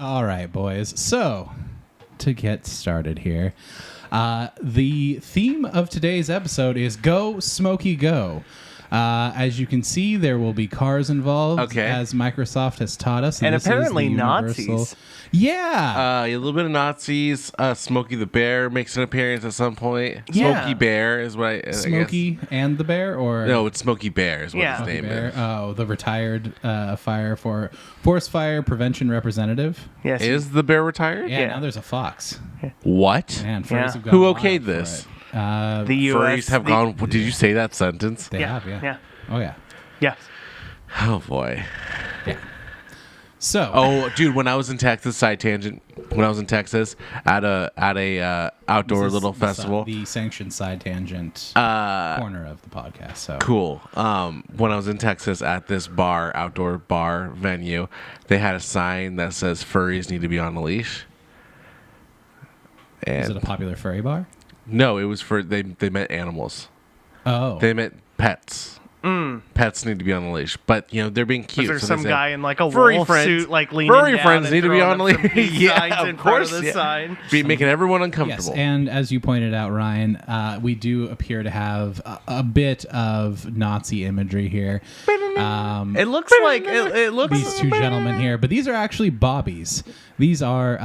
All right, boys. So, to get started here, the theme of today's episode is Go, Smokey, Go. As you can see, there will be cars involved, as Microsoft has taught us. And apparently Nazis. Yeah. A little bit of Nazis. Smokey the Bear makes an appearance at some point. Yeah. Smokey Bear is what I guess. Smokey and the Bear? Or No, it's Smokey Bear is what his name is. Oh, the retired forest fire prevention representative. Yes. Is the bear retired? Yeah, now there's a fox. What? Man, furries Yeah. have gone Who wild okayed for this? it. The US, Furries have gone. Did you say that sentence? They have, yeah. Yeah. Oh, yeah. Yes. Oh boy. Yeah. So. Oh, dude, when I was in Texas, side tangent. When I was in Texas at a outdoor This is little festival. The sanctioned side tangent corner of the podcast. So Cool. When I was in Texas at this outdoor bar venue, they had a sign that says furries need to be on a leash. And is it a popular furry bar? No, it was for they meant animals. Oh. They meant pets. Pets need to be on the leash, but they're being cute. Was there so some they say, guy in like a furry wolf friends, suit, like leaning furry down friends and need to be throwing on the up some leash. peace Yeah, signs of in front course. of the Yeah. sign. Be making everyone Yes, uncomfortable. and as you pointed out, Ryan, we do appear to have a bit of Nazi imagery here. It looks like it looks. These two gentlemen here, but these are actually bobbies. These are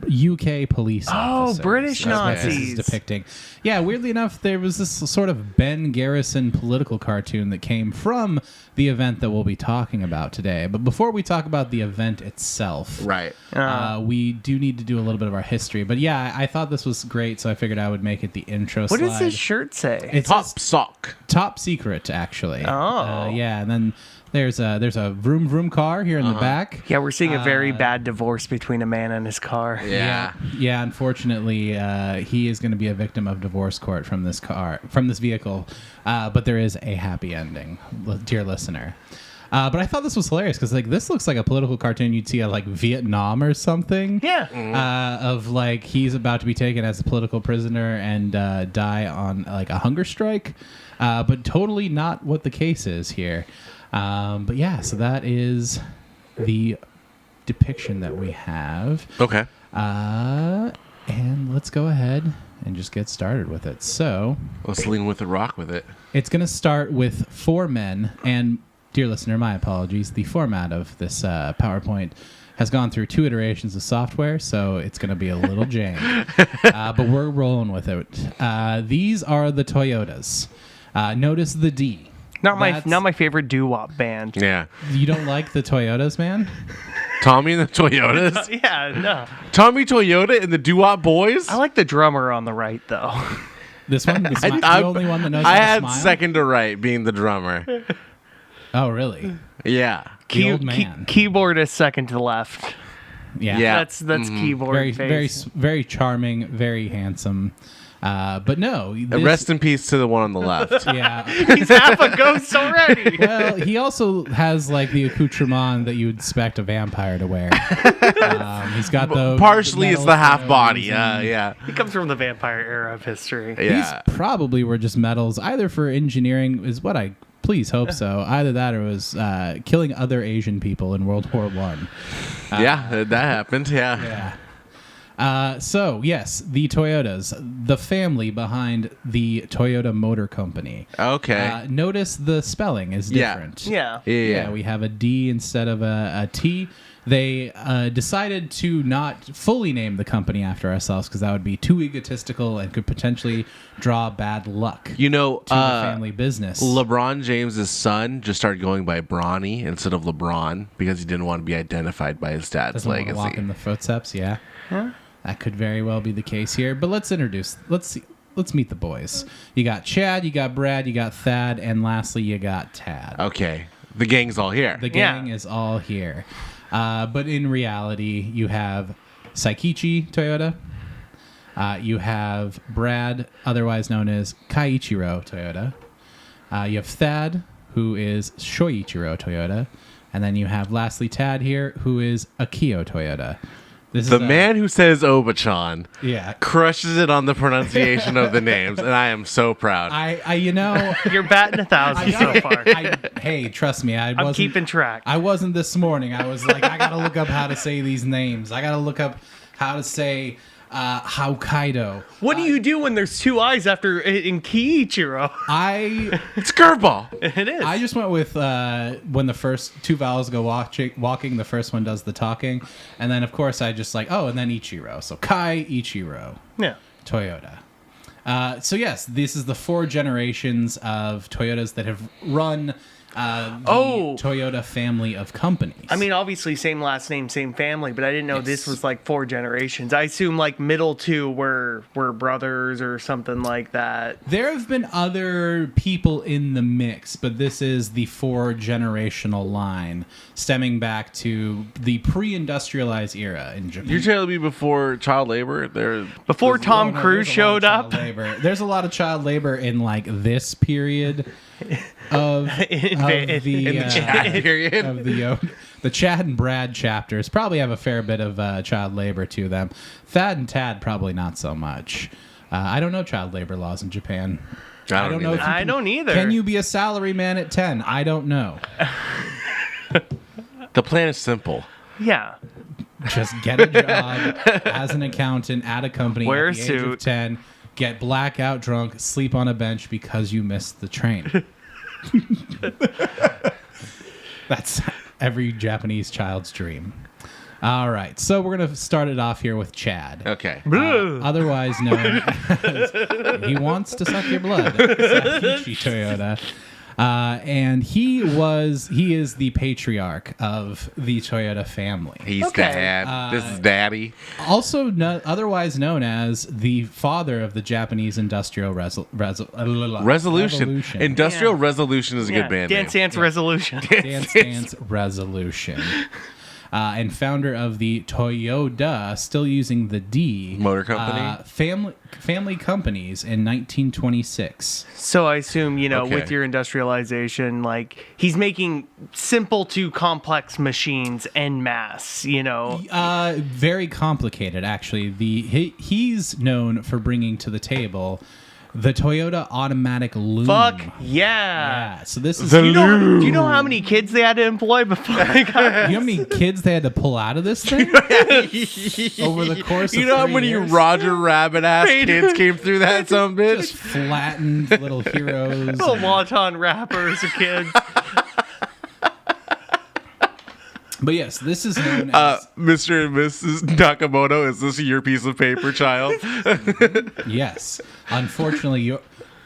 UK police officers. British That's what this is Nazis. depicting. Yeah, weirdly enough, there was this sort of Ben Garrison political cartoon that came from the event that we'll be talking about today. But before we talk about the event itself, Right. we do need to do a little bit of our history. But yeah, I thought this was great, so I figured I would make it the intro What slide. does his shirt say? It Top says sock. top secret, actually. Oh. Yeah, and then there's a vroom vroom car here in the back. Yeah, we're seeing a very bad divorce between a man and his car. Yeah. Yeah, unfortunately, he is going to be a victim of divorce court from this vehicle. But there is a happy ending, dear listener. But I thought this was hilarious because this looks like a political cartoon you'd see at Vietnam or something. Yeah. Of he's about to be taken as a political prisoner and die on a hunger strike. But totally not what the case is here. But yeah, so that is the depiction that we have. Okay. And let's go ahead and just get started with it. So Let's lean with it, rock with it. it's going to start with 4 men. And dear listener, my apologies. The format of this PowerPoint has gone through 2 iterations of software, so it's going to be a little jank. But we're rolling with it. These are the Toyotas. Notice the D. Not my favorite doo-wop band. Yeah. You don't like the Toyotas, man? Tommy and the Toyotas. Yeah, no. Tommy Toyota and the Doo-Wop Boys. I like the drummer on the right though. This one? The only one that knows I how to had smile? second to right being the drummer. Oh, really? Yeah. The old man. Keyboard is second to left. Yeah. Yeah. That's keyboard Very, face. very charming, very handsome. But no. Rest in peace to the one on the left. Yeah. He's half a ghost already. Well, he also has the accoutrement that you would expect a vampire to wear. He's got the Partially it's metal the half toes body. and- Yeah. He comes from the vampire era of history. Yeah. These probably were just medals, either for engineering, is what I please hope so. Either that or it was killing other Asian people in World War One. Yeah, that happened. Yeah. So, yes, the Toyotas, the family behind the Toyota Motor Company. Okay. Notice the spelling is Yeah. different. Yeah. Yeah, we have a D instead of a T. They decided to not fully name the company after ourselves because that would be too egotistical and could potentially draw bad luck You know, to the family business. LeBron James's son just started going by Bronny instead of LeBron because he didn't want to be identified by his dad's Doesn't want to legacy. walk in the footsteps, yeah. That could very well be the case here. But let's meet the boys. You got Chad, you got Brad, you got Thad, and lastly, you got Tad. Okay. The gang's all here. The gang is all here. But in reality, you have Saikichi Toyota. You have Brad, otherwise known as Kaiichiro Toyota. You have Thad, who is Shoichiro Toyota. And then you have lastly Tad here, who is Akio Toyota. This The is man who says Obachan Yeah. crushes it on the pronunciation of the names, and I am so proud. You're batting 1,000 so far. Hey, trust me, I'm keeping track. I wasn't this morning. I was like, I gotta look up how to say these names. I gotta look up how to say Hokkaido. What do you do when there's two eyes after in Kiichiro? It's curveball. It is. I just went with when the first two vowels go walking, the first one does the talking, and then of course I just like and then Ichiro. So Kai Ichiro. Yeah. Toyota. So yes, this is the 4 generations of Toyotas that have run the Toyota family of companies. I mean, obviously, same last name, same family, but I didn't know this was like 4 generations. I assume like middle 2 were brothers or something like that. There have been other people in the mix, but this is the 4-generational line stemming back to the pre-industrialized era in Japan. You're telling me before child labor? Before Tom Cruise showed up? There's a lot of child labor in like this period of the Chad period. of the Chad and Brad chapters probably have a fair bit of child labor to them. Thad and Tad probably not so much. I don't know child labor laws in Japan. I don't know. I don't either. Can you be a salaryman at 10? I don't know. The plan is simple. Yeah. Just get a job as an accountant at a company Wear at the a age suit. of 10. Get blackout drunk, sleep on a bench because you missed the train. That's every Japanese child's dream. All right, so we're going to start it off here with Chad. Okay. Otherwise known as he wants to suck your blood, Sakichi Toyota. And he is the patriarch of the Toyota family. He's dad. This is daddy. Also, otherwise known as the father of the Japanese Industrial Revolution. Industrial Resolution is a good band Dance name. Dance Resolution. Dance Resolution. And founder of the Toyota, still using the D. Motor company? Family companies in 1926. So I assume, Okay. with your industrialization, like he's making simple to complex machines en masse, Very complicated, actually. He's known for bringing to the table the Toyota automatic loom. Fuck yeah. So this is... Do you know how many kids they had to employ before they got You know how many kids they had to pull out of this thing? Over the course of You know how 3 many years? Roger Rabbit ass kids came through that some bitch? Just flattened little heroes. little wonton wrappers of kids? But yes, this is known as... Mr. and Mrs. Nakamoto, is this your piece of paper, child? Yes. Unfortunately,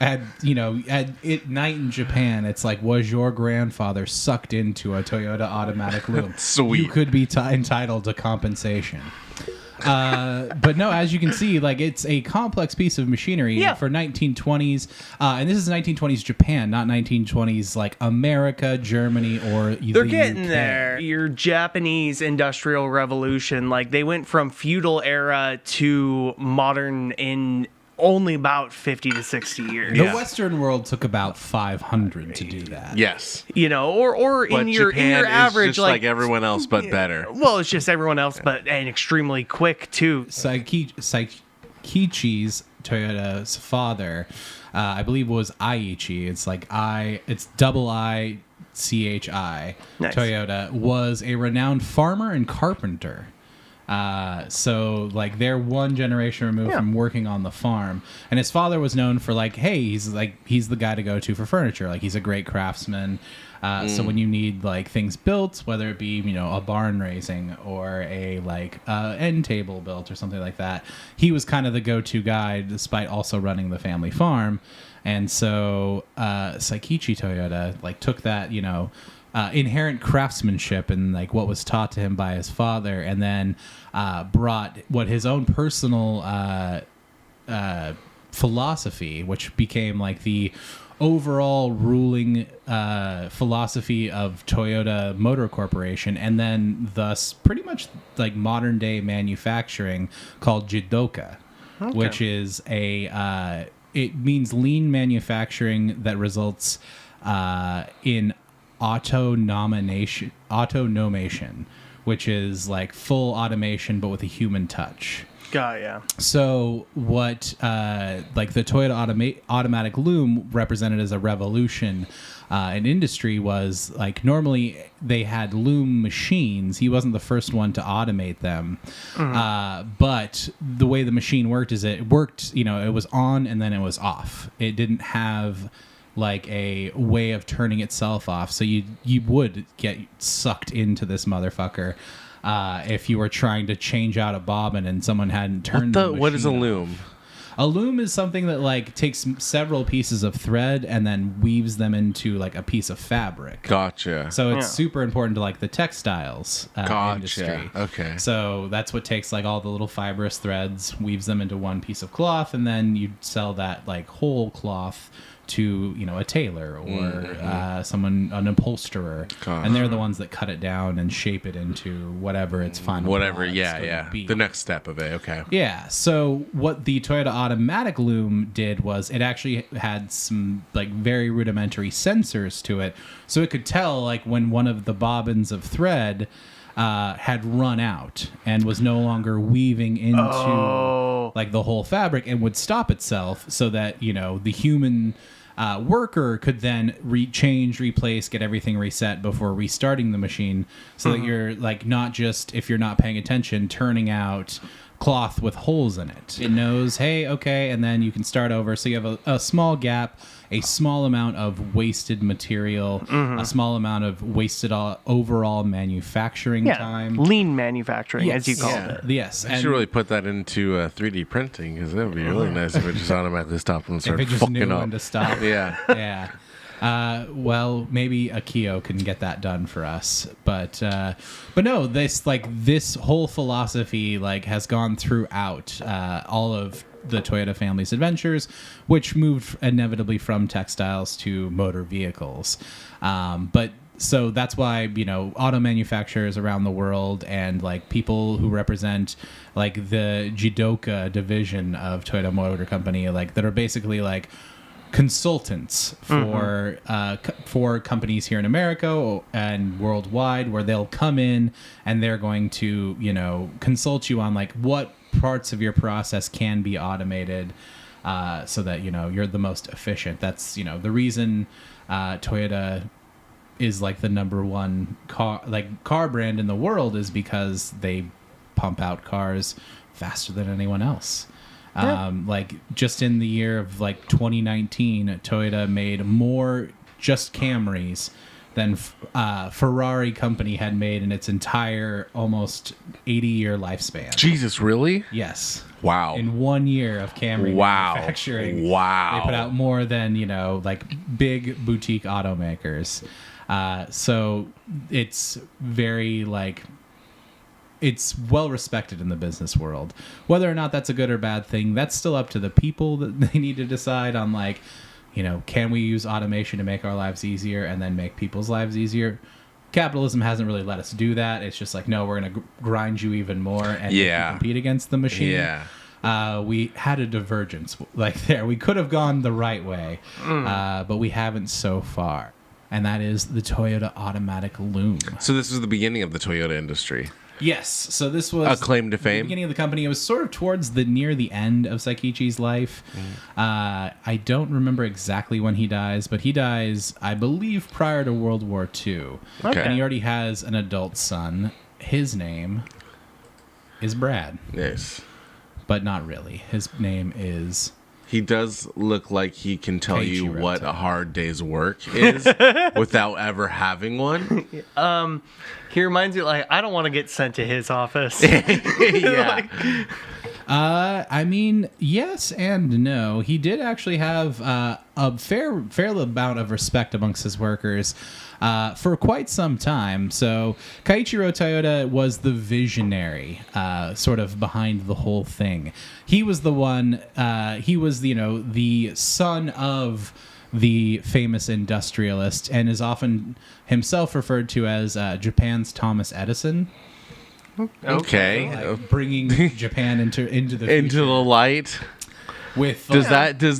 at night in Japan, it's like, was your grandfather sucked into a Toyota automatic loom? Sweet. You could be entitled to compensation. But no, as you can see, like it's a complex piece of machinery for 1920s, and this is 1920s Japan, not 1920s like America, Germany, or They're getting UK. there. Your Japanese industrial revolution, like they went from feudal era to modern in only about 50 to 60 years. The Western world took about 500 to do that. Yes. Or But in your Japan average, is just like everyone else, but better. Well, it's just everyone else, and extremely quick too. Saikichi's Toyota's father, I believe, was Aichi. It's double I CHI. Nice. Toyota was a renowned farmer and carpenter. So like they're one generation removed from working on the farm, and his father was known for he's the guy to go to for furniture. Like he's a great craftsman. So when you need like things built, whether it be a barn raising or a end table built or something like that, he was kind of the go-to guy, despite also running the family farm. And so Saikichi Toyota took that inherent craftsmanship and what was taught to him by his father, and then brought what his own personal philosophy, which became the overall ruling philosophy of Toyota Motor Corporation, and then thus pretty much modern day manufacturing, called Jidoka, which is it means lean manufacturing that results in autonomation, which is like full automation but with a human touch. Yeah. So what like the Toyota automatic loom represented as a revolution in industry was like normally they had loom machines. He wasn't the first one to automate them. But the way the machine worked is it worked, it was on and then it was off. It didn't have like a way of turning itself off. So you would get sucked into this motherfucker. If you were trying to change out a bobbin and someone hadn't turned the machine what is a off. loom? A loom is something that like takes several pieces of thread and then weaves them into like a piece of fabric. Gotcha. So it's super important to like the textiles industry. Okay. So that's what takes like all the little fibrous threads, weaves them into one piece of cloth, and then you sell that like whole cloth to a tailor or someone, an upholsterer, and they're the ones that cut it down and shape it into whatever its final be. The next step of it. Okay. Yeah. So what the Toyota automatic loom did was it actually had some like very rudimentary sensors to it, so it could tell like when one of the bobbins of thread had run out and was no longer weaving into like the whole fabric, and would stop itself so that the human worker could then replace, get everything reset before restarting the machine, so that you're like not just, if you're not paying attention, turning out cloth with holes in it. It knows, hey, okay, and then you can start over. So you have a small gap, a small amount of wasted material, a small amount of wasted overall manufacturing time. Lean manufacturing, as you called it. Yes. I should really put that into 3D printing, because that would be really nice if it just automatically stopped and started if it just fucking knew up. when to stop. Yeah. Well, maybe a Keo can get that done for us, but no, this whole philosophy like has gone throughout all of the Toyota family's adventures, which moved inevitably from textiles to motor vehicles. But so that's why auto manufacturers around the world and like people who represent like the Jidoka division of Toyota Motor Company, like that are basically like consultants for companies here in America and worldwide, where they'll come in and they're going to consult you on like what parts of your process can be automated so that you're the most efficient. That's the reason Toyota is like the number one car brand in the world, is because they pump out cars faster than anyone else. Like just in the year of like 2019, Toyota made more just Camrys than Ferrari company had made in its entire almost 80-year lifespan. Jesus, really? Yes. Wow. In 1 year of Camry manufacturing, they put out more than like big boutique automakers. So it's very like, it's well respected in the business world. Whether or not that's a good or bad thing, that's still up to the people that they need to decide on. Like, can we use automation to make our lives easier and then make people's lives easier? Capitalism hasn't really let us do that. It's just like, no, we're going to grind you even more and make you compete against the machine. Yeah. We had a divergence like there. We could have gone the right way, but we haven't so far. And that is the Toyota automatic loom. So this was the beginning of the Toyota industry. Yes. So this was a claim to fame. The beginning of the company. It was sort of towards near the end of Saikichi's life. I don't remember exactly when he dies, but he dies, I believe, prior to World War II. Okay. And he already has an adult son. His name is Brad. Yes. But not really. His name is... He does look like he can tell Keiichi you what Rota. a hard day's work is without ever having one. He reminds me, like, I don't want to get sent to his office. Yeah. I mean, yes and no. He did actually have a fair amount of respect amongst his workers for quite some time. So Keiichiro Toyota was the visionary sort of behind the whole thing. He was the one, he was, the son of the famous industrialist, and is often himself referred to as Japan's Thomas Edison. Okay. Like bringing Japan into the future. Into the light. with Does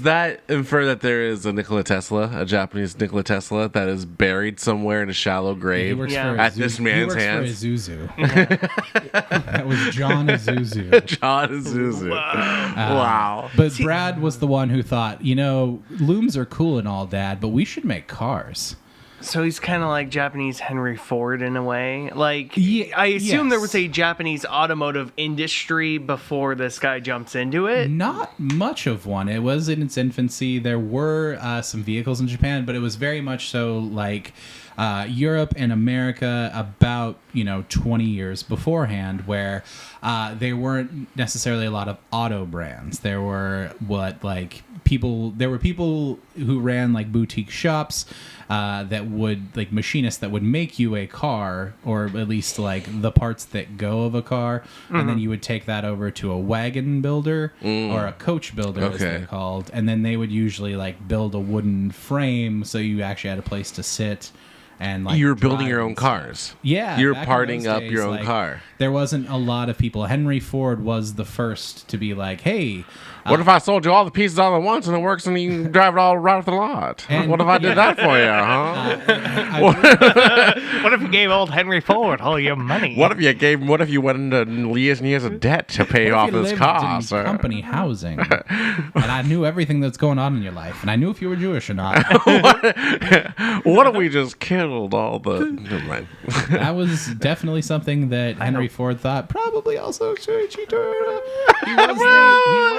that infer that there is a Nikola Tesla, a Japanese Nikola Tesla, that is buried somewhere in a shallow grave at this man's hands? He works for Isuzu. That was John Isuzu. John Isuzu. Wow. But Brad was the one who thought, looms are cool and all, Dad, but we should make cars. So he's kind of like Japanese Henry Ford in a way. Like, I assume there was a Japanese automotive industry before this guy jumps into it. Not much of one. It was in its infancy. There were some vehicles in Japan, but it was very much so like Europe and America about 20 years beforehand, where there weren't necessarily a lot of auto brands. There were people who ran like boutique shops that would, like, machinists that would make you a car, or at least like the parts that go of a car, and then you would take that over to a wagon builder or a coach builder, as they're called, and then they would usually like build a wooden frame so you actually had a place to sit. And like, you were building your own cars. Yeah, you were parting up your own car. There wasn't a lot of people. Henry Ford was the first to be like, "Hey, what if I sold you all the pieces all at once and it works and you can drive it all right off the lot? What if I did that for you, huh? What if you gave old Henry Ford all your money? What if you went into years and years of debt to pay off this car, sir? Company housing, and I knew everything that's going on in your life, and I knew if you were Jewish or not." What if we just killed all the? Never mind. That was definitely something that Henry Ford thought. Probably also Shuichi Toyota. He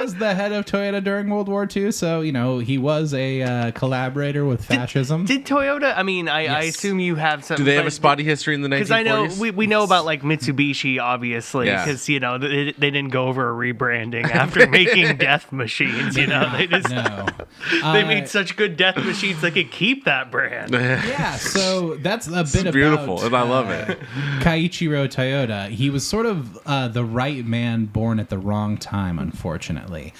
was the head of Toyota during World War II, so he was a collaborator with fascism. Did Toyota? I mean, I assume you have some. Do they have a spotty history in the 1940s? Because I know we know about like Mitsubishi, obviously, because they didn't go over a rebranding after making death machines. They just they made such good death machines they could keep that brand. Yeah, so that's a bit of beautiful, and I love it. Keiichiro Toyota. He was sort of the right man born at the wrong time, unfortunately.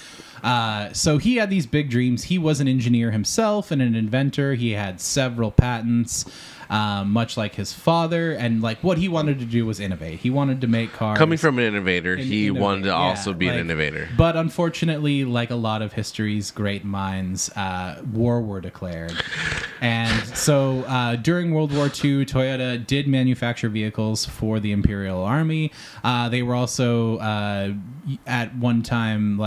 So he had these big dreams. He was an engineer himself and an inventor. He had several patents, much like his father. And like what he wanted to do was innovate. He wanted to make cars. Coming from an innovator, he wanted to also be an innovator. But unfortunately, like a lot of history's great minds, war were declared. And so during World War II, Toyota did manufacture vehicles for the Imperial Army. They were also at one time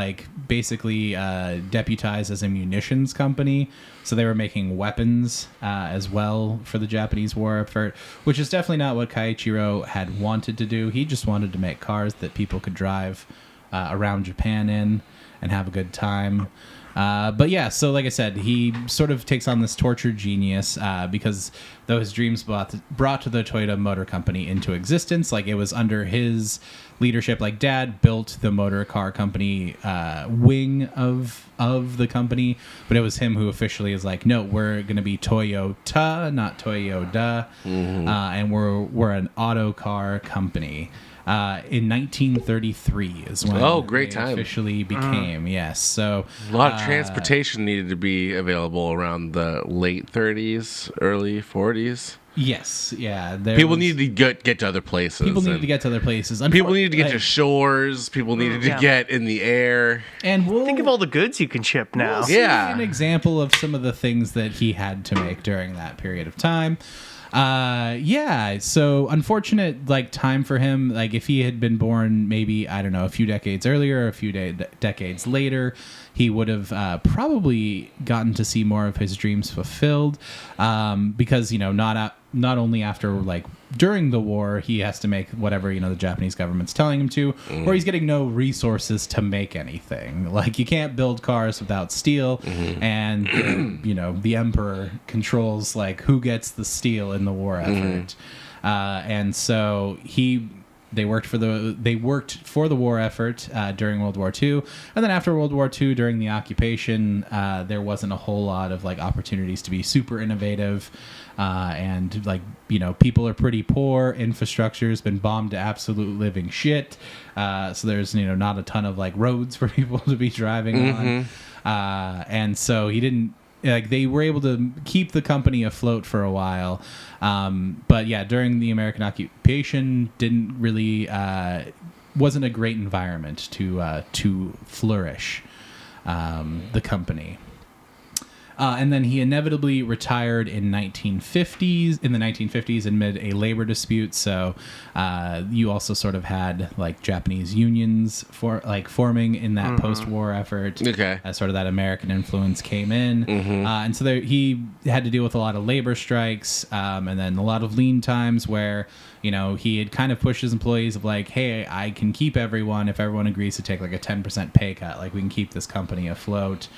basically deputized as a munitions company. So they were making weapons as well for the Japanese war effort, which is definitely not what Keiichiro had wanted to do. He just wanted to make cars that people could drive around Japan in and have a good time. But yeah, so like I said, he sort of takes on this tortured genius because though his dreams brought the Toyota Motor Company into existence, like it was under his leadership. Like Dad built the motor car company wing of the company, but it was him who officially is like, no, we're going to be Toyota, not Toyota, and we're an auto car company. In 1933 is when great they time. Officially became, yes. So a lot of transportation needed to be available around the late 30s, early 40s. Yes, yeah. People needed to get to other places. People needed to get to other places. People needed to get to shores. People needed to get in the air. And think of all the goods you can ship now. We'll see an example of some of the things that he had to make during that period of time. So unfortunate time for him. Like if he had been born maybe, I don't know, a few decades earlier or a few decades later, he would have probably gotten to see more of his dreams fulfilled, because not only after during the war he has to make whatever the Japanese government's telling him to, or he's getting no resources to make anything. Like you can't build cars without steel, and the emperor controls who gets the steel in the war effort, and so They worked for the war effort during World War II, and then after World War II, during the occupation, there wasn't a whole lot of opportunities to be super innovative, and people are pretty poor. Infrastructure's been bombed to absolute living shit, so there's not a ton of roads for people to be driving on, and so he didn't. They were able to keep the company afloat for a while. But yeah, during the American occupation, didn't really, wasn't a great environment to flourish. the company. And then he inevitably retired in the 1950s amid a labor dispute. So you also sort of had like Japanese unions forming in that post-war effort. Okay. As sort of that American influence came in. And so he had to deal with a lot of labor strikes and then a lot of lean times where, he had kind of pushed his employees of like, hey, I can keep everyone if everyone agrees to take like a 10% pay cut. Like we can keep this company afloat.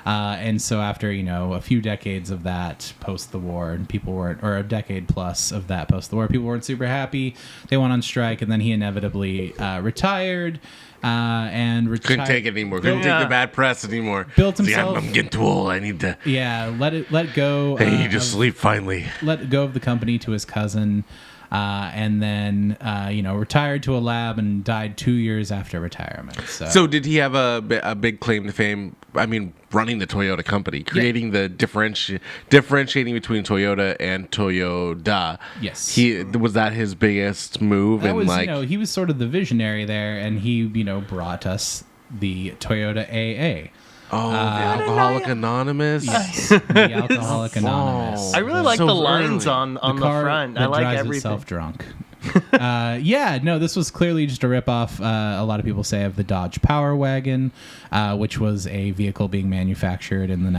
And so after, a few decades of that post the war, and or a decade plus of that post the war, people weren't super happy. They went on strike, and then he inevitably retired. Couldn't take it anymore. Couldn't take the bad press anymore. Built himself. I'm getting too old. I need to. Yeah, let go. I need to sleep finally. Let go of the company to his cousin. And then, retired to a lab and died 2 years after retirement. So did he have a big claim to fame? I mean, running the Toyota company, creating the differentiating between Toyota and Toyoda. Yes. Was that his biggest move? That was, he was sort of the visionary there, and he, brought us the Toyota AA. Oh, the Alcoholic Anonymous? Yes, the Alcoholic Anonymous. I really like the lines on the front. I like everything. Itself drunk. This was clearly just a ripoff. A lot of people say of the Dodge Power Wagon, which was a vehicle being manufactured in the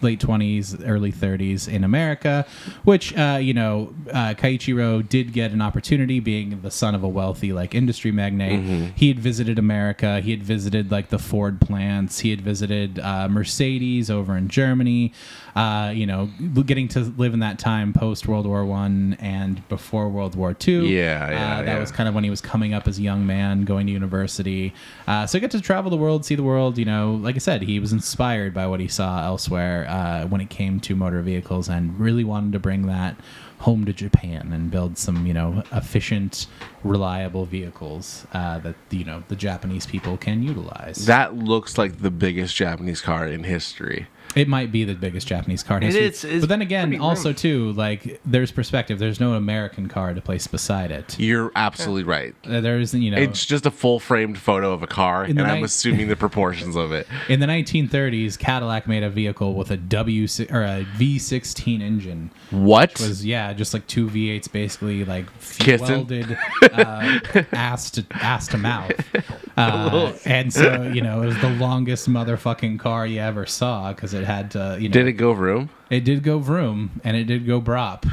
late 20s, early 30s in America. Which Keiichiro did get an opportunity, being the son of a wealthy industry magnate. He had visited America. He had visited the Ford plants. He had visited Mercedes over in Germany. Getting to live in that time post World War I and before World War II. That was kind of when he was coming up as a young man, going to university. So he got to travel the world, see the world. Like I said, he was inspired by what he saw elsewhere when it came to motor vehicles, and really wanted to bring that home to Japan and build some, efficient, reliable vehicles that the Japanese people can utilize. That looks like the biggest Japanese car in history. It might be the biggest Japanese car in history. But then again, also too, there's perspective. There's no American car to place beside it. You're absolutely right. There's, it's just a full framed photo of a car, and I'm assuming the proportions of it. In the 1930s, Cadillac made a vehicle with a V16 engine. What? Which was just two V8s, basically welded ass to mouth. And so it was the longest motherfucking car you ever saw, because it had to, Did it go vroom? It did go vroom, and it did go brop.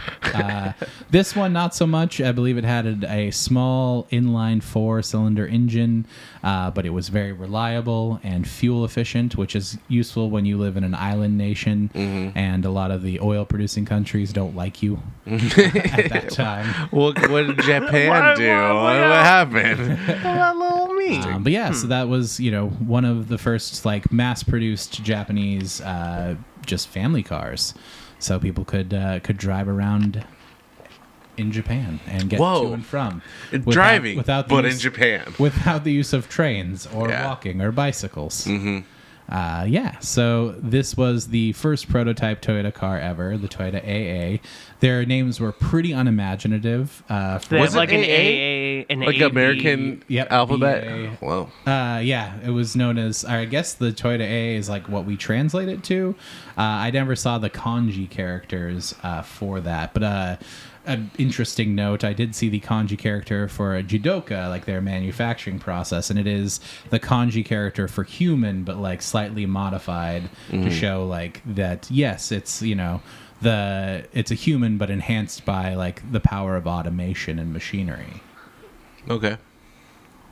This one, not so much. I believe it had a small inline 4-cylinder engine, but it was very reliable and fuel efficient, which is useful when you live in an island nation, and a lot of the oil-producing countries don't like you at that time. What did Japan do? What happened? That little me. So that was, one of the first mass-produced Japanese just family cars, so people could drive around in Japan and get to and from in Japan without the use of trains or walking or bicycles. So this was the first prototype Toyota car ever, the Toyota AA. Their names were pretty unimaginative. Was it an AA, an like AB. American alphabet? BA. Whoa. It was known as, I guess the Toyota AA is what we translate it to. I never saw the kanji characters for that, but an interesting note, I did see the kanji character for a judoka, their manufacturing process, and it is the kanji character for human, but slightly modified to show that yes, it's it's a human, but enhanced by the power of automation and machinery. Okay.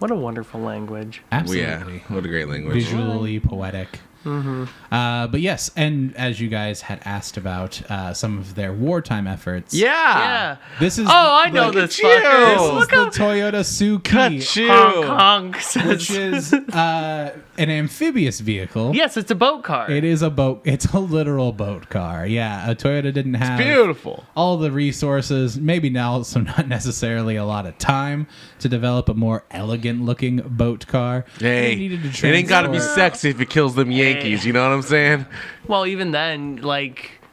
What a wonderful language. Absolutely. Yeah, what a great language. Visually poetic. But yes, and as you guys had asked about some of their wartime efforts. Yeah. This is. Oh, I know this fucker. This is the Toyota Tsuki. Honk, honk. Which is an amphibious vehicle. Yes, it's a boat car. It is a boat. It's a literal boat car. Yeah, a Toyota didn't have beautiful. all the resources, maybe now, so not necessarily a lot of time to develop a more elegant looking boat car. Hey, it ain't got to be sexy if it kills them Yankees. You know what I'm saying? Well, even then,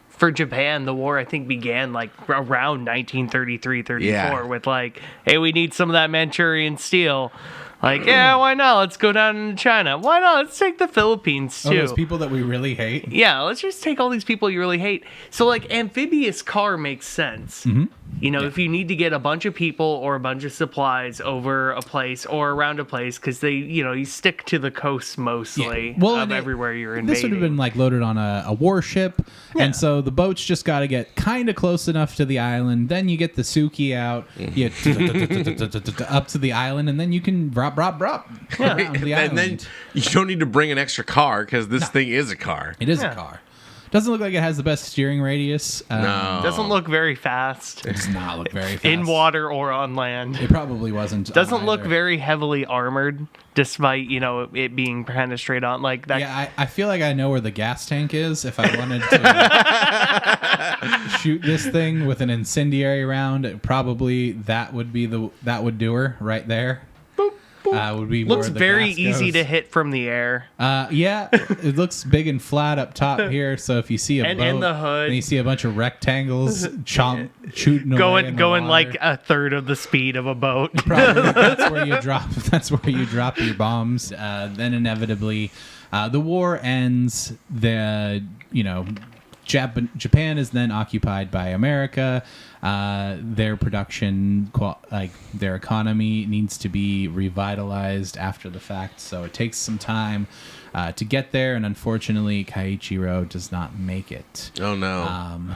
for Japan, the war I think began around 1933-34 with hey, we need some of that Manchurian steel. Like, yeah, why not? Let's go down into China. Why not? Let's take the Philippines, too. Oh, those people that we really hate? Yeah, let's just take all these people you really hate. So, like, amphibious car makes sense. Mm-hmm. You know, if you need to get a bunch of people or a bunch of supplies over a place or around a place, because they, you know, you stick to the coast mostly of everywhere you're invading. This would have been, like, loaded on a warship, and so the boats just got to get kind of close enough to the island. Then you get the Suki out, you up to the island, and then you can drop around the island. And then you don't need to bring an extra car, because this thing is a car. It is a car. Doesn't look like it has the best steering radius. No. Doesn't look very fast. It does not look very fast. In water or on land. It probably wasn't. Doesn't look very heavily armored, despite, you know, it being kind of straight on like that. Yeah, I feel like I know where the gas tank is if I wanted to shoot this thing with an incendiary round. Probably that would do her right there. Would be looks where the very gas easy goes. to hit from the air. Yeah, it looks big and flat up top here. So if you see a and boat in the hood, and you see a bunch of rectengles shooting away in the going water, like a third of the speed of a boat. probably, that's where you drop. That's where you drop your bombs. Then inevitably, the war ends. Japan is then occupied by America. Their production, their economy, needs to be revitalized after the fact. So it takes some time to get there, and unfortunately, Kaiichiro does not make it. Oh no!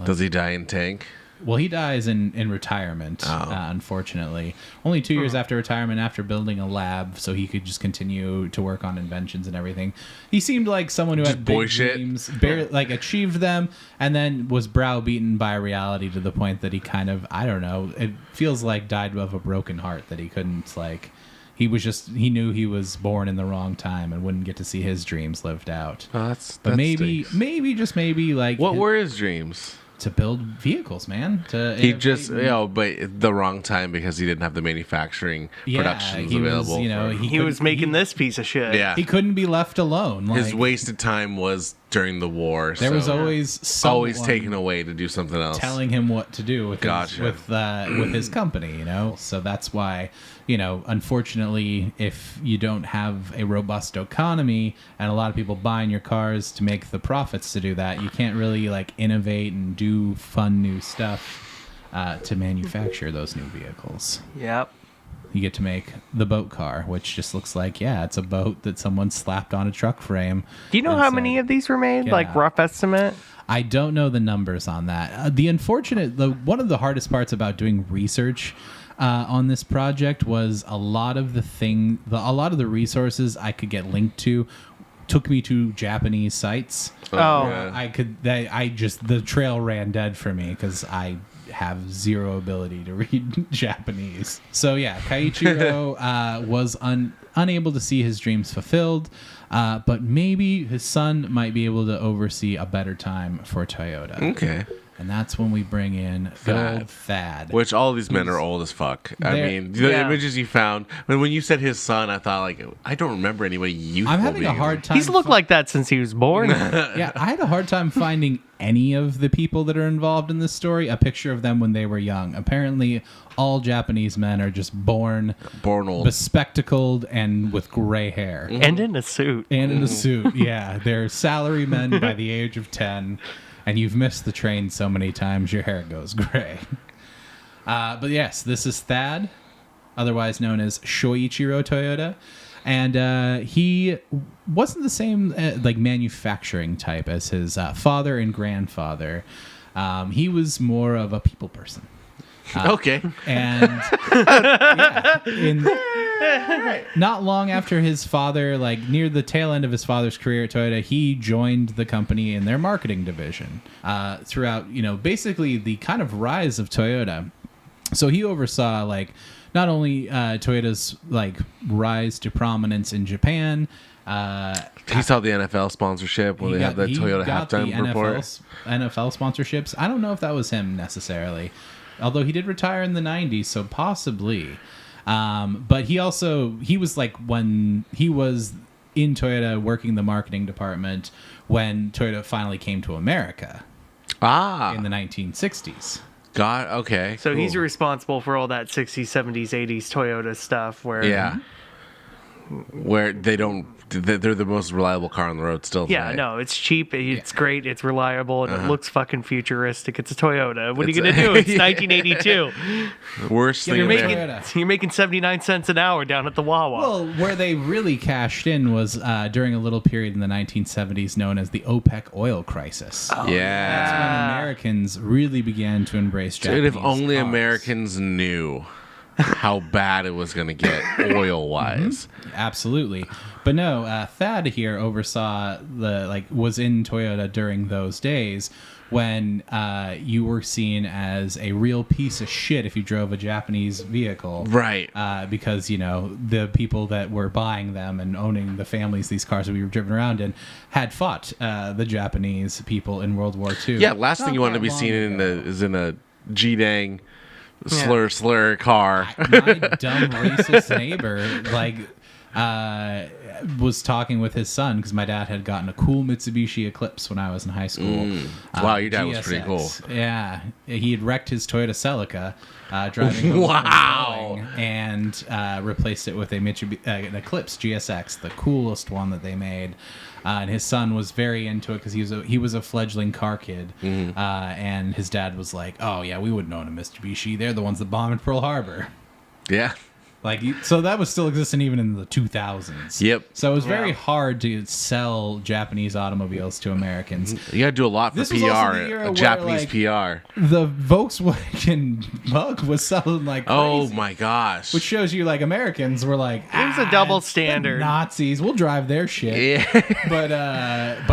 Does he die in tank? Well, he dies in retirement, unfortunately. Only 2 years after retirement, after building a lab, so he could just continue to work on inventions and everything. He seemed like someone who had big dreams, achieved them, and then was browbeaten by reality to the point that he kind of, I don't know, it feels like died of a broken heart, that he couldn't, he knew he was born in the wrong time and wouldn't get to see his dreams lived out. That's maybe, what were his dreams? To build vehicles, man. But the wrong time, because he didn't have the manufacturing productions available. He was making this piece of shit. Yeah, he couldn't be left alone. His wasted time was during the war. There was always taken away to do something else, telling him what to do with his company. So that's why. Unfortunately, if you don't have a robust economy and a lot of people buying your cars to make the profits to do that, you can't really innovate and do fun new stuff to manufacture those new vehicles. Yep. You get to make the boat car, which just looks like, it's a boat that someone slapped on a truck frame. Do you know how many of these were made? Rough estimate? I don't know the numbers on that. One of the hardest parts about doing research on this project was a lot of the resources I could get linked to took me to Japanese sites. The trail ran dead for me because I have zero ability to read Japanese. So Kaiichiro was unable to see his dreams fulfilled, but maybe his son might be able to oversee a better time for Toyota. Okay. And that's when we bring in good old Thad. Which all of these men are old as fuck. The images you found. When you said his son, I thought, I don't remember anybody youthful. I'm having a hard time. He's looked like that since he was born. Yeah, I had a hard time finding any of the people that are involved in this story, a picture of them when they were young. Apparently, all Japanese men are just born old, bespectacled, and with gray hair. And in a suit. Yeah. They're salary men by the age of 10. And you've missed the train so many times, your hair goes gray. But yes, this is Thad, otherwise known as Shoichiro Toyota. And he wasn't the same manufacturing type as his father and grandfather. He was more of a people person. Okay. And not long after his father, near the tail end of his father's career at Toyota, he joined the company in their marketing division throughout, basically the kind of rise of Toyota. So he oversaw not only Toyota's rise to prominence in Japan. He saw the NFL sponsorship when they had the Toyota halftime report. NFL sponsorships. I don't know if that was him necessarily. Although he did retire in the 90s, so possibly. But he was when he was in Toyota working the marketing department when Toyota finally came to America in the 1960s. God, okay. So cool. he's responsible for all that 60s, 70s, 80s Toyota stuff where... Yeah. Where they're the most reliable car on the road still today. Yeah, no, it's cheap, it's great, it's reliable, and it looks fucking futuristic. It's a Toyota. What are you going to do? It's 1982. Worst thing You're making 79 cents an hour down at the Wawa. Well, where they really cashed in was during a little period in the 1970s known as the OPEC oil crisis. Yeah. That's when Americans really began to embrace Japanese Dude, if only cars. Americans knew how bad it was going to get oil-wise. Absolutely. But no, Thad here oversaw was in Toyota during those days when you were seen as a real piece of shit if you drove a Japanese vehicle. Right. Because, the people that were buying them and owning the families these cars that we were driven around in had fought the Japanese people in World War II. Yeah, last thing you want to be seen is in a G-dang slur car. My dumb racist neighbor, was talking with his son because my dad had gotten a cool Mitsubishi Eclipse when I was in high school. Wow, your dad was pretty cool. Yeah, he had wrecked his Toyota Celica driving home Wow. and replaced it with a an Eclipse GSX, the coolest one that they made. And his son was very into it because he was a fledgling car kid. And his dad was like, "Oh yeah, we wouldn't own a Mitsubishi. They're the ones that bombed Pearl Harbor." Yeah. So that was still existing even in the 2000s. Yep. So it was very hard to sell Japanese automobiles to Americans. You got to do a lot for This was also the PR, era Japanese where, PR. The Volkswagen Bug was selling like crazy. Oh my gosh. Which shows you Americans were like, it was a double it's the standard. Nazis, we'll drive their shit. Yeah. But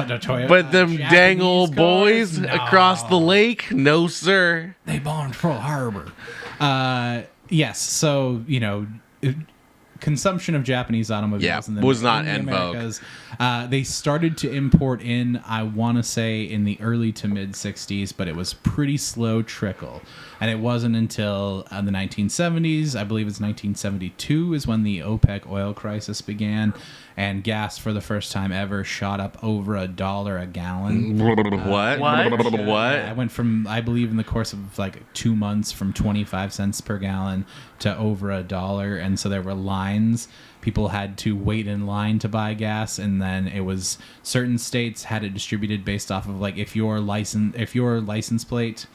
the Toyota. But them Japanese dang old cars, boys across the lake? No, sir. They bombed Pearl Harbor. Yes, so, consumption of Japanese automobiles was not in the en vogue. Americas. They started to import in, I want to say, in the early to mid 60s, but it was pretty slow trickle. And it wasn't until the 1970s, I believe it's 1972, is when the OPEC oil crisis began. And gas, for the first time ever, shot up over $1 a gallon. What? I went from, I believe, in the course of 2 months, from 25 cents per gallon to over $1. And so there were lines. People had to wait in line to buy gas, and then it was certain states had it distributed based off of if your license plate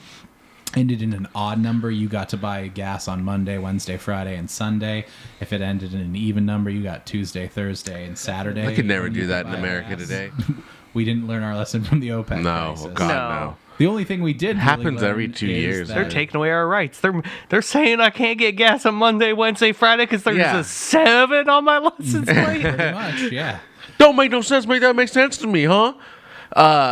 ended in an odd number, you got to buy gas on Monday, Wednesday, Friday, and Sunday. If it ended in an even number, you got Tuesday, Thursday, and Saturday. I could never do that in America today. We didn't learn our lesson from the OPEC crisis. God, no. The only thing we did happens really every 2 years. They're taking away our rights. They're saying I can't get gas on Monday, Wednesday, Friday because there's a 7 on my license plate. Pretty much, yeah. Don't make no sense. Make that make sense to me, huh?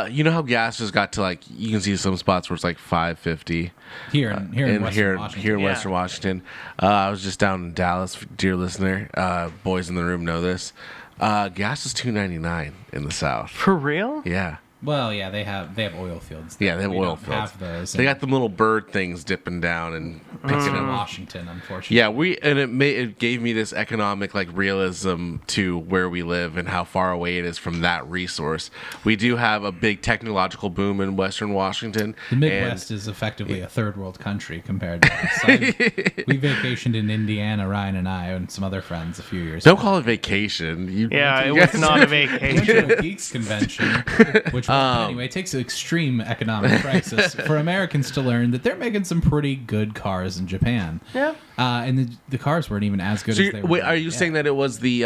You know how gas just got to you can see some spots where it's $5.50 here in Western Washington. I was just down in Dallas, dear listener. Boys in the room know this. Gas is $2.99 in the South. For real? Yeah. Well, yeah, they have oil fields. Yeah, they have oil fields. fields. Have those. They got them little bird things dipping down and picking in up. Washington, unfortunately. Yeah, it gave me this economic realism to where we live and how far away it is from that resource. We do have a big technological boom in Western Washington. The Midwest is effectively a third world country compared to us. We vacationed in Indiana, Ryan and I, and some other friends a few years ago. Don't call it vacation. It was not a vacation. We went to a Geeks convention, which anyway, it takes an extreme economic crisis for Americans to learn that they're making some pretty good cars in Japan. Yeah. And the cars weren't even as good as they were. Wait, are you saying that it was the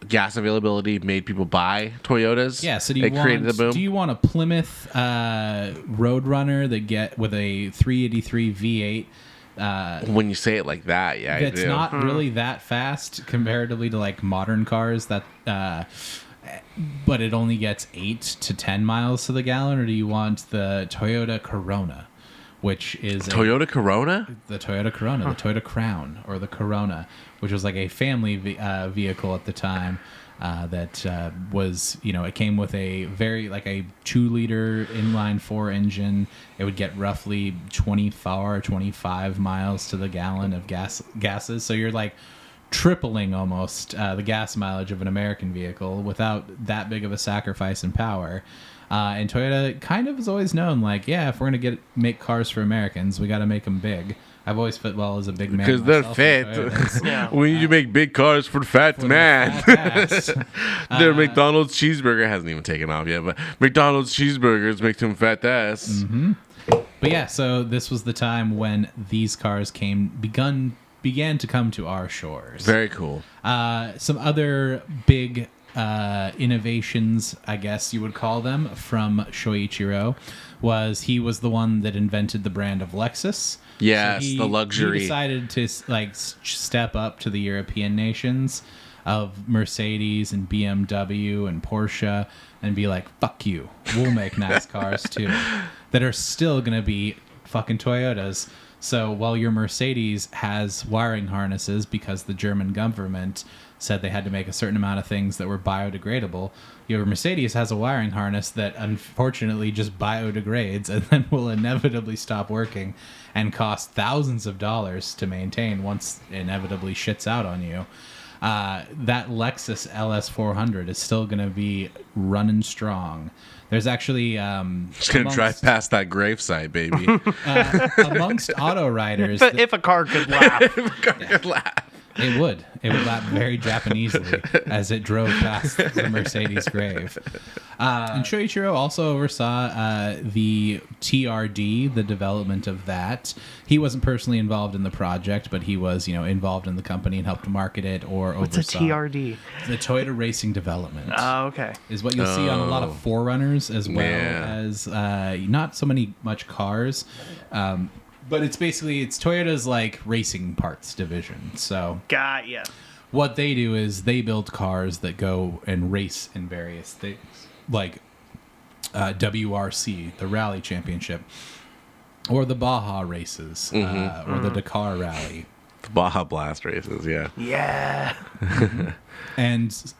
gas availability made people buy Toyotas? Yeah. So created the boom? Do you want a Plymouth Roadrunner with a 383 V8? When you say it like that, yeah, It's I do. not really that fast comparatively to modern cars that. But it only gets 8 to 10 miles to the gallon, or do you want the Toyota Corona, which is Toyota Corona? The Toyota Corona, the Toyota Crown, or the Corona, which was a family vehicle at the time that was, it came with a very, a 2-liter inline-4 engine. It would get roughly 24 or 25 miles to the gallon of gases. So you're tripling almost the gas mileage of an American vehicle without that big of a sacrifice in power. And Toyota kind of is always known, like, yeah, if we're going to make cars for Americans, we got to make them big. I've always fit well as a big man. Because they're fat. We need to make big cars for the fat man. Their McDonald's cheeseburger hasn't even taken off yet, but McDonald's cheeseburgers make them fat ass. Mm-hmm. But yeah, so this was the time when these cars began to come to our shores. Very cool. Some other big innovations, I guess you would call them, from Shoichiro he was the one that invented the brand of Lexus. Yes, the luxury. He decided to step up to the European nations of Mercedes and BMW and Porsche and be like, fuck you. We'll make nice cars too that are still going to be fucking Toyotas. So while your Mercedes has wiring harnesses because the German government said they had to make a certain amount of things that were biodegradable, your Mercedes has a wiring harness that unfortunately just biodegrades and then will inevitably stop working and cost thousands of dollars to maintain once it inevitably shits out on you. That Lexus LS400 is still going to be running strong. There's actually... Just going to drive past that gravesite, baby. Amongst auto riders... If a car could laugh. It would. It would lap very Japanesely as it drove past the Mercedes grave. And Shoichiro also oversaw the TRD, the development of that. He wasn't personally involved in the project, but he was, involved in the company and helped market it or oversaw. What's a TRD? The Toyota Racing Development. Oh, okay. Is what you'll see on a lot of 4Runners as well as not so much cars. But it's Toyota's like racing parts division. So got ya. What they do is they build cars that go and race in various things, like WRC, the Rally Championship, or the Baja races, or the Dakar Rally. The Baja Blast races, yeah. Yeah. And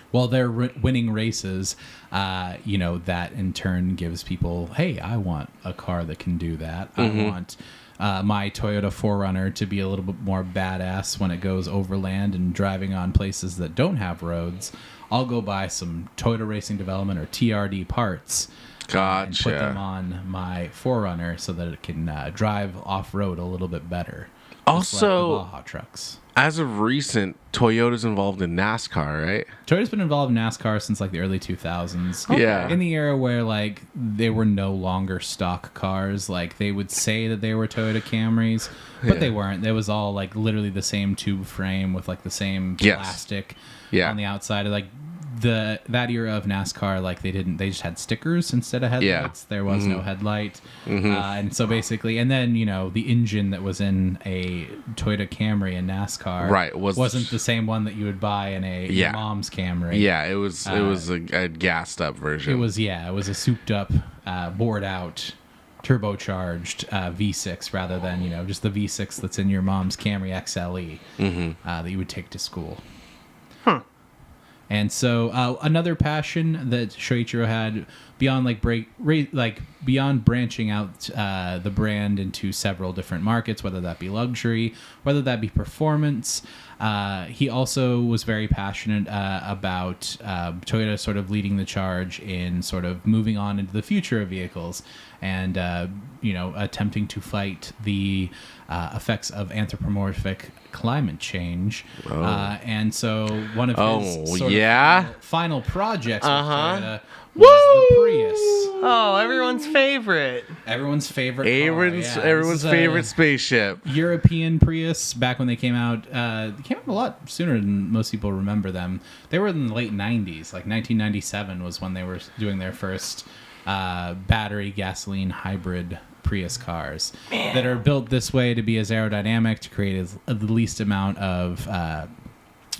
while they're winning races, that in turn gives people, hey, I want a car that can do that. I want my Toyota 4Runner to be a little bit more badass when it goes overland and driving on places that don't have roads. I'll go buy some Toyota Racing Development or TRD parts. Gotcha. And put them on my 4Runner so that it can drive off-road a little bit better. Also, like the Baja trucks. As of recent, Toyota's involved in NASCAR, right? Toyota's been involved in NASCAR since like the early 2000s. Okay. Yeah. In the era where like they were no longer stock cars. Like they would say that they were Toyota Camrys, but they weren't. They was all like literally the same tube frame with like the same plastic on the outside. Like that era of NASCAR, like they just had stickers instead of headlights. There was no headlight. And so basically, and then the engine that was in a Toyota Camry in NASCAR wasn't the same one that you would buy in your mom's Camry. Yeah, it was a gassed up version. It was a souped up, bored out, turbocharged V6 rather than just the V6 that's in your mom's Camry XLE that you would take to school. And so another passion that Shoichiro had beyond beyond branching out the brand into several different markets, whether that be luxury, whether that be performance. He also was very passionate about Toyota sort of leading the charge in sort of moving on into the future of vehicles and attempting to fight the effects of anthropomorphic climate change. And so one of his final projects with Toyota was the Prius. Oh, everyone's favorite. Everyone's favorite Everyone's favorite spaceship. European Prius, back when they came out. They came out a lot sooner than most people remember them. They were in the late 90s. Like 1997 was when they were doing their first battery gasoline hybrid Prius cars that are built this way to be as aerodynamic, to create the least amount of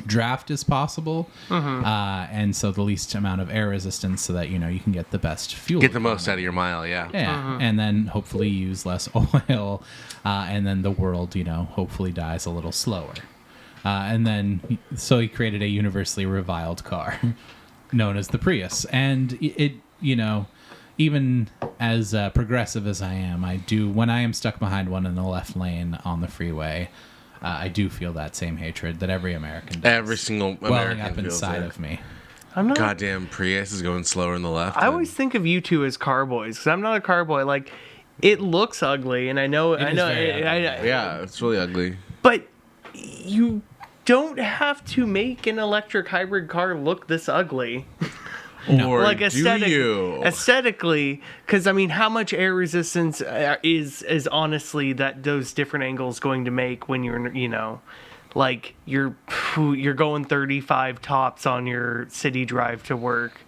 draft as possible, and so the least amount of air resistance, so that you can get the best fuel, get the most out of your mile, and then hopefully use less oil, and then the world hopefully dies a little slower, and then so he created a universally reviled car known as the Prius. And it even as progressive as I am, when I am stuck behind one in the left lane on the freeway, I do feel that same hatred that every American does. Every single welling American up feels inside it. of me. I'm not. Goddamn Prius is going slower in the left. I always think of you two as car boys because I'm not a car boy. Like, it looks ugly, and I know. yeah, it's really ugly. But you don't have to make an electric hybrid car look this ugly. Or like do you? Aesthetically, because I mean, how much air resistance is honestly that those different angles going to make when you're, like you're going 35 tops on your city drive to work,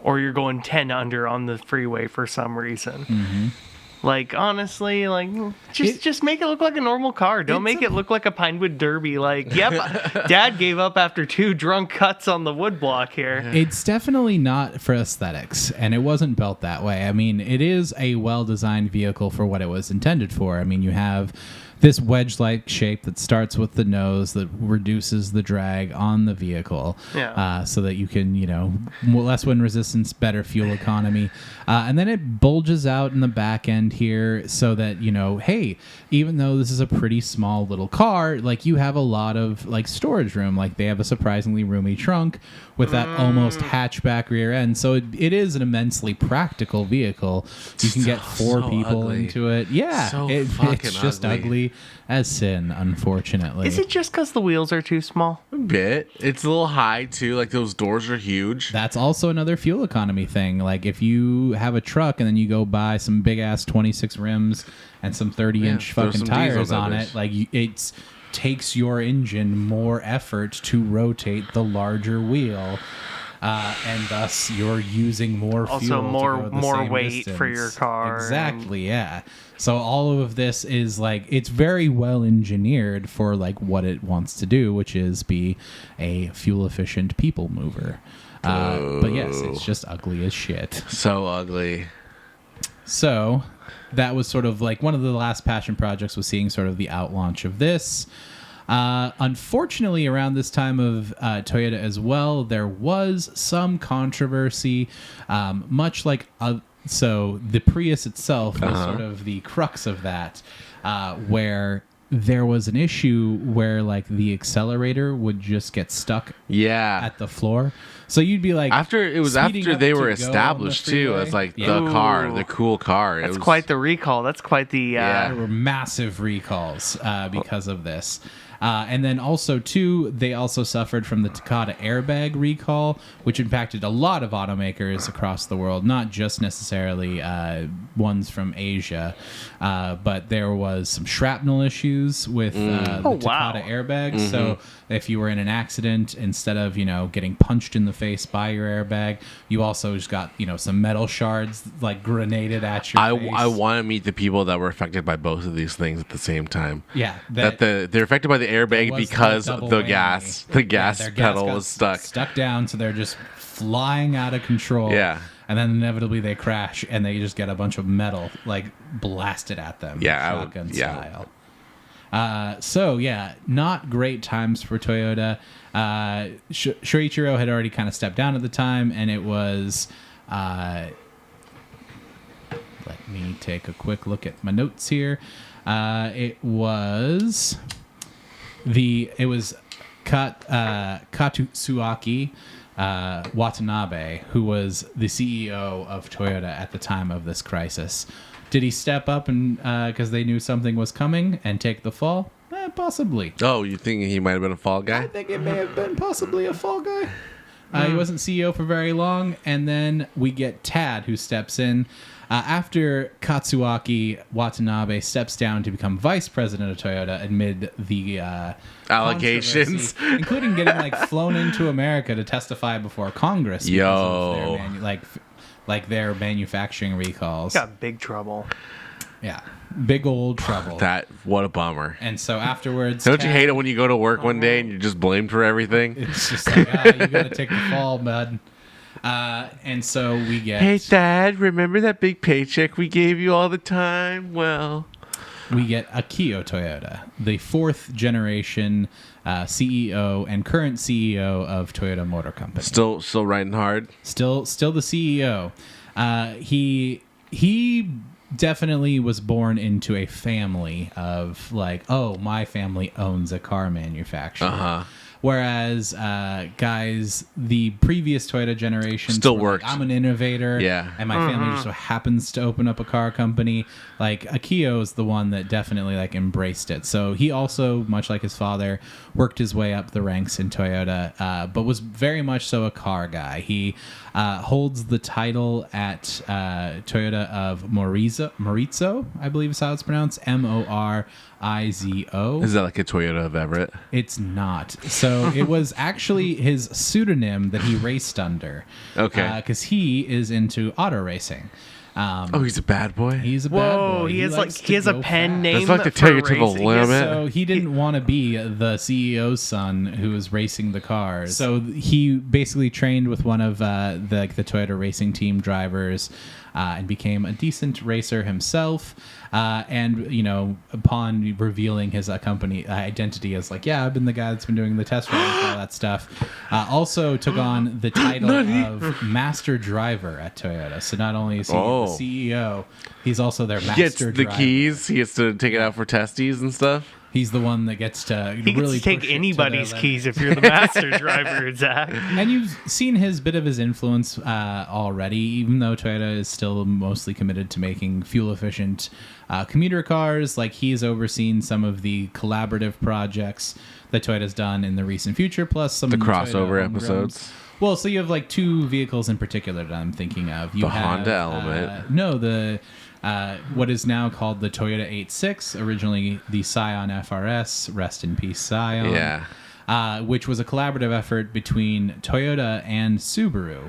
or you're going 10 under on the freeway for some reason. Mm-hmm. Like, honestly, like, just make it look like a normal car. Don't make it look like a Pinewood Derby. Like, yep, Dad gave up after 2 drunk cuts on the woodblock here. It's definitely not for aesthetics, and it wasn't built that way. I mean, it is a well-designed vehicle for what it was intended for. I mean, you have this wedge-like shape that starts with the nose that reduces the drag on the vehicle, so that you can, less wind resistance, better fuel economy, and then it bulges out in the back end here so that, hey, even though this is a pretty small little car, like you have a lot of like storage room. Like they have a surprisingly roomy trunk with that almost hatchback rear end, so it is an immensely practical vehicle. You can get 4 people ugly. into it. Yeah, it's just ugly as sin, unfortunately. Is it just because the wheels are too small? A bit. It's a little high too. Like those doors are huge. That's also another fuel economy thing. Like if you have a truck and then you go buy some big ass 26 rims and some 30-inch fucking tires on it, like it takes your engine more effort to rotate the larger wheel. And thus you're using more fuel. Also, more weight distance. for your car. Exactly, yeah. So all of this is like, it's very well engineered for like what it wants to do, which is be a fuel efficient people mover. But yes, it's just ugly as shit. So ugly. So that was sort of like one of the last passion projects, was seeing sort of the out launch of this. Unfortunately, around this time of Toyota as well, there was some controversy, much like so the Prius itself was sort of the crux of that, where there was an issue where like the accelerator would just get stuck at the floor. So you'd be like, after they were established too as like the cool car. That's quite the recall. That's quite the there were massive recalls because of this. And then also, too, they also suffered from the Takata airbag recall, which impacted a lot of automakers across the world, not just necessarily ones from Asia. But there was some shrapnel issues with the Takata airbags. Mm-hmm. So if you were in an accident, instead of, getting punched in the face by your airbag, you also just got, some metal shards like grenaded at your face. I want to meet the people that were affected by both of these things at the same time. Yeah. They're affected by the airbag because the gas pedal was stuck down, so they're just flying out of control. Yeah. And then inevitably they crash and they just get a bunch of metal like blasted at them. Shotgun style. So yeah, not great times for Toyota. Shoichiro had already kind of stepped down at the time, and it was let me take a quick look at my notes here. It was Katsuaki Watanabe, who was the CEO of Toyota at the time of this crisis. Did he step up and because they knew something was coming and take the fall? Possibly. Oh, you think he might have been a fall guy? I think it may have been possibly a fall guy. He wasn't CEO for very long, and then we get Tad, who steps in after Katsuaki Watanabe steps down to become vice president of Toyota amid the allegations, including getting flown into America to testify before Congress. Yo, of their manufacturing recalls. Got big trouble. Yeah, big old trouble. What a bummer. And so afterwards, don't you hate it when you go to work one day and you're just blamed for everything? It's just like, you gotta take the fall, bud. And so we get, hey Dad, remember that big paycheck we gave you all the time? Well, we get Akio Toyoda, the 4th generation CEO and current CEO of Toyota Motor Company. Still riding hard. Still the CEO. He definitely was born into a family of like, oh, my family owns a car manufacturer. Whereas guys, the previous Toyota generation still worked. Like, I'm an innovator, and my family just so happens to open up a car company. Like Akio is the one that definitely like embraced it. So he also, much like his father, worked his way up the ranks in Toyota, but was very much so a car guy. He holds the title at Toyota of Morizo, I believe is how it's pronounced, Morizo. Is that like a Toyota of Everett? It's not. So it was actually his pseudonym that he raced under. Okay. Because he is into auto racing. He's a bad boy. He's a bad boy. He has a pen name. It's like to take it to the limit. So he didn't want to be the CEO's son who was racing the cars. So he basically trained with one of the Toyota racing team drivers. And became a decent racer himself. And, you know, upon revealing his company identity as like, yeah, I've been the guy that's been doing the test rides and all that stuff, also took on the title of master driver at Toyota. So not only is he the CEO, he's also their master driver. He gets the keys. He gets to take it out for testes and stuff. He's the one that gets to really take anybody's keys if you're the master driver, Zach. And you've seen his bit of his influence already, even though Toyota is still mostly committed to making fuel-efficient commuter cars. Like, he's overseen some of the collaborative projects that Toyota's done in the recent future, plus some of the crossover episodes. Well, so you have like two vehicles in particular that I'm thinking of. You have Honda Element. What is now called the Toyota 86, originally the Scion FRS, rest in peace Scion. Yeah. Which was a collaborative effort between Toyota and Subaru,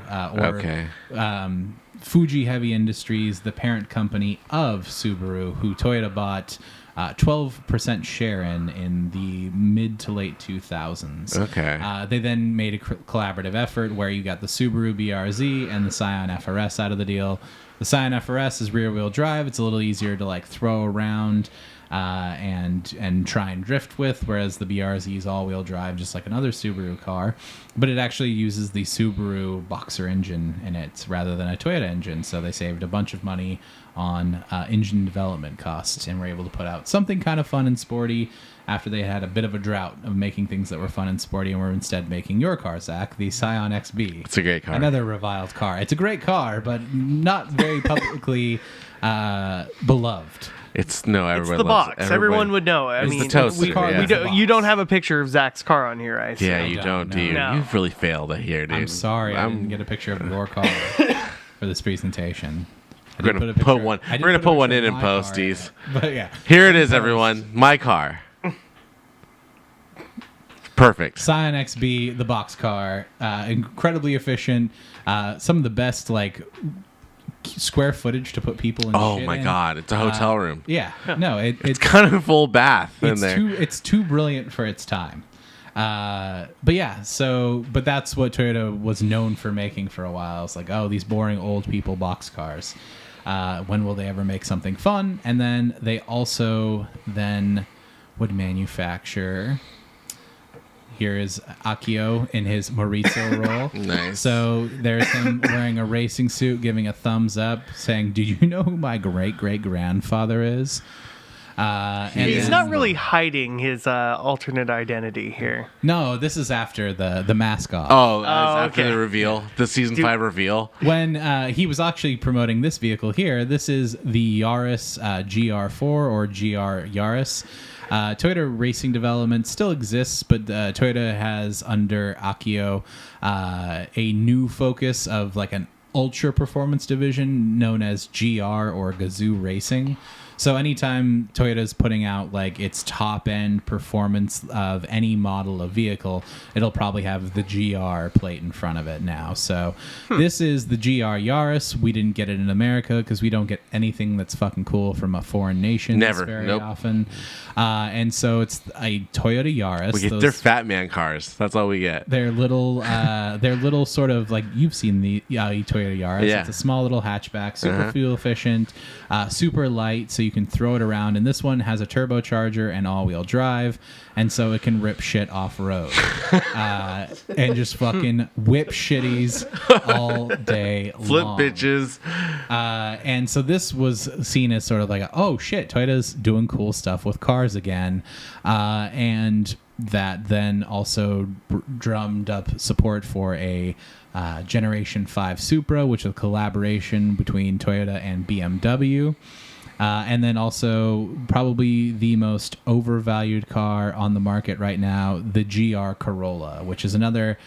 Fuji Heavy Industries, the parent company of Subaru, who Toyota bought 12% share in the mid to late 2000s. Okay. They then made a collaborative effort where you got the Subaru BRZ and the Scion FRS out of the deal. The Scion FRS is rear-wheel drive. It's a little easier to like throw around and try and drift with, whereas the BRZ is all-wheel drive, just like another Subaru car. But it actually uses the Subaru Boxer engine in it rather than a Toyota engine, so they saved a bunch of money on engine development costs and were able to put out something kind of fun and sporty after they had a bit of a drought of making things that were fun and sporty and were instead making your car, Zach, the Scion XB. It's a great car. Another reviled car. It's a great car, but not very publicly beloved. It's the box. Everyone would know. I mean, the toaster. You don't have a picture of Zach's car on here, I assume. Yeah, you don't, do you? No. You've really failed here, dude. I'm sorry, I didn't get a picture of your car for this presentation. We're gonna put one in posties. But yeah, here it is, everyone. My car. Perfect. Scion XB, the box car, incredibly efficient. Some of the best like square footage to put people in. Oh my god, it's a hotel room. Yeah, no, it's kind of a full bath in there. It's too brilliant for its time. But that's what Toyota was known for making for a while. It's like, oh, these boring old people box cars. When will they ever make something fun? And then they also would manufacture. Here is Akio in his Morizo role. Nice. So there's him wearing a racing suit, giving a thumbs up, saying, "Do you know who my great-great-grandfather is?" He's not really hiding his alternate identity here. No, this is after the mask off. After the reveal, the season 5 reveal. When he was actually promoting this vehicle here, this is the Yaris GR4 or GR Yaris. Toyota Racing Development still exists, but Toyota has under Akio a new focus of like an ultra performance division known as GR or Gazoo Racing. So anytime Toyota's putting out like its top end performance of any model of vehicle, it'll probably have the GR plate in front of it now. So this is the GR Yaris. We didn't get it in America because we don't get anything that's fucking cool from a foreign nation very often. And so it's a Toyota Yaris. We get their fat man cars. That's all we get. They're little sort of like you've seen the Toyota Yaris. Yeah. It's a small little hatchback, super fuel efficient, super light. So you you can throw it around. And this one has a turbocharger and all-wheel drive, and so it can rip shit off-road and just fucking whip shitties all day Flip long. bitches. And so this was seen as sort of like, oh shit, Toyota's doing cool stuff with cars again. And that then also drummed up support for a Generation 5 Supra, which is a collaboration between Toyota and BMW. And then also probably the most overvalued car on the market right now, the GR Corolla, which is another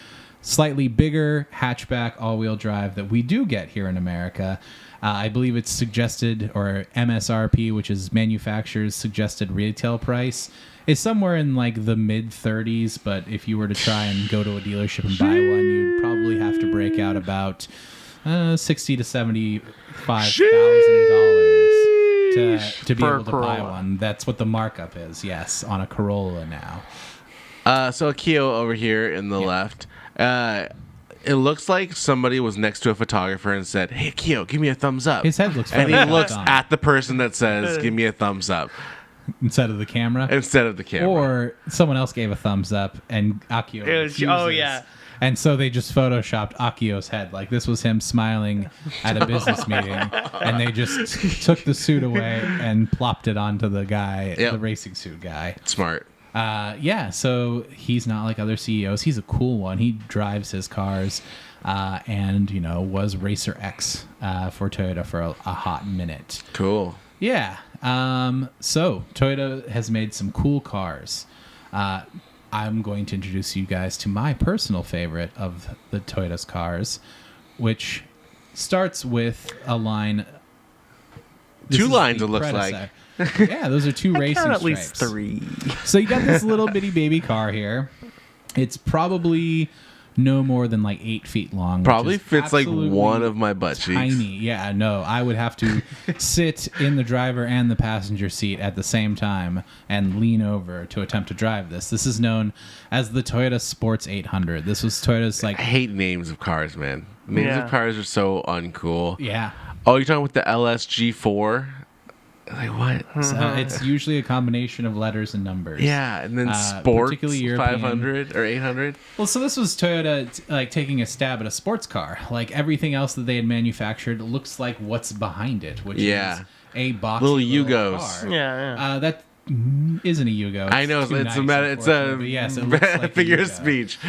slightly bigger hatchback all-wheel drive that we do get here in America. I believe it's suggested, or MSRP, which is manufacturer's suggested retail price, is somewhere in like the mid 30s. But if you were to try and go to a dealership and buy one, you'd probably have to break out about $60,000 to $75,000 to be able to buy one. That's what the markup is. Yes, on a Corolla now. So a Keo over here in the left. It looks like somebody was next to a photographer and said, "Hey, Keo, give me a thumbs up." His head looks and he looks on at the person that says, "Give me a thumbs up." instead of the camera. Or someone else gave a thumbs up and Akio refuses. Oh, yeah. And so they just photoshopped Akio's head. Like, this was him smiling at a business meeting. And they just took the suit away and plopped it onto the guy, the racing suit guy. Smart. So he's not like other CEOs. He's a cool one. He drives his cars and, was Racer X for Toyota for a hot minute. Cool. Yeah. So Toyota has made some cool cars. I'm going to introduce you guys to my personal favorite of the Toyota's cars, which starts with a line. Two lines, it looks like. Yeah, those are two racing stripes. At least three. So you got this little bitty baby car here. It's probably no more than like 8 feet long. Probably fits like one of my butt cheeks. Tiny. Yeah, no. I would have to sit in the driver and the passenger seat at the same time and lean over to attempt to drive this. This is known as the Toyota Sports 800. This was Toyota's I hate names of cars, man. Names of cars are so uncool. Yeah. Oh, you're talking with the LSG4? Like what? So it's usually a combination of letters and numbers. Yeah, and then sports 500 or 800. Well, so this was Toyota like taking a stab at a sports car. Like everything else that they had manufactured looks like what's behind it, which is a boxy little Yugos. Car. Yeah. That isn't a Yugo. I know, it's yes, it looks like figure of speech.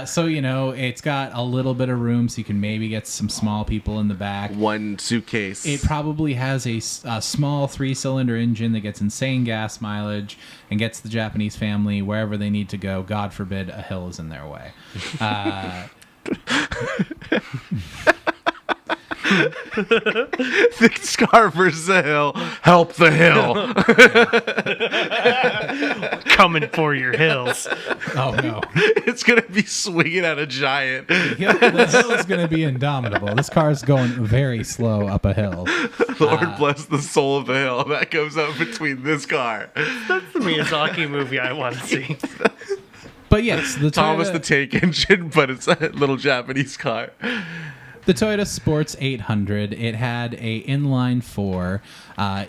So it's got a little bit of room, so you can maybe get some small people in the back. One suitcase. It probably has a small 3-cylinder engine that gets insane gas mileage and gets the Japanese family wherever they need to go. God forbid a hill is in their way. Thick scar versus the hill. Help the hill. Coming for your hills. Oh no! It's gonna be swinging at a giant. The hill is gonna be indomitable. This car is going very slow up a hill. Lord bless the soul of the hill that goes up between this car. That's the Miyazaki movie I want to see. But yes, the Thomas the Tank Engine, but it's a little Japanese car. The Toyota Sports 800, it had a inline-4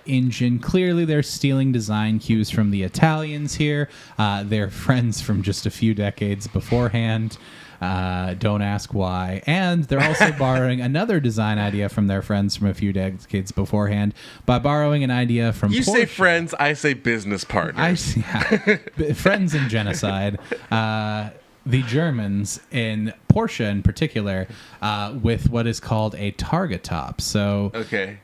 engine. Clearly, they're stealing design cues from the Italians here. They're friends from just a few decades beforehand. Don't ask why. And they're also borrowing another design idea from their friends from a few decades beforehand by borrowing an idea from You Porsche. say friends, I say business partners. Friends in genocide. The Germans, in Porsche in particular, with what is called a targa top. So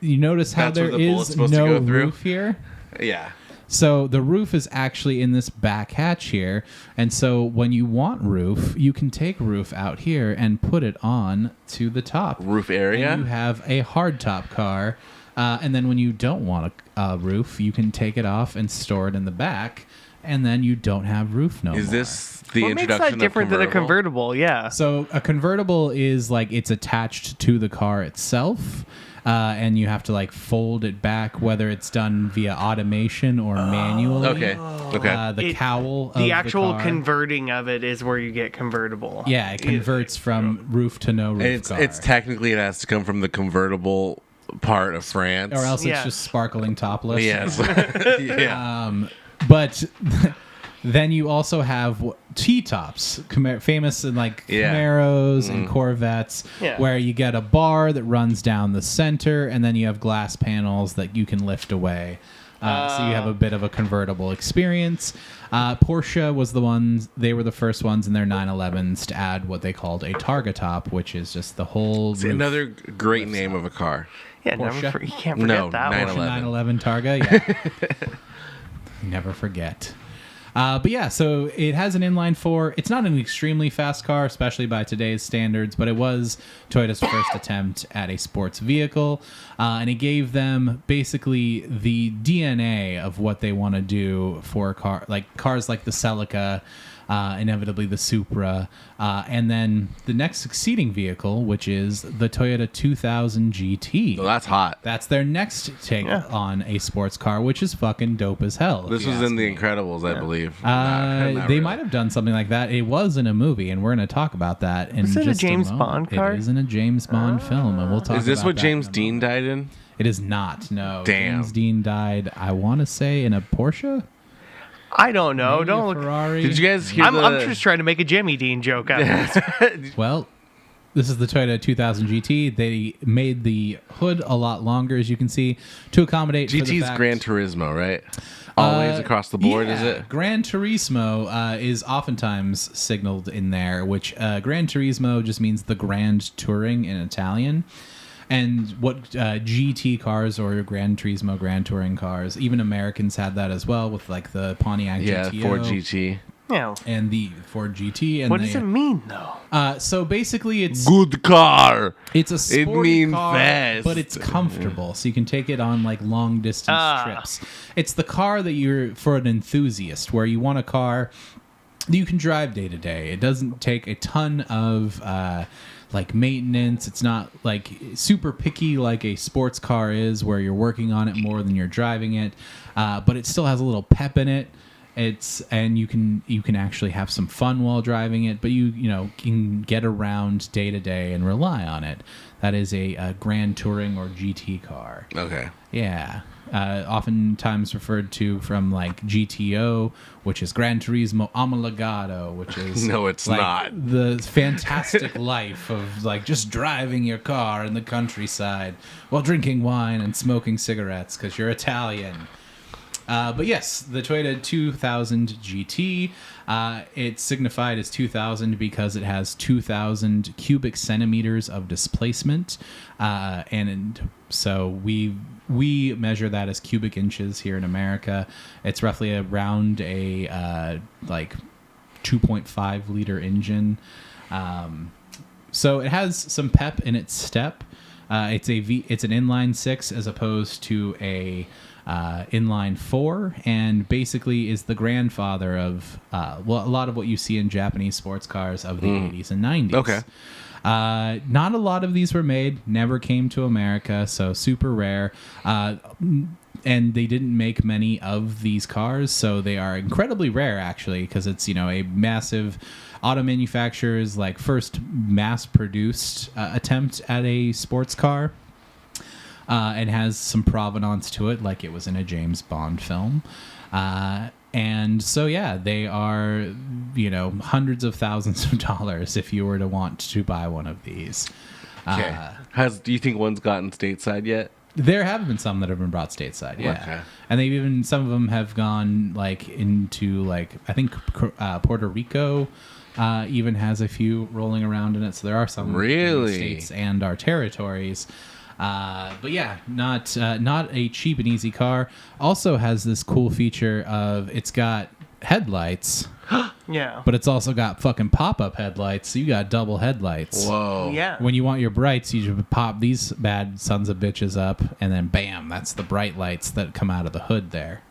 you notice how there is no roof here? Yeah. So the roof is actually in this back hatch here. And so when you want roof, you can take roof out here and put it on to the top. Roof area? And you have a hardtop car. And then when you don't want a roof, you can take it off and store it in the back. And then you don't have roof no more. Is this the introduction makes that different than a convertible? Yeah. So a convertible is like it's attached to the car itself, and you have to like fold it back, whether it's done via automation or manually. Okay. The cowl. The of actual the car. converting of it is where you get convertible. Yeah, it converts from roof to no roof. And it's technically it has to come from the convertible part of France. Or else it's just sparkling topless. Yes. Yeah. But then you also have T-tops, famous in like Camaros and Corvettes, where you get a bar that runs down the center, and then you have glass panels that you can lift away. So you have a bit of a convertible experience. Porsche was they were the first ones in their 911s to add what they called a Targa top, which is just the whole roof. Another great name of a car. Yeah, you can't forget that 911. one. 911 Targa, yeah. Never forget. But yeah, so it has an inline 4. It's not an extremely fast car, especially by today's standards, but it was Toyota's first attempt at a sports vehicle. And it gave them basically the DNA of what they want to do for a car, like cars like the Celica, inevitably the Supra, and then the next succeeding vehicle, which is the Toyota 2000 GT. Well, that's hot. That's their next take on a sports car, which is fucking dope as hell. This was in The Incredibles, I believe. They might have done something like that. It was in a movie, and we're going to talk about that in just a moment. Is it a James Bond car? It is in a James Bond film, and we'll talk about that. Is this what James Dean died in? It is not, no. Damn. James Dean died, I want to say, in a Porsche? I don't know. Maybe Don't a look. Ferrari? Did you guys hear I'm just trying to make a Jimmy Dean joke out of this. Well, this is the Toyota 2000 GT. They made the hood a lot longer, as you can see, to accommodate for the GT's fact... Gran Turismo, right? Always across the board, is it? Gran Turismo is oftentimes signaled in there, which Gran Turismo just means the Grand Touring in Italian. And what GT cars or Gran Turismo Grand Touring cars, even Americans had that as well with like the Pontiac GTO. Yeah, Ford GT. Yeah. And the Ford GT. And what does it mean, though? So basically, it's good car. It's a sporty car, fast, but it's comfortable, so you can take it on like long distance trips. It's the car that you're for an enthusiast, where you want a car that you can drive day to day. It doesn't take a ton of like maintenance. It's not like super picky like a sports car is, where you're working on it more than you're driving it, but it still has a little pep in it. And you can actually have some fun while driving it, but you can get around day to day and rely on it. That is a Grand Touring or GT car. Okay. Yeah. Oftentimes referred to from like GTO, which is Gran Turismo Omologato, which is no, it's like not the fantastic life of like just driving your car in the countryside while drinking wine and smoking cigarettes because you're Italian. But yes, the Toyota 2000 GT, it's signified as 2000 because it has 2000 cubic centimeters of displacement, and so we measure that as cubic inches here in America. It's roughly around a like 2.5 liter engine. So it has some pep in its step. It's an inline 6 as opposed to a inline 4, and basically is the grandfather of a lot of what you see in Japanese sports cars of the 80s and 90s. Okay. Not a lot of these were made, never came to America, so super rare. And they didn't make many of these cars, so they are incredibly rare actually, because it's a massive auto manufacturer's like first mass-produced attempt at a sports car. And has some provenance to it, like it was in a James Bond film. And so, yeah, they are, hundreds of thousands of dollars if you were to want to buy one of these. Okay. Do you think one's gotten stateside yet? There have been some that have been brought stateside, yeah. Okay. And some of them have gone, like, into, like, I think Puerto Rico even has a few rolling around in it. So there are some in the states and our territories. But yeah, not a cheap and easy car. Also has this cool feature of it's got headlights. Yeah. But it's also got fucking pop-up headlights, so you got double headlights. Whoa. Yeah. When you want your brights, you just pop these bad sons of bitches up, and then bam, that's the bright lights that come out of the hood there.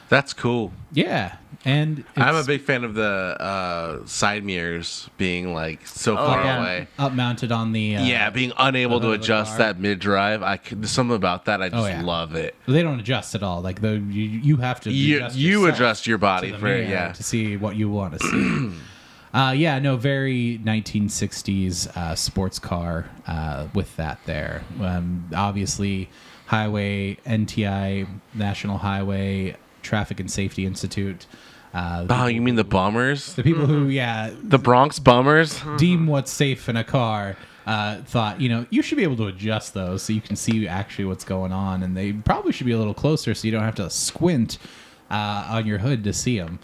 That's cool. Yeah. And I'm a big fan of the side mirrors being like so far away, up mounted on the being unable to adjust that mid drive. There's something about that. I just love it. They don't adjust at all. Like you have to you adjust your body to for it, to see what you want to see. Very 1960s sports car with that there. Obviously, highway, NTI, National Highway Traffic and Safety Institute. You mean the bummers? The people who, the Bronx bummers? deem what's safe in a car. Thought, you should be able to adjust those so you can see actually what's going on. And they probably should be a little closer so you don't have to squint on your hood to see them.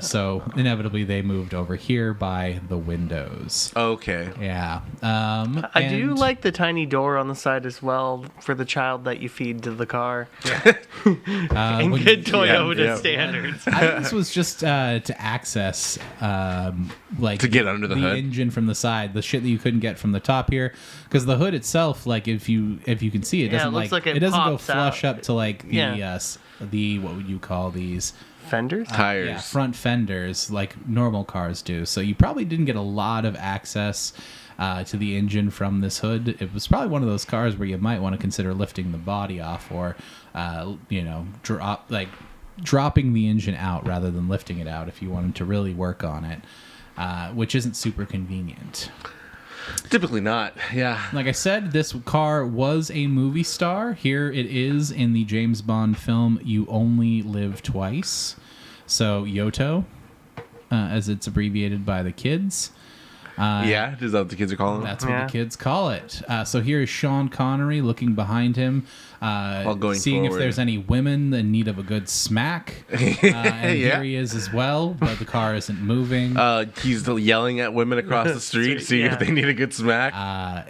So inevitably they moved over here by the windows. Okay. Yeah. I do like the tiny door on the side as well for the child that you feed to the car. Yeah. In good Toyota standards. I think this was just to access, to get under the hood engine from the side, the shit that you couldn't get from the top here, because the hood itself, like if you can see it, doesn't it doesn't go pops flush out. up to like the what would you call these? Fenders? Tires. Front fenders like normal cars do. So you probably didn't get a lot of access to the engine from this hood. It was probably one of those cars where you might want to consider lifting the body off or, dropping the engine out rather than lifting it out if you wanted to really work on it, which isn't super convenient. Typically not, yeah. Like I said, this car was a movie star. Here it is in the James Bond film You Only Live Twice. So Yoto, as it's abbreviated by the kids. Is that what the kids are calling it? That's what the kids call it. So here is Sean Connery looking behind him, seeing forward. if there's any women in need of a good smack. And here he is as well, but the car isn't moving. He's still yelling at women across the street, seeing if they need a good smack.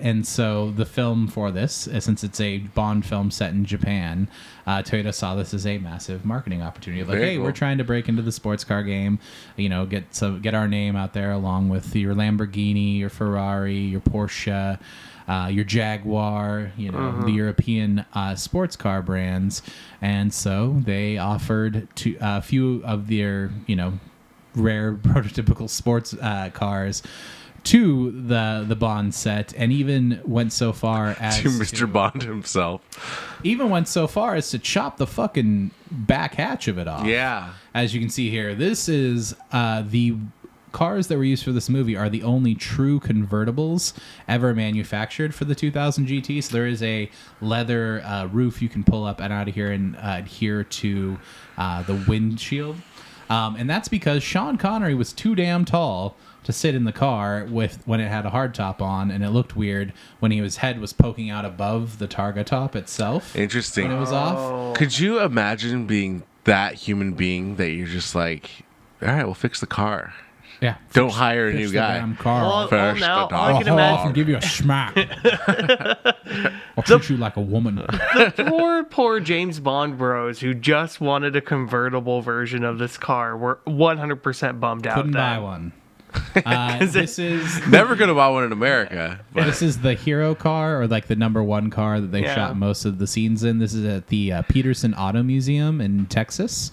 And so the film for this, since it's a Bond film set in Japan, Toyota saw this as a massive marketing opportunity. Like, Very hey, cool. we're trying to break into the sports car game, get our name out there along with your Lamborghini, your Ferrari, your Porsche, your Jaguar, the European sports car brands. And so they offered to a few of their, rare prototypical sports cars to the Bond set, and even went so far as to Mr. Bond himself. Even went so far as to chop the fucking back hatch of it off. Yeah. As you can see here, this is the cars that were used for this movie are the only true convertibles ever manufactured for the 2000 GT. So there is a leather roof you can pull up and out of here and adhere to the windshield. And that's because Sean Connery was too damn tall to sit in the car when it had a hardtop on, and it looked weird when his head was poking out above the Targa top itself. Interesting. When it was off. Could you imagine being that human being that you're just like, all right, we'll fix the car. Yeah. Don't hire a Fix new the guy. damn car. Well, First, now, the all I dog. can I'll imagine, give you a smack. I'll treat you like a woman. poor James Bond bros who just wanted a convertible version of this car were 100% bummed out. Couldn't then. buy one. This is Never gonna buy one in America. But this is the hero car, or like the number one car that they shot most of the scenes in. This is at the Peterson Auto Museum in Texas,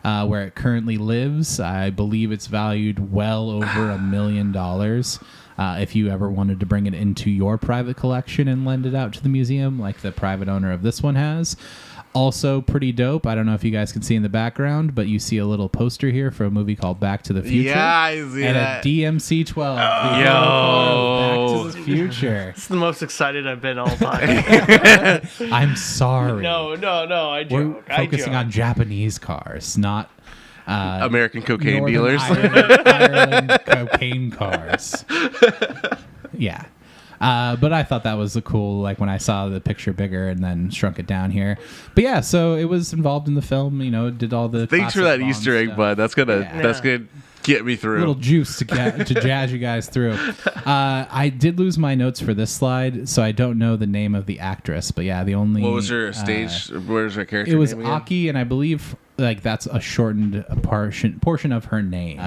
where it currently lives. I believe it's valued well over $1 million. If you ever wanted to bring it into your private collection and lend it out to the museum, like the private owner of this one has. Also pretty dope. I don't know if you guys can see in the background, but you see a little poster here for a movie called Back to the Future. Yeah, I see and that. a DMC-12. Back to the Future. It's the most excited I've been all time. I'm sorry. No, I We're joke. focusing on Japanese cars, not American cocaine Northern dealers. Ireland cocaine cars. Yeah. But I thought that was a cool, like when I saw the picture bigger and then shrunk it down here. But yeah, so it was involved in the film, did all the Thanks for classic that Bond Easter egg, stuff. bud. That's gonna get me through. A little juice to jazz you guys through. I did lose my notes for this slide, so I don't know the name of the actress. But yeah, the only... What was her stage? What was her character It was name again? Aki, and I believe that's a shortened portion of her name.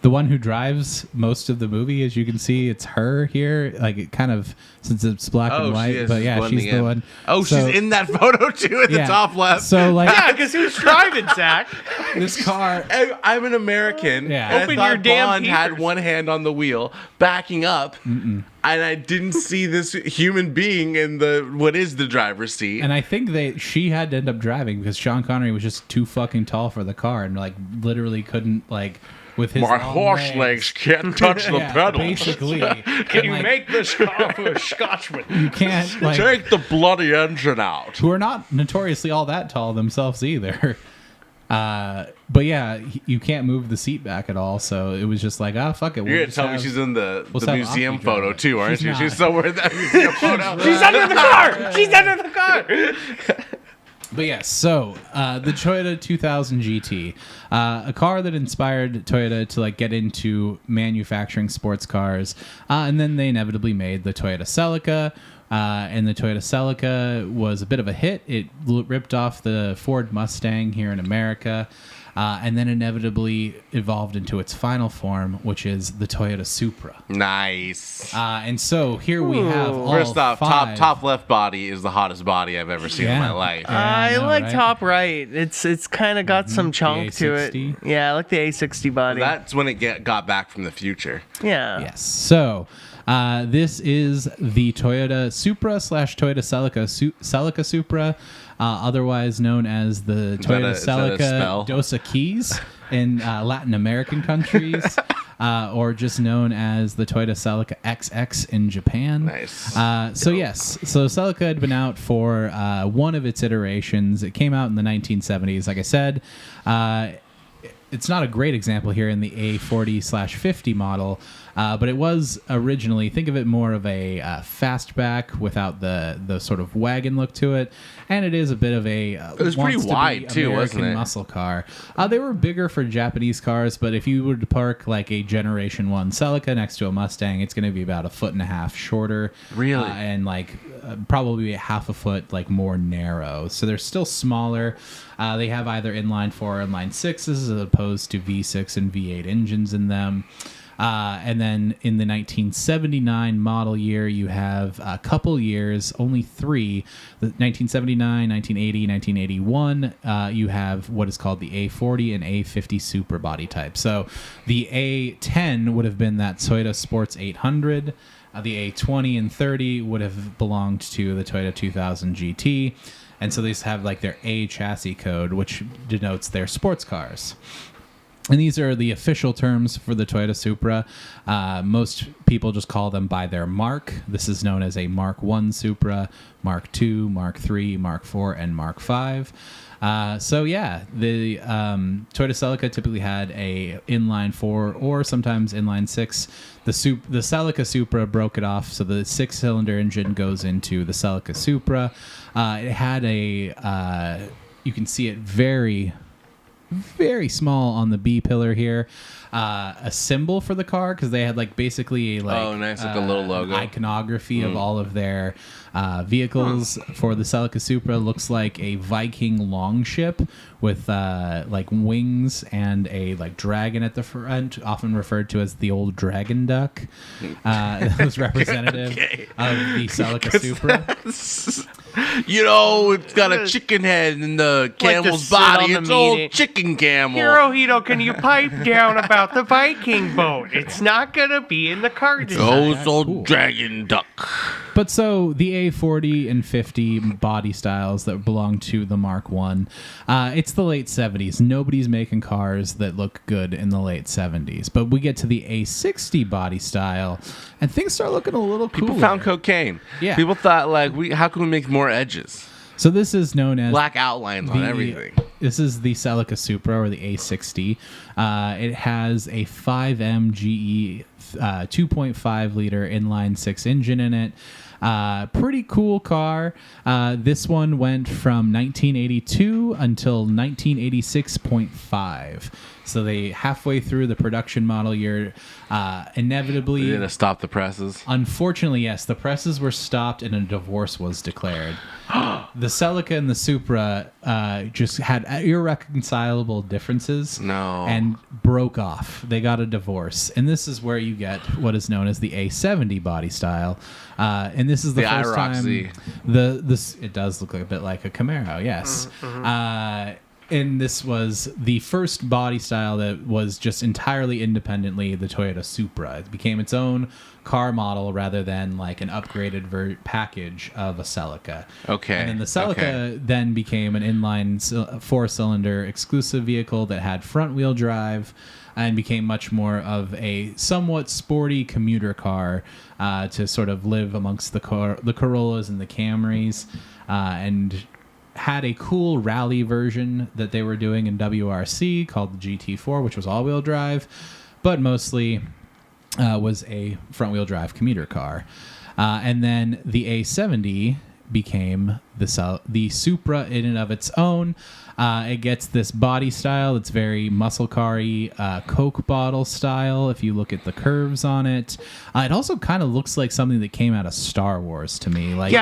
The one who drives most of the movie, as you can see, it's her here. Like it kind of, since it's black and white, but yeah, she's the one. Oh, So- she's in that photo too at the top left. So like Yeah, because who's driving, Zach? this car. I'm an American. Yeah. And Open I thought your damn Bond had heaters. one hand on the wheel, backing up, and I didn't see this human being in what is the driver's seat. And I think she had to end up driving because Sean Connery was just too fucking tall for the car and like literally couldn't like with his My long horse legs can't touch the pedals. Basically. Can you make this car for a Scotchman? You can't like Take the bloody engine out. who are not notoriously all that tall themselves either. But yeah, you can't move the seat back at all, so it was just like, fuck it. You're going to tell me she's in the museum Aki photo drive it. too, aren't She's you? not. She's somewhere in that museum photo. She's under the car! She's under the car! But yes, so the Toyota 2000 GT, a car that inspired Toyota to like get into manufacturing sports cars, and then they inevitably made the Toyota Celica. And the Toyota Celica was a bit of a hit. It ripped off the Ford Mustang here in America, and then inevitably evolved into its final form, which is the Toyota Supra. Nice. And so here we have all First off, five. top left body is the hottest body I've ever seen in my life. I know, like right? top right. It's kind of got some chunk to it. A60? Yeah, I like the A60 body. That's when it got back from the future. Yeah. Yes. So this is the Toyota Supra / Toyota Celica Supra, otherwise known as the Toyota is that a Celica spell? Dos Equis in Latin American countries, or just known as the Toyota Celica XX in Japan. Nice. So Celica had been out for one of its iterations. It came out in the 1970s. Like I said, it's not a great example here in the A40/50 model, but it was originally, think of it more of a fastback without the sort of wagon look to it, and it is a bit of a it was pretty wide too, wasn't it? Muscle car. They were bigger for Japanese cars, but if you were to park like a Generation 1 Celica next to a Mustang, it's going to be about 1.5 feet shorter. Really? And like probably 0.5 foot like more narrow. So they're still smaller. They have either inline 4 or inline 6s as opposed to V6 and V8 engines in them. And then in the 1979 model year, you have a couple years, only 3, the 1979, 1980, 1981, you have what is called the A40 and A50 Super body type. So the A10 would have been that Toyota Sports 800. The A20 and 30 would have belonged to the Toyota 2000 GT. And so these have like their A chassis code, which denotes their sports cars. And these are the official terms for the Toyota Supra. Most people just call them by their mark. This is known as a Mark 1 Supra, Mark 2, Mark 3, Mark 4, and Mark 5. So yeah, the Toyota Celica typically had a inline 4 or sometimes inline 6. The Celica Supra broke it off, so the 6-cylinder engine goes into the Celica Supra. It had a, you can see it very small on the B pillar here. A symbol for the car because they had like basically like nice, like a little logo iconography of all of their vehicles. For the Celica Supra, looks like a Viking longship with like wings and a like dragon at the front, often referred to as the old dragon duck. That was representative of the Celica Supra. You know, it's got a chicken head in the camel's body. It's old chicken camel. Hirohito, can you pipe down about the Viking boat? It's not going to be in the car design. It's old dragon duck. But so the A40 and 50 body styles that belong to the Mark 1, it's the late 70s. Nobody's making cars that look good in the late 70s. But we get to the A60 body style, and things start looking a little cooler. People found cocaine. Yeah. People thought, like, how can we make more edges? So this is known as black outlines on everything. This is the Celica Supra, or the A60. It has a 5M GE 2.5 liter inline 6 engine in it. Pretty cool car. This one went from 1982 until 1986.5. So they halfway through the production model year, inevitably... They're going to stop the presses? Unfortunately, yes. The presses were stopped and a divorce was declared. The Celica and the Supra just had irreconcilable differences. No. And broke off. They got a divorce. And this is where you get what is known as the A70 body style. And this is the first time... It does look like a bit like a Camaro, yes. Mm-hmm. And this was the first body style that was just entirely independently the Toyota Supra. It became its own car model rather than like an upgraded package of a Celica. Okay. And then the Celica then became an inline 4-cylinder exclusive vehicle that had front-wheel drive. and became much more of a somewhat sporty commuter car to sort of live amongst the Corollas and the Camrys, and had a cool rally version that they were doing in WRC called the GT4, which was all-wheel drive, but mostly was a front-wheel drive commuter car. And then the A70 became the Supra in and of its own. It gets this body style that's very muscle car-y, Coke bottle style if you look at the curves on it. It also kind of looks like something that came out of Star Wars to me. Like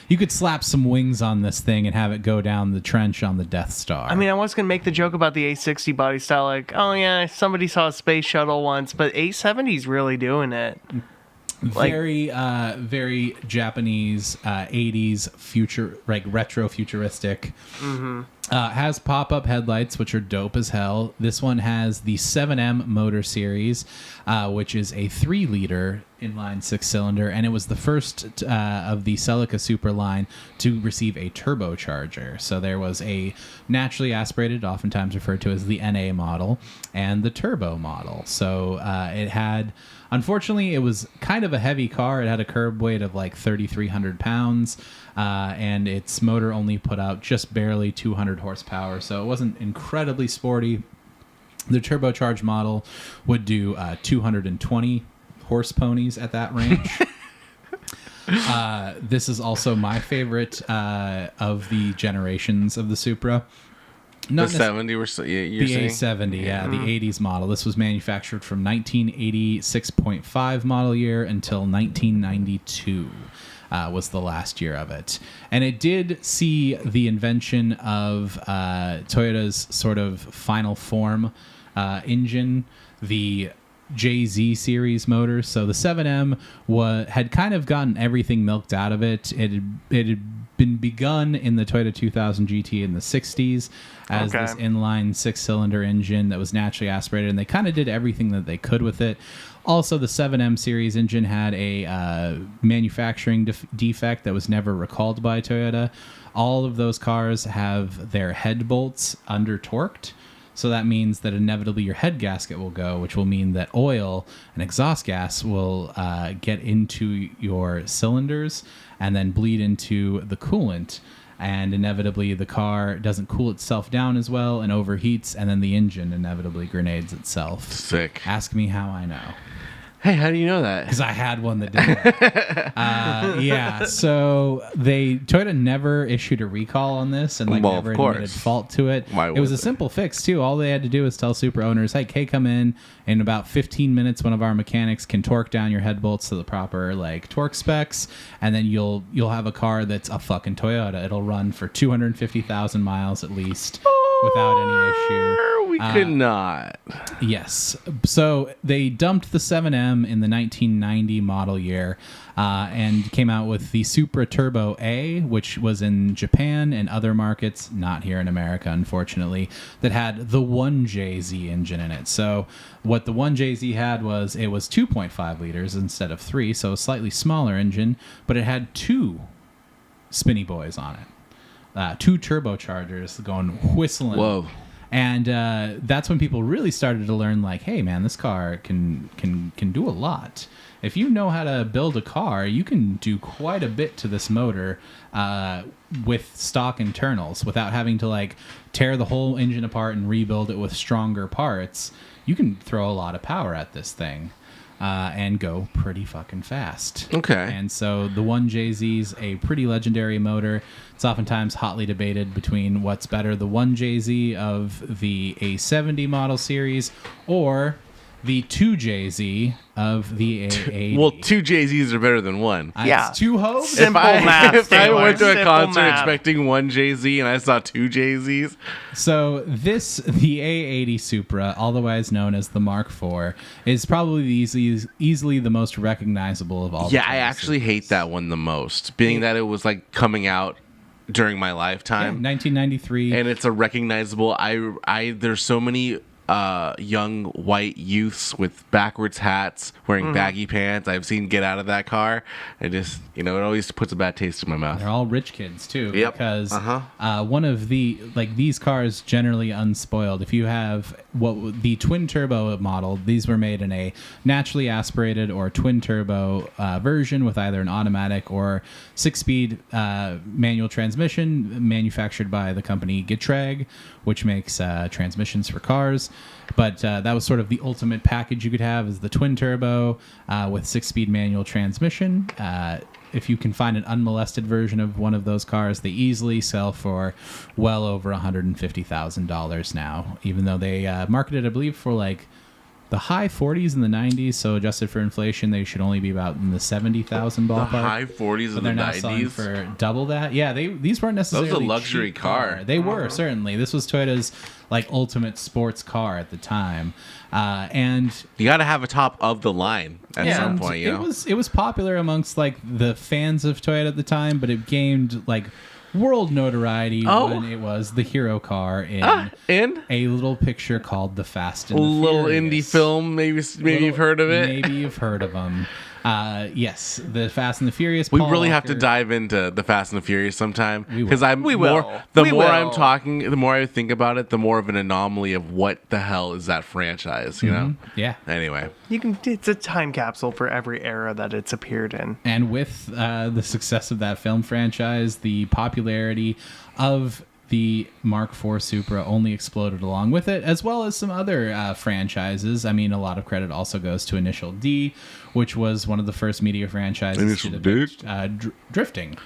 you could slap some wings on this thing and have it go down the trench on the Death Star. I mean, I was going to make the joke about the A60 body style, like, oh yeah, somebody saw a space shuttle once, but A70's really doing it. Very Japanese 80s future, like retro futuristic. Mm-hmm. Has pop-up headlights, which are dope as hell. This one has the 7M motor series, which is a 3-liter inline 6-cylinder, and it was the first of the Celica Super line to receive a turbocharger. So there was a naturally aspirated, oftentimes referred to as the NA model, and the turbo model. So it had... Unfortunately, it was kind of a heavy car. It had a curb weight of like 3,300 pounds, and its motor only put out just barely 200 horsepower, so it wasn't incredibly sporty. The turbocharged model would do 220 horse ponies at that range. This is also my favorite of the generations of the Supra. The 70 were you're the A70, yeah, the 80s model. This was manufactured from 1986.5 model year until 1992 was the last year of it. And it did see the invention of Toyota's sort of final form engine, the JZ series motors. So the 7M had kind of gotten everything milked out of it. It had been begun in the Toyota 2000 GT in the 60s as this inline 6-cylinder engine that was naturally aspirated, and they kind of did everything that they could with it. Also, the 7M series engine had a manufacturing defect that was never recalled by Toyota. All of those cars have their head bolts under-torqued. So that means that inevitably your head gasket will go, which will mean that oil and exhaust gas will get into your cylinders and then bleed into the coolant. And inevitably the car doesn't cool itself down as well and overheats, and then the engine inevitably grenades itself. Sick. Ask me how I know. Hey, how do you know that? Because I had one that did that. Yeah, so Toyota never issued a recall on this and never admitted fault to it. It was a simple fix, too. All they had to do was tell Supra owners, hey, come in about 15 minutes, one of our mechanics can torque down your head bolts to the proper torque specs, and then you'll have a car that's a fucking Toyota. It'll run for 250,000 miles at least without any issue. We could not. Yes. So they dumped the 7M in the 1990 model year and came out with the Supra Turbo A, which was in Japan and other markets, not here in America, unfortunately, that had the 1JZ engine in it. So what the 1JZ had was it was 2.5 liters instead of 3, so a slightly smaller engine, but it had 2 spinny boys on it. 2 turbochargers going whistling. Whoa. And that's when people really started to learn, hey, man, this car can do a lot. If you know how to build a car, you can do quite a bit to this motor with stock internals without having to tear the whole engine apart and rebuild it with stronger parts. You can throw a lot of power at this thing. And go pretty fucking fast. Okay. And so the 1JZ's a pretty legendary motor. It's oftentimes hotly debated between what's better, the 1JZ of the A70 model series or the 2JZ of the A80. Well, 2 JZs are better than 1. Yeah. It's 2 hopes. Simple math. If I went to a Simple concert math. expecting 1 JZ and I saw 2 JZs. So the A80 Supra, otherwise known as the Mark IV, is probably easily the most recognizable of all the I actually hate that one the most, being that it was coming out during my lifetime. 1993. And it's a recognizable. There's so many young white youths with backwards hats wearing baggy pants I've seen get out of that car. It just, it always puts a bad taste in my mouth. They're all rich kids too. Yep. Because one of the these cars generally unspoiled. If you have the twin turbo model. These were made in a naturally aspirated or twin turbo version with either an automatic or 6-speed manual transmission, manufactured by the company Getrag, which makes transmissions for cars. But that was sort of the ultimate package you could have, is the twin turbo with 6-speed manual transmission. If you can find an unmolested version of one of those cars, they easily sell for well over $150,000 now, even though they marketed, I believe, for like the high 40s in the 90s. So adjusted for inflation, they should only be about in the 70,000 ballpark. The high 40s in the 90s? They're now selling for double that. Yeah, these weren't necessarily that was a luxury car. They were, certainly. This was Toyota's like ultimate sports car at the time. And you got to have a top of the line at some point, you know? It was popular amongst like the fans of Toyota at the time, but it gained like world notoriety when it was the hero car in a little picture called The Fast and the Furious. A little indie film, maybe you've heard of it. Maybe you've heard of them. Yes, The Fast and the Furious. We really have to dive into The Fast and the Furious sometime, because the more I'm talking, the more I think about it, the more of an anomaly of what the hell is that franchise, you know? Yeah. Anyway, it's a time capsule for every era that it's appeared in. And with the success of that film franchise, the popularity of the Mark IV Supra only exploded along with it, as well as some other franchises. I mean, a lot of credit also goes to Initial D, which was one of the first media franchises to depict drifting.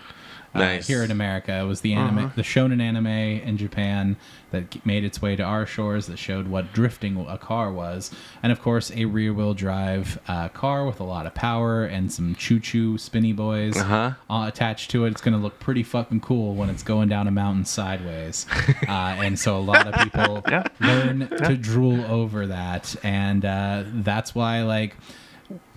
Nice. Here in America, it was the anime, the shonen anime in Japan that made its way to our shores, that showed what drifting a car was, and of course a rear-wheel drive car with a lot of power and some choo-choo spinny boys attached to it. It's going to look pretty fucking cool when it's going down a mountain sideways, and so a lot of people learn to drool over that, and that's why, like,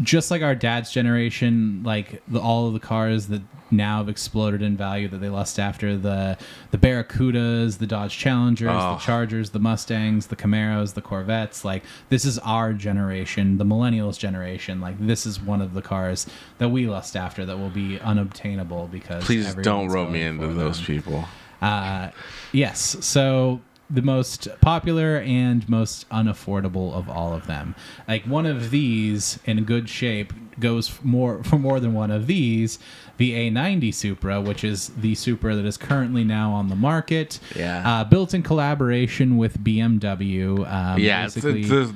just like our dad's generation, like all of the cars that now have exploded in value that they lust after, the Barracudas, the Dodge Challengers, the Chargers, the Mustangs, the Camaros, the Corvettes, like this is our generation, the millennials generation. Like this is one of the cars that we lust after that will be unobtainable because please don't rope me into those people. Yes, so the most popular and most unaffordable of all of them. Like one of these in good shape goes for more than one of these. The A90 Supra, which is the Supra that is currently now on the market. Yeah. Built in collaboration with BMW.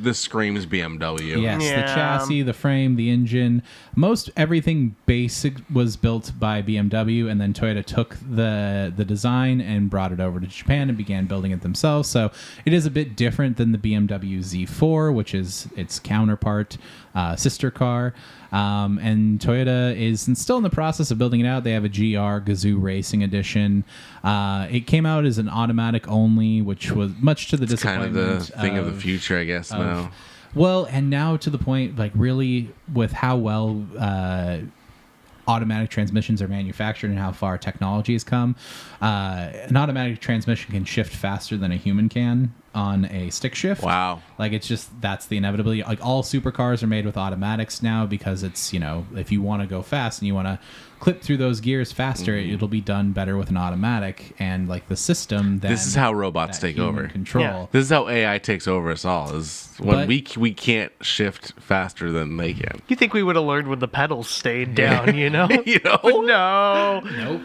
This screams BMW. Yes, the chassis, the frame, the engine. Everything basic was built by BMW, and then Toyota took the design and brought it over to Japan and began building it themselves. So it is a bit different than the BMW Z4, which is its counterpart, sister car. And Toyota is still in the process of building it out. They have a GR Gazoo Racing Edition. It came out as an automatic only, which was much to the disappointment. Kind of the thing of the future, I guess, now. Well, and now to the point, like really with how well automatic transmissions are manufactured and how far technology has come, an automatic transmission can shift faster than a human can on a stick shift. Wow. Like it's just, that's the inevitability. Like all supercars are made with automatics now because it's, if you want to go fast and you want to clip through those gears faster, it'll be done better with an automatic. And like the system then, this is how robots take over. Control. Yeah. This is how AI takes over us all, is when we can't shift faster than they can. You think we would have learned when the pedals stayed down, No. Nope.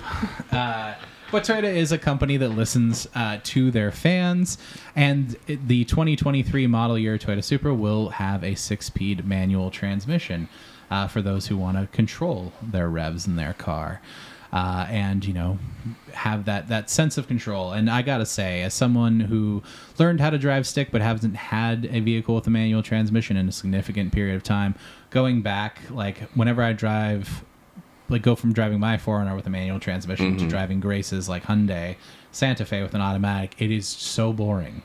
But Toyota is a company that listens to their fans, and the 2023 model year Toyota Supra will have a 6-speed manual transmission for those who want to control their revs in their car. And have that sense of control. And I gotta say, as someone who learned how to drive stick but hasn't had a vehicle with a manual transmission in a significant period of time, going back, like whenever I drive, like go from driving my 4Runner with a manual transmission to driving Grace's like Hyundai Santa Fe with an automatic, it is so boring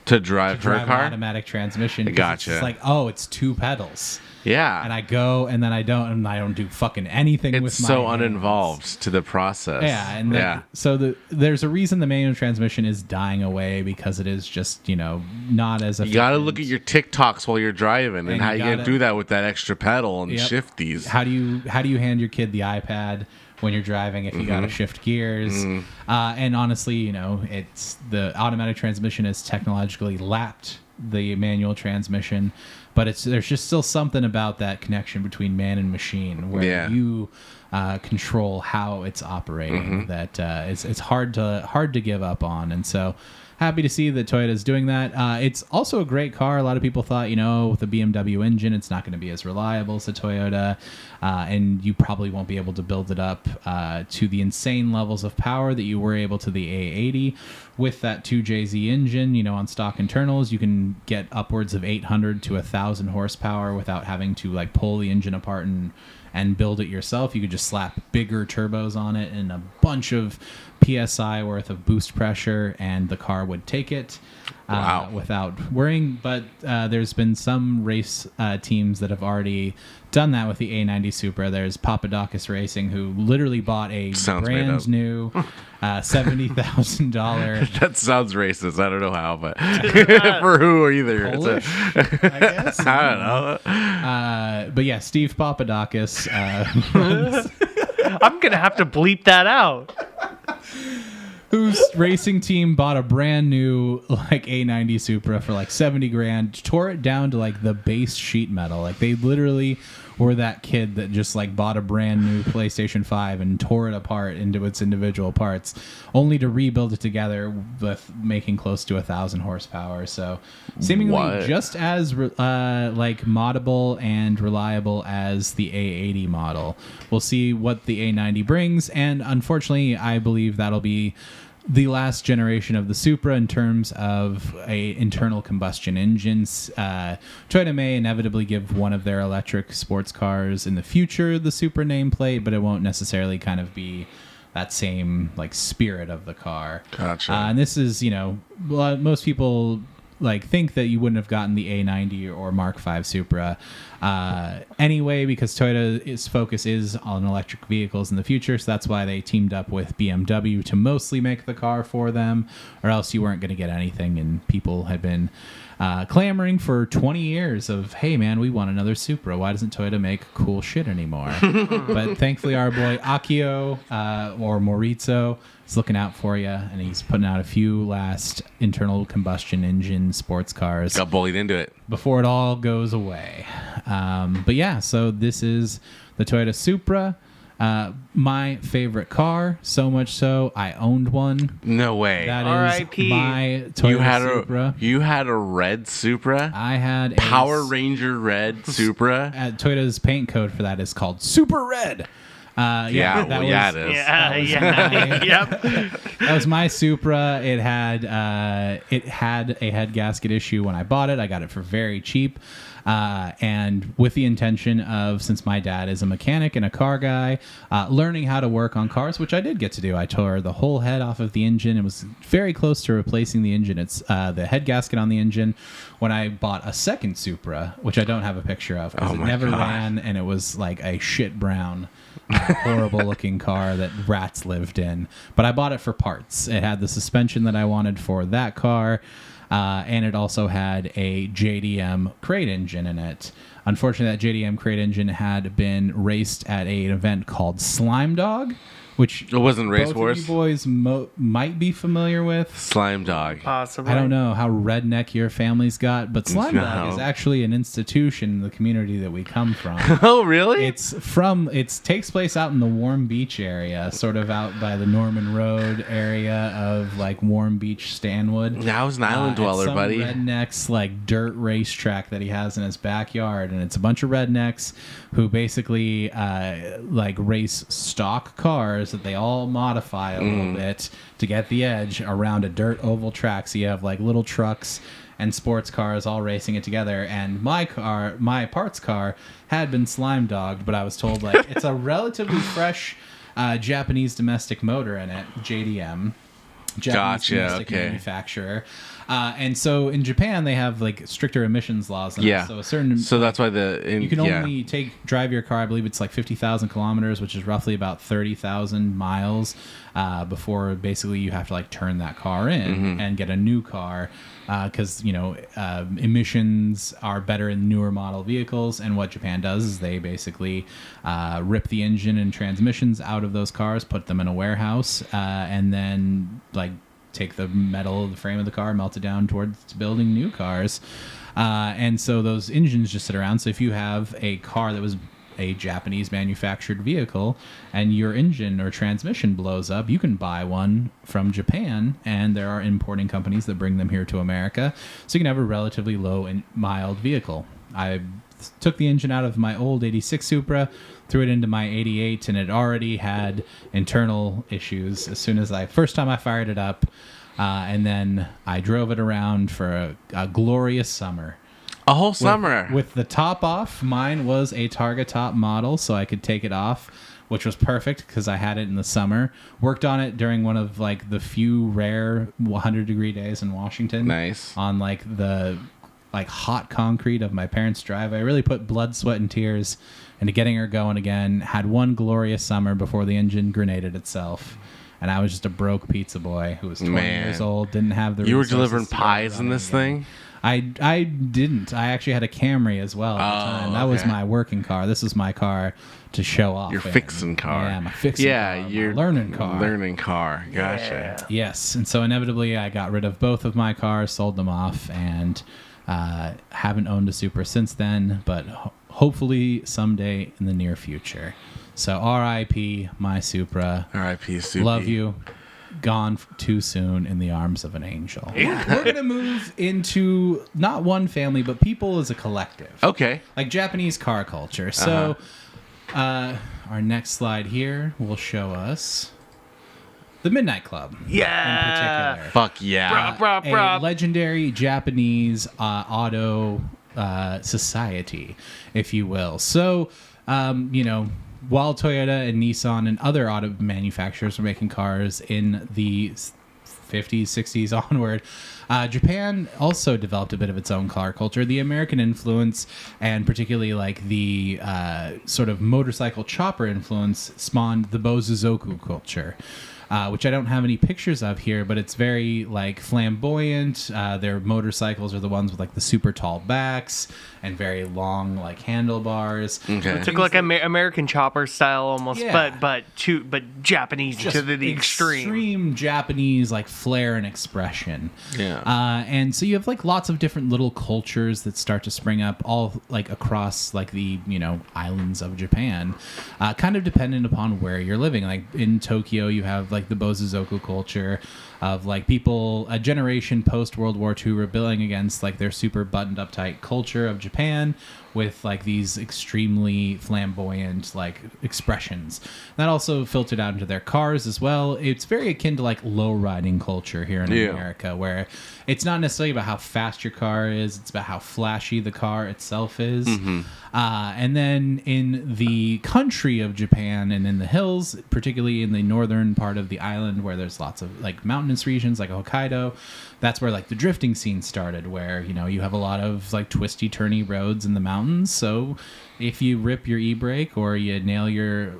to drive her car. An automatic transmission. Gotcha. It's like, it's 2 pedals. Yeah. And I go, and then I don't do fucking anything with my hands. It's so uninvolved to the process. Yeah, and so there's a reason the manual transmission is dying away, because it is just, not as efficient. You got to look at your TikToks while you're driving, and how you got to do that with that extra pedal and shift these. How do you hand your kid the iPad when you're driving if you got to shift gears? And honestly, it's the automatic transmission has technologically lapped the manual transmission, but there's just still something about that connection between man and machine where you control how it's operating that it's hard to give up on. And so happy to see that Toyota's doing that. It's also a great car. A lot of people thought, with the BMW engine, it's not going to be as reliable as the Toyota, and you probably won't be able to build it up to the insane levels of power that you were able to the A80. With that 2JZ engine, on stock internals, you can get upwards of 800 to 1,000 horsepower without having to like pull the engine apart and build it yourself. You could just slap bigger turbos on it and a bunch of PSI worth of boost pressure, and the car would take it without worrying. But there's been some race teams that have already done that with the A90 Supra. There's Papadakis Racing, who literally bought a brand new $70,000. That sounds racist. I don't know how, but for who either. Polish, I guess. I don't know. But yeah, Steve Papadakis. I'm gonna have to bleep that out. Whose racing team bought a brand new like A90 Supra for like $70,000, tore it down to like the base sheet metal. Like they literally were that kid that just like bought a brand new PlayStation 5 and tore it apart into its individual parts, only to rebuild it together with making close to 1,000 horsepower. So seemingly just as like moddable and reliable as the A80 model. We'll see what the A90 brings, and unfortunately I believe that'll be the last generation of the Supra in terms of a internal combustion engines. Toyota may inevitably give one of their electric sports cars in the future the Supra nameplate, but it won't necessarily kind of be that same like spirit of the car. Gotcha. And this is, most people like think that you wouldn't have gotten the A90 or Mark V Supra anyway, because Toyota's focus is on electric vehicles in the future. So that's why they teamed up with BMW to mostly make the car for them, or else you weren't going to get anything. And people had been clamoring for 20 years of, hey man, we want another Supra. Why doesn't Toyota make cool shit anymore? But thankfully our boy Akio or Maurizio is looking out for you, and he's putting out a few last internal combustion engine sports cars. Got bullied into it Before it all goes away. But yeah, so this is the Toyota Supra. My favorite car, so much so I owned one. No way. That is R.I.P. my Toyota Supra. You had a red Supra? I had a Power Ranger red Supra? Toyota's paint code for that is called Super Red. It is. That was my Supra. It had a head gasket issue when I bought it. I got it for very cheap. And with the intention of, since my dad is a mechanic and a car guy, learning how to work on cars, which I did get to do. I tore the whole head off of the engine. It was very close to replacing the engine. It's the head gasket on the engine when I bought a second Supra, which I don't have a picture of because it never ran, and it was like a shit brown, horrible looking car that rats lived in. But I bought it for parts. It had the suspension that I wanted for that car. And it also had a JDM crate engine in it. Unfortunately, that JDM crate engine had been raced at an event called Slime Dog, which it wasn't Race both Wars. Of you boys might be familiar with. Slime Dog. Possibly. I don't know how redneck your family's got, but Slime Dog is actually an institution in the community that we come from. Oh, really? It takes place out in the Warm Beach area, sort of out by the Norman Road area of like Warm Beach, Stanwood. I was an island dweller, some buddy. Redneck's like dirt racetrack that he has in his backyard, and it's a bunch of rednecks who basically like race stock cars that they all modify a little bit to get the edge around a dirt oval track. So you have like little trucks and sports cars all racing it together. And my parts car had been slime dogged, but I was told like it's a relatively fresh Japanese domestic motor in it, JDM. Japanese domestic manufacturer. And so in Japan they have like stricter emissions laws. So that's why you can only drive your car. I believe it's like 50,000 kilometers, which is roughly about 30,000 miles before basically you have to like turn that car in and get a new car because emissions are better in newer model vehicles. And what Japan does is they basically rip the engine and transmissions out of those cars, put them in a warehouse, and then like take the metal of the frame of the car, melt it down towards building new cars. And so those engines just sit around. So if you have a car that was a Japanese manufactured vehicle and your engine or transmission blows up, you can buy one from Japan, and there are importing companies that bring them here to America, so you can have a relatively low and mild vehicle. I took the engine out of my old 86 Supra, threw it into my 88, and it already had internal issues as soon as first time I fired it up, and then I drove it around for a glorious summer. A whole summer. With the top off, mine was a Targa top model, so I could take it off, which was perfect because I had it in the summer. Worked on it during one of like the few rare 100-degree days in Washington. Nice. On like the hot concrete of my parents' driveway. I really put blood, sweat, and tears into getting her going again. Had one glorious summer before the engine grenaded itself. And I was just a broke pizza boy who was 20 years old, didn't have the. You were delivering pies in this thing? I didn't. I actually had a Camry as well at the time. That was my working car. This was my car to show off. Your fixing car. Yeah, my fixing car. Your learning car. Learning car. Gotcha. Yeah. Yes, and so inevitably I got rid of both of my cars, sold them off, and haven't owned a Supra since then, but hopefully someday in the near future. So R.I.P. my Supra. R.I.P. Supra. Love you. Gone too soon in the arms of an angel. We're going to move into not one family, but people as a collective. Okay. Like Japanese car culture. So our next slide here will show us the Midnight Club. Yeah. In particular. Fuck yeah. A legendary Japanese auto society, if you will. So, while Toyota and Nissan and other auto manufacturers were making cars in the 50s, 60s onward, Japan also developed a bit of its own car culture. The American influence, and particularly like the sort of motorcycle chopper influence, spawned the Bozuzoku culture. Which I don't have any pictures of here, but it's very like flamboyant. Their motorcycles are the ones with like the super tall backs and very long like handlebars. Okay. It took like American chopper style almost, but Japanese just to the extreme. Extreme Japanese like flair and expression. Yeah. And so you have like lots of different little cultures that start to spring up all like across like the islands of Japan, kind of dependent upon where you're living. Like in Tokyo, you have like the Bozuzoku culture of like people a generation post World War II rebelling against like their super buttoned up tight culture of Japan with like these extremely flamboyant like expressions. That also filtered out into their cars as well. It's very akin to like low riding culture here in America, where it's not necessarily about how fast your car is, it's about how flashy the car itself is. And then in the country of Japan and in the hills, particularly in the northern part of the island where there's lots of like mountainous regions like Hokkaido, that's where like the drifting scene started, where you have a lot of like twisty turny roads in the mountains. So if you rip your e-brake or you nail your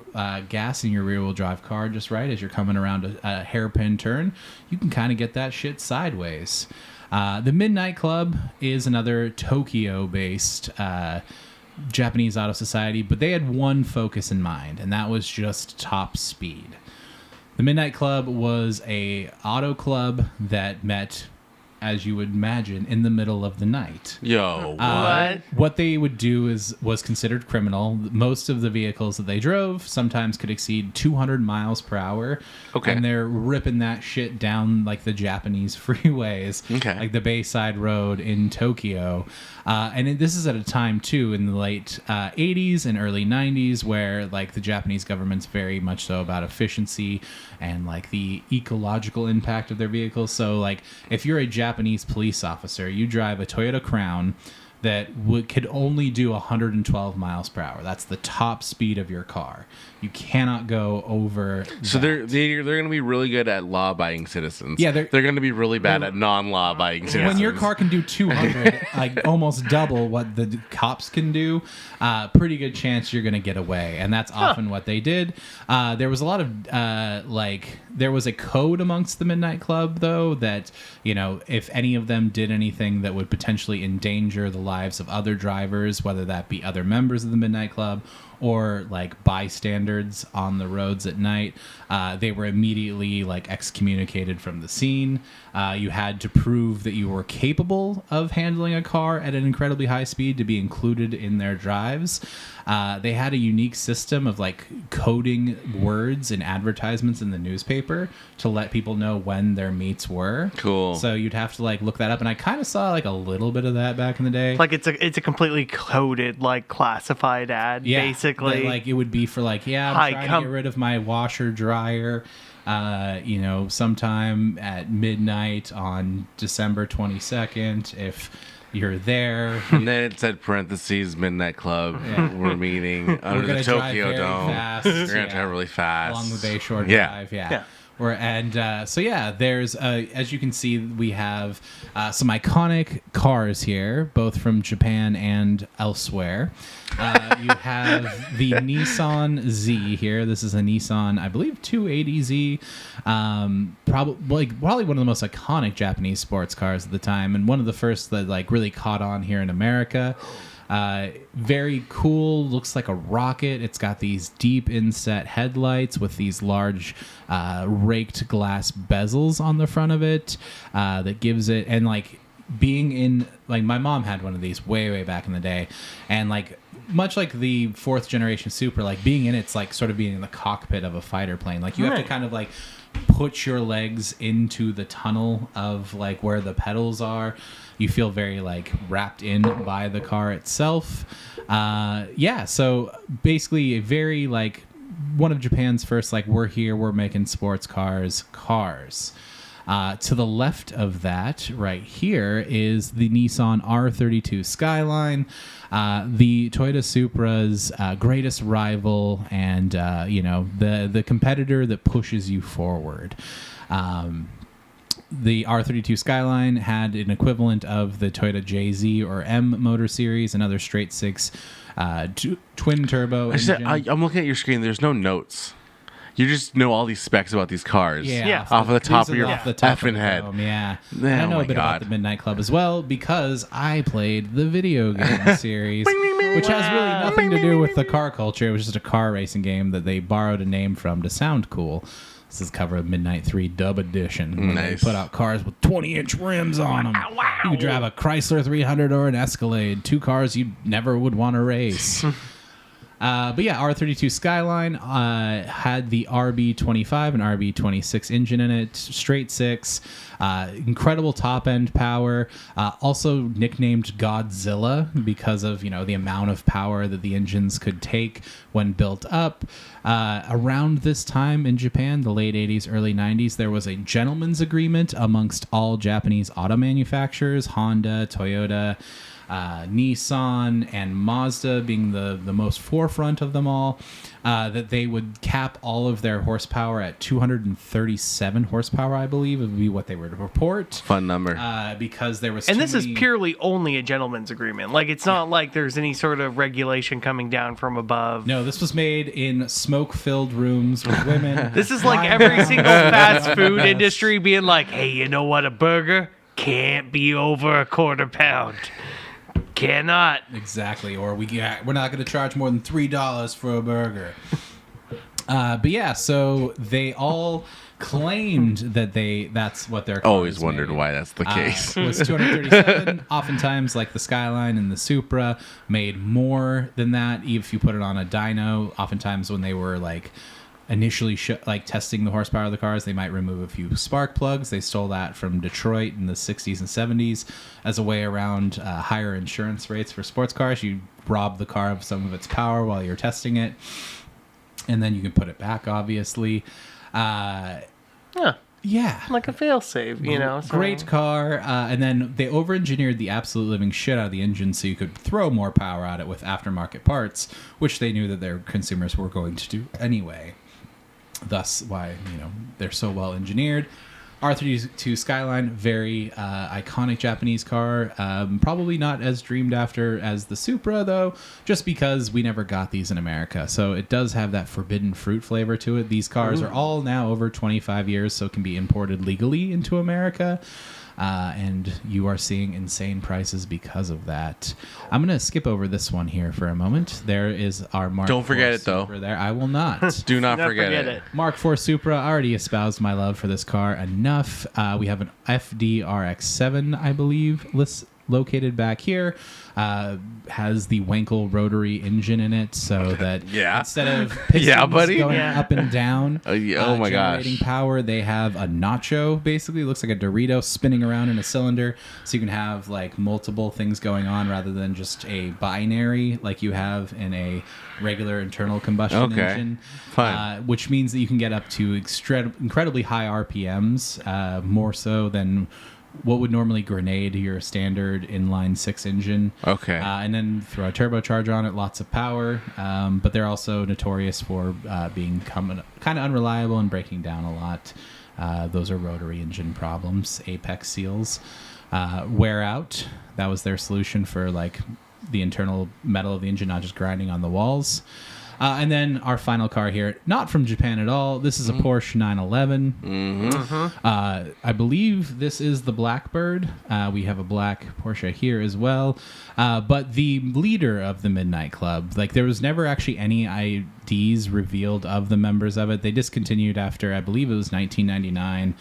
gas in your rear-wheel drive car just right as you're coming around a hairpin turn, you can kind of get that shit sideways. The Midnight Club is another Tokyo-based Japanese auto society, but they had one focus in mind, and that was just top speed. The Midnight Club was a auto club that met, as you would imagine, in the middle of the night. Yo, what? What they would do was considered criminal. Most of the vehicles that they drove sometimes could exceed 200 miles per hour. Okay. And they're ripping that shit down like the Japanese freeways. Okay. Like the Bayside Road in Tokyo. This is at a time, too, in the late 80s and early 90s where like the Japanese government's very much so about efficiency and like the ecological impact of their vehicles. So like if you're a Japanese police officer, you drive a Toyota Crown that could only do 112 miles per hour. That's the top speed of your car. You cannot go over So that. they're going to be really good at law-abiding citizens. Yeah, they're going to be really bad at non-law-abiding citizens. When your car can do 200, like almost double what the cops can do, pretty good chance you're going to get away. And that's often what they did. There was a lot of, there was a code amongst the Midnight Club, though, that, if any of them did anything that would potentially endanger the lives of other drivers, whether that be other members of the Midnight Club or like bystanders on the roads at night. They were immediately like excommunicated from the scene. You had to prove that you were capable of handling a car at an incredibly high speed to be included in their drives. They had a unique system of like coding words in advertisements in the newspaper to let people know when their meets were. Cool. So you'd have to like look that up, and I kind of saw like a little bit of that back in the day. Like it's a completely coded like classified ad, basically. That, like it would be for like, I'm trying to get rid of my washer dryer. Sometime at midnight on December 22nd, if you're there. And then it said parentheses, Midnight Club. Yeah. We're meeting under the Tokyo Dome. Fast. We're going to drive really fast. Along the Bayshore Drive, yeah. There's, as you can see, we have some iconic cars here, both from Japan and elsewhere. You have the Nissan Z here. This is a Nissan, I believe, 280Z. Probably one of the most iconic Japanese sports cars at the time, and one of the first that like really caught on here in America. Very cool, looks like a rocket. It's got these deep inset headlights with these large raked glass bezels on the front of it that gives it, and like being in, like my mom had one of these way back in the day, and like much like the fourth generation Supra, like being in it's like sort of being in the cockpit of a fighter plane. Like you have to kind of like put your legs into the tunnel of like where the pedals are. You feel very like wrapped in by the car itself. So basically a very like one of Japan's first like we're making sports cars. To the left of that right here is the Nissan R32 Skyline, the Toyota Supra's greatest rival, and the competitor that pushes you forward. The R32 Skyline had an equivalent of the Toyota JZ or M motor series, another straight six twin turbo engine. I'm looking at your screen. There's no notes. You just know all these specs about these cars. Yeah. Off of the top of your effing head. Yeah. I know a bit about the Midnight Club as well because I played the video game series, which has really nothing to do with the car culture. It was just a car racing game that they borrowed a name from to sound cool. This is cover of Midnight 3 Dub Edition. Nice. They put out cars with 20-inch rims on them. Wow. You could drive a Chrysler 300 or an Escalade. Two cars you never would want to race. R32 Skyline had the RB25 and RB26 engine in it, straight six, incredible top end power, also nicknamed Godzilla because of the amount of power that the engines could take when built up. Around this time in Japan, the late 80s, early 90s, there was a gentleman's agreement amongst all Japanese auto manufacturers, Honda, Toyota, Nissan, and Mazda being the most forefront of them all, that they would cap all of their horsepower at 237 horsepower, I believe, would be what they would report. Fun number. Because there was is purely only a gentleman's agreement. Like, it's not like there's any sort of regulation coming down from above. No, this was made in smoke-filled rooms with women. This is like every single fast food industry being like, hey, you know what? A burger can't be over a quarter pound. Cannot. Exactly. Or we're not going to charge more than $3 for a burger. So they all claimed that that's what their always wondered why that's the case. Was 237. Oftentimes, like the Skyline and the Supra made more than that. If you put it on a dyno, oftentimes when they were like initially testing the horsepower of the cars, they might remove a few spark plugs. They stole that from Detroit in the 60s and 70s as a way around higher insurance rates for sports cars. You rob the car of some of its power while you're testing it, and then you can put it back, obviously. Yeah. Like a failsafe, Great car. And then they over-engineered the absolute living shit out of the engine so you could throw more power at it with aftermarket parts, which they knew that their consumers were going to do anyway. Thus why, they're so well engineered. R32 Skyline, very iconic Japanese car. Probably not as dreamed after as the Supra, though, just because we never got these in America. So it does have that forbidden fruit flavor to it. These cars are all now over 25 years, so can be imported legally into America. and you are seeing insane prices because of that. I'm going to skip over this one here for a moment. There is our Mark Don't forget IV it, though. Supra there. I will not. Do not forget it. Mark IV Supra, I already espoused my love for this car enough. We have an FDRX7, I believe, located back here. Has the Wankel rotary engine in it, so that instead of pistons going up and down, oh my generating gosh, power, they have a nacho. Basically, it looks like a Dorito spinning around in a cylinder, so you can have like multiple things going on rather than just a binary like you have in a regular internal combustion engine. Fine. Which means that you can get up to incredibly high RPMs, more so than what would normally grenade your standard inline 6 engine. Okay. And then throw a turbocharger on it, lots of power. But they're also notorious for being kind of unreliable and breaking down a lot. Those are rotary engine problems. Apex seals wear out. That was their solution for like the internal metal of the engine not just grinding on the walls. And then our final car here, not from Japan at all. This is a Porsche 911. I believe this is the Blackbird. We have a black Porsche here as well. But the leader of the Midnight Club, like there was never actually any IDs revealed of the members of it. They discontinued after, I believe it was 1999.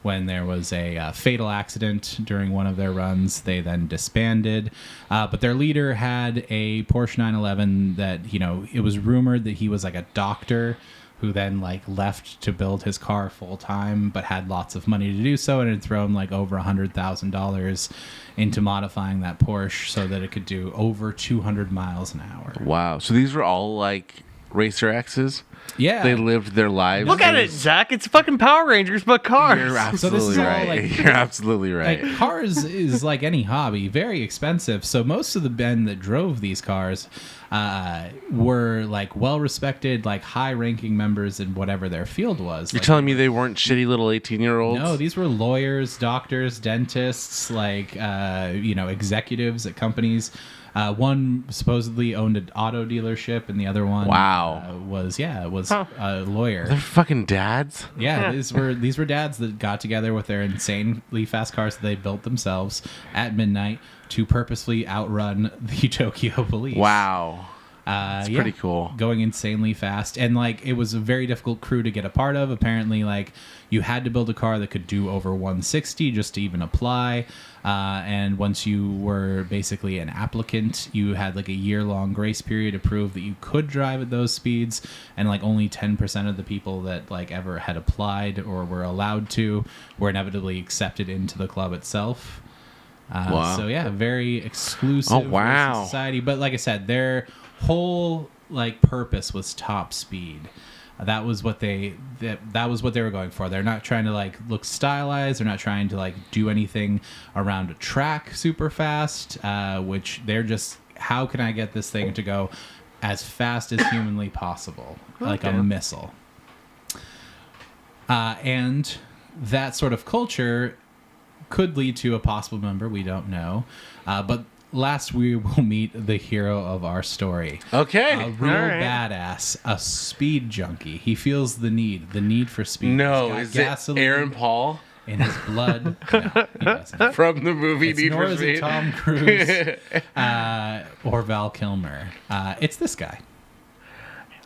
When there was a fatal accident during one of their runs, they then disbanded. But their leader had a Porsche 911 that, it was rumored that he was like a doctor who then like left to build his car full time, but had lots of money to do so and had thrown like over $100,000 into modifying that Porsche so that it could do over 200 miles an hour. Wow. So these were all like Racer X's? Yeah. They lived their lives. Look at it, Zach. It's fucking Power Rangers, but cars. You're absolutely right. You're absolutely right. Like, cars is like any hobby, very expensive. So most of the men that drove these cars were like well-respected, like high-ranking members in whatever their field was. You're telling me they weren't shitty little 18-year-olds? No, these were lawyers, doctors, dentists, like, executives at companies. One supposedly owned an auto dealership, and the other one was a lawyer. They're fucking dads? Yeah, these were dads that got together with their insanely fast cars that they built themselves at midnight to purposely outrun the Tokyo police. Wow. It's pretty cool. Going insanely fast. And like it was a very difficult crew to get a part of. Apparently, like you had to build a car that could do over 160 just to even apply. And once you were basically an applicant, you had like a year-long grace period to prove that you could drive at those speeds. And like only 10% of the people that like ever had applied or were allowed to were inevitably accepted into the club itself. Wow. So yeah, very exclusive society. But like I said, their whole like purpose was top speed. That was what they were going for. They're not trying to like look stylized. They're not trying to like do anything around a track super fast. Which they're just, how can I get this thing to go as fast as humanly possible, like a missile. And that sort of culture could lead to a possible member. We don't know. But last we will meet the hero of our story. Okay. A real badass, a speed junkie. He feels the need for speed. No, is it Aaron Paul? In his blood. No, he doesn't. From the movie Need for Speed. Nor is it Tom Cruise or Val Kilmer. It's this guy.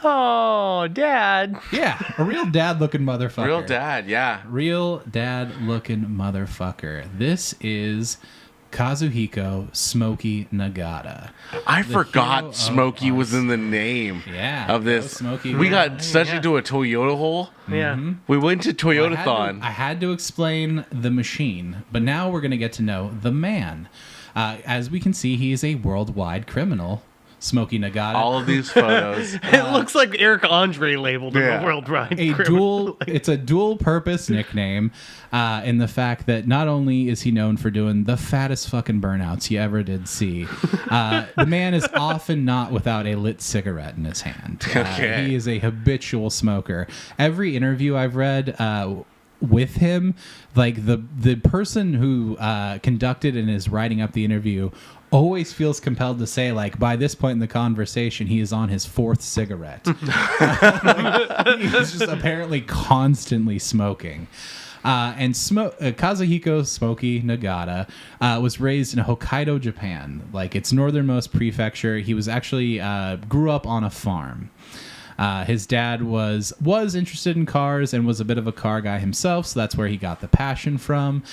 Oh, Dad. Yeah, a real dad-looking motherfucker. Real dad, yeah. Real dad-looking motherfucker. This is Kazuhiko Smokey Nagata. I forgot Smokey was in the name of this. Smokey. We got such into a Toyota hole. Yeah. Mm-hmm. We went to Toyotathon. I had to explain the machine, but now we're going to get to know the man. As we can see, he is a worldwide criminal. Smokey Nagata. All of these photos. It looks like Eric Andre labeled him a worldwide criminal. It's a dual-purpose nickname in the fact that not only is he known for doing the fattest fucking burnouts you ever did see, the man is often not without a lit cigarette in his hand. He is a habitual smoker. Every interview I've read with him, like the person who conducted and is writing up the interview always feels compelled to say, like, by this point in the conversation, he is on his fourth cigarette. He's just apparently constantly smoking. Kazuhiko Smokey Nagata was raised in Hokkaido, Japan, like its northernmost prefecture. He was actually grew up on a farm. His dad was interested in cars and was a bit of a car guy himself, so that's where he got the passion from.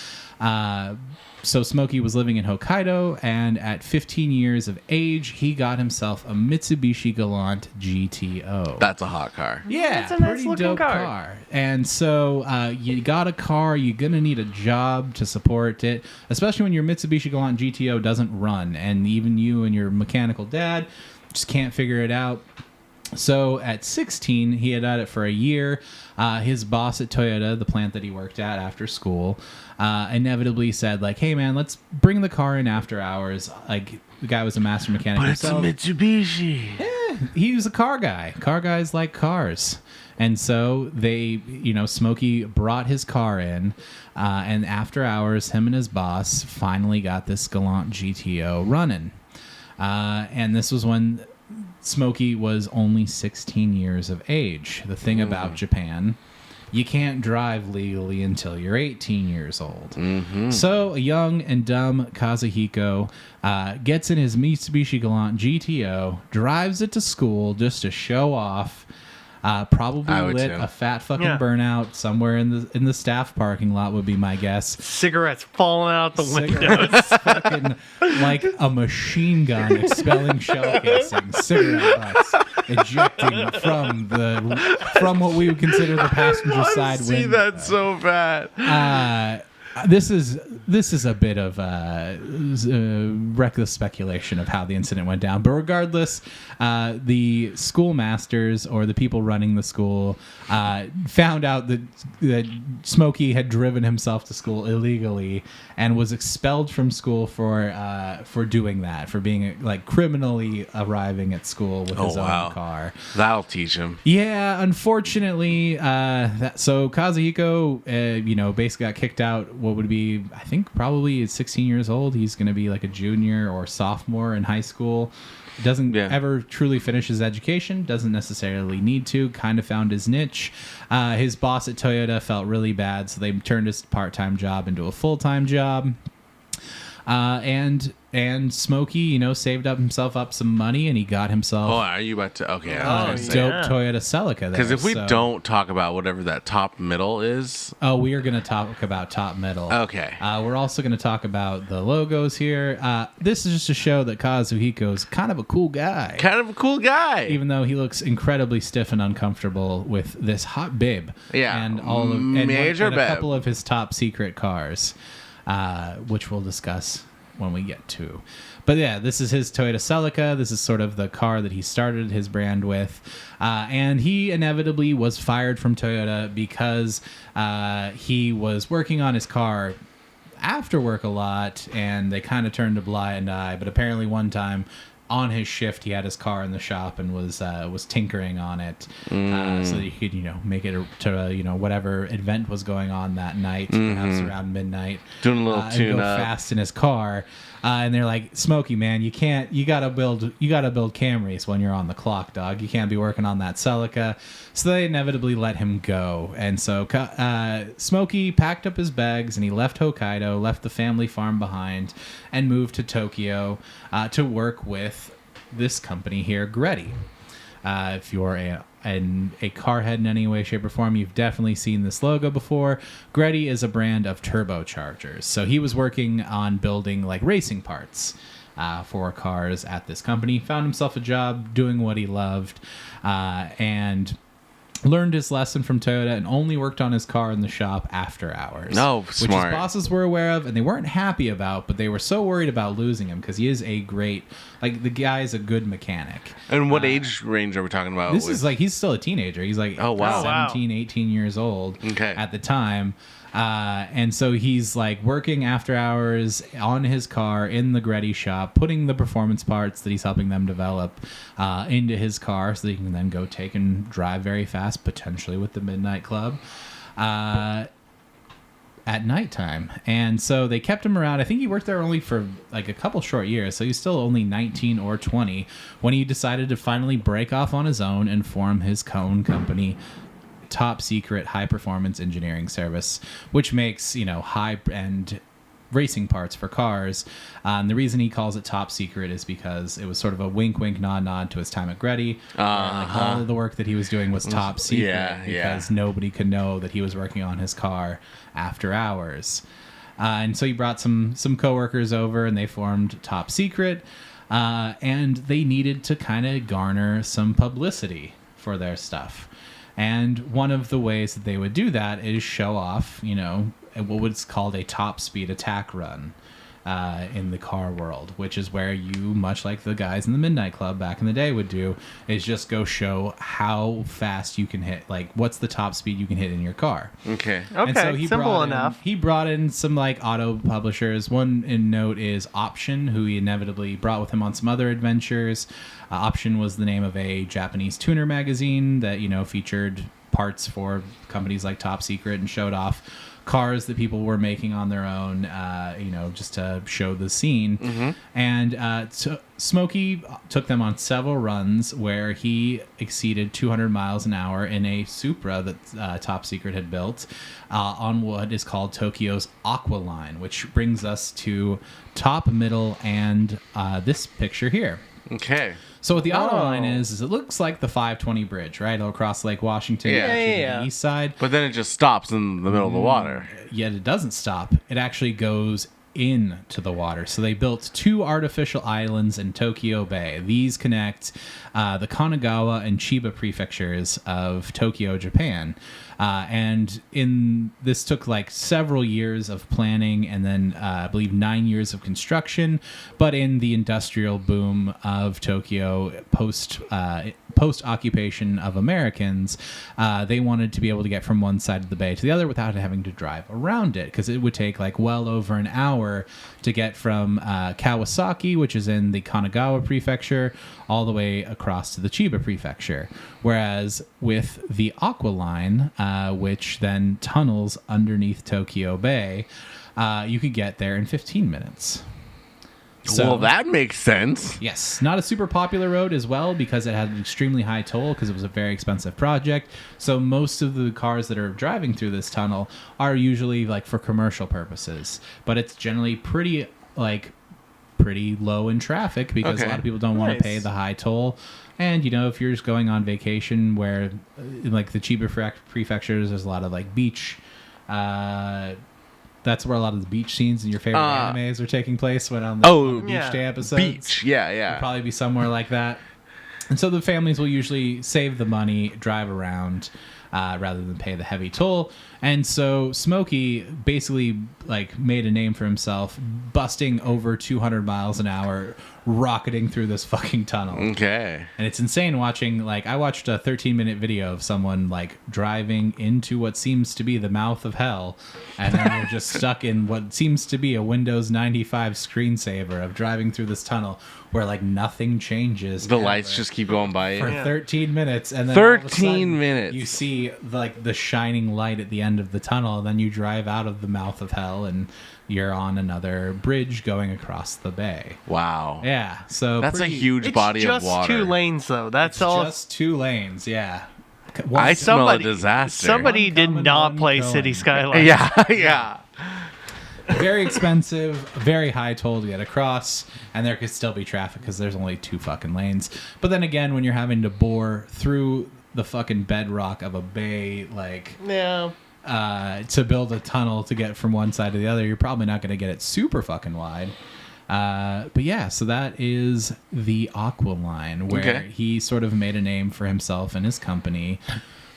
So Smokey was living in Hokkaido, and at 15 years of age, he got himself a Mitsubishi Galant GTO. That's a hot car. Yeah, that's a nice pretty looking dope car. And so you got a car, you're going to need a job to support it, especially when your Mitsubishi Galant GTO doesn't run, and even you and your mechanical dad just can't figure it out. So at 16, he had had it for a year. His boss at Toyota, the plant that he worked at after school, inevitably said, like, hey, man, let's bring the car in after hours. Like, the guy was a master mechanic But himself. it's a Mitsubishi. Yeah, he was a car guy. Car guys like cars. And so Smokey brought his car in, and after hours, him and his boss finally got this Galant GTO running. And this was when Smokey was only 16 years of age. The thing about Japan, you can't drive legally until you're 18 years old. Mm-hmm. So a young and dumb Kazuhiko gets in his Mitsubishi Galant GTO, drives it to school just to show off. Probably lit a fat fucking burnout somewhere in the staff parking lot would be my guess. Cigarettes falling out the windows. Fucking like a machine gun expelling shell casings. Cigarette butts ejecting from what we would consider the passenger side window. I see that so bad. This is a bit of reckless speculation of how the incident went down. But regardless, the schoolmasters or the people running the school found out that Smokey had driven himself to school illegally and was expelled from school for doing that, for being like criminally arriving at school with his own car. That'll teach him. Yeah, unfortunately, so Kazuhiko, basically got kicked out. What would be, I think, probably at 16 years old. He's going to be like a junior or sophomore in high school. Doesn't ever truly finish his education. Doesn't necessarily need to. Kind of found his niche. His boss at Toyota felt really bad, so they turned his part-time job into a full-time job. And Smokey, saved up himself some money, and he got himself. Oh, are you about to? Okay, dope Toyota Celica. Because if we don't talk about whatever that top middle is, we are going to talk about top middle. Okay. We're also going to talk about the logos here. This is just to show that Kazuhiko's kind of a cool guy. Even though he looks incredibly stiff and uncomfortable with this hot babe. Yeah. And a couple of his top secret cars, which we'll discuss when we get to. But yeah, this is his Toyota Celica. This is sort of the car that he started his brand with. And he inevitably was fired from Toyota because he was working on his car after work a lot, and they kind of turned a blind eye. But apparently one time on his shift, he had his car in the shop and was tinkering on it so that he could, make it to whatever event was going on that night, perhaps around midnight. Doing a little tune up, fast in his car. And they're like, Smokey, man, you gotta build Camrys when you're on the clock, dog. You can't be working on that Celica. So they inevitably let him go. And so Smokey packed up his bags and he left Hokkaido, left the family farm behind, and moved to Tokyo to work with this company here, Greddy. If you're a car head in any way, shape, or form, you've definitely seen this logo before. Greddy is a brand of turbochargers. So he was working on building like racing parts for cars at this company. Found himself a job doing what he loved, and learned his lesson from Toyota and only worked on his car in the shop after hours. No, which smart. his bosses were aware of, and they weren't happy about, but they were so worried about losing him because he is a great, the guy is a good mechanic. And what age range are we talking about? This is he's still a teenager. He's 17, 18 years old at the time. And so he's working after hours on his car in the Greddy shop, putting the performance parts that he's helping them develop into his car so that he can then go take and drive very fast, potentially with the Midnight Club at nighttime. And so they kept him around. I think he worked there only for a couple short years, so he's still only 19 or 20 when he decided to finally break off on his own and form his own company, top secret high performance engineering service, which makes, high end racing parts for cars. The reason he calls it top secret is because it was sort of a wink, wink, nod, nod to his time at Gretty. All of the work that he was doing was top secret because nobody could know that he was working on his car after hours. And so he brought some coworkers over, and they formed Top Secret, and they needed to kind of garner some publicity for their stuff. And one of the ways that they would do that is show off, what was called a top speed attack run in the car world, which is where you, much like the guys in the Midnight Club back in the day would do, is just go show how fast you can hit, like what's the top speed you can hit in your car. Okay. And so he simple enough. He brought in some like auto publishers. One in note is Option, who he inevitably brought with him on some other adventures. Option was the name of a Japanese tuner magazine that, featured parts for companies like Top Secret and showed off cars that people were making on their own, just to show the scene. Mm-hmm. And so Smokey took them on several runs where he exceeded 200 miles an hour in a Supra that Top Secret had built on what is called Tokyo's Aqua Line, which brings us to top, middle, and this picture here. Okay. So what the Aqua Line is it looks like the 520 bridge, right? It'll cross Lake Washington, the east side. But then it just stops in the middle of the water. Yet it doesn't stop. It actually goes into the water. So they built 2 artificial islands in Tokyo Bay. These connect the Kanagawa and Chiba prefectures of Tokyo, Japan. And this took like several years of planning and then I believe 9 years of construction. But in the industrial boom of Tokyo post occupation of Americans, they wanted to be able to get from one side of the bay to the other without having to drive around it, because it would take like well over an hour to get from Kawasaki, which is in the Kanagawa prefecture, all the way across to the Chiba prefecture. Whereas with the Aqua Line, which then tunnels underneath Tokyo Bay, you could get there in 15 minutes. So, well, that makes sense. Yes. Not a super popular road as well because it had an extremely high toll because it was a very expensive project. So most of the cars that are driving through this tunnel are usually like for commercial purposes. But it's generally pretty low in traffic because a lot of people don't want to pay the high toll. And, if you're just going on vacation where like the Chiba prefectures, there's a lot of like beach that's where a lot of the beach scenes in your favorite animes are taking place when on the beach day episodes. Beach, yeah. It'll probably be somewhere like that. And so the families will usually save the money, drive around, rather than pay the heavy toll. And so Smokey basically like made a name for himself, busting over 200 miles an hour, rocketing through this fucking tunnel. Okay. And it's insane watching, like, I watched a 13-minute video of someone like driving into what seems to be the mouth of hell, and then they're just stuck in what seems to be a Windows 95 screensaver of driving through this tunnel where like nothing changes. The lights just keep going by for 13 minutes, and then 13 minutes you see like the shining light at the end of the tunnel, and then you drive out of the mouth of hell and you're on another bridge going across the bay. Wow. Yeah. So that's a huge body of water. It's just 2 lanes though. That's all. Just 2 lanes. Yeah. I smell a disaster. Somebody did not play City Skylines. Yeah. Very expensive, very high toll to get across, and there could still be traffic because there's only 2 fucking lanes. But then again, when you're having to bore through the fucking bedrock of a bay, like, to build a tunnel to get from one side to the other, you're probably not going to get it super fucking wide. But yeah, so that is the Aqua Line, where he sort of made a name for himself and his company,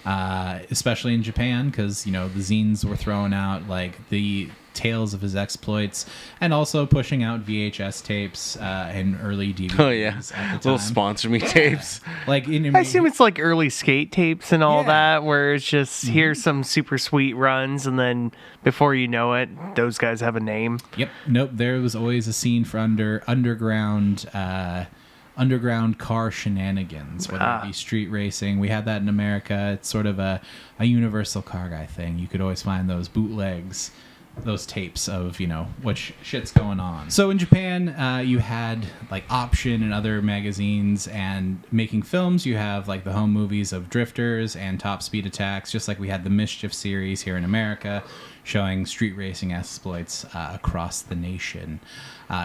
especially in Japan, because, the zines were throwing out, like, the tales of his exploits, and also pushing out VHS tapes and early DVDs. Oh yeah, little sponsor me tapes. Like I assume it's like early skate tapes and all that, where it's just here's some super sweet runs, and then before you know it, those guys have a name. Yep. Nope. There was always a scene for underground car shenanigans, whether it be street racing. We had that in America. It's sort of a universal car guy thing. You could always find those bootlegs those tapes of, what shit's going on. So in Japan, you had like Option and other magazines, and making films, you have like the home movies of Drifters and Top Speed Attacks, just like we had the Mischief series here in America, showing street racing exploits across the nation,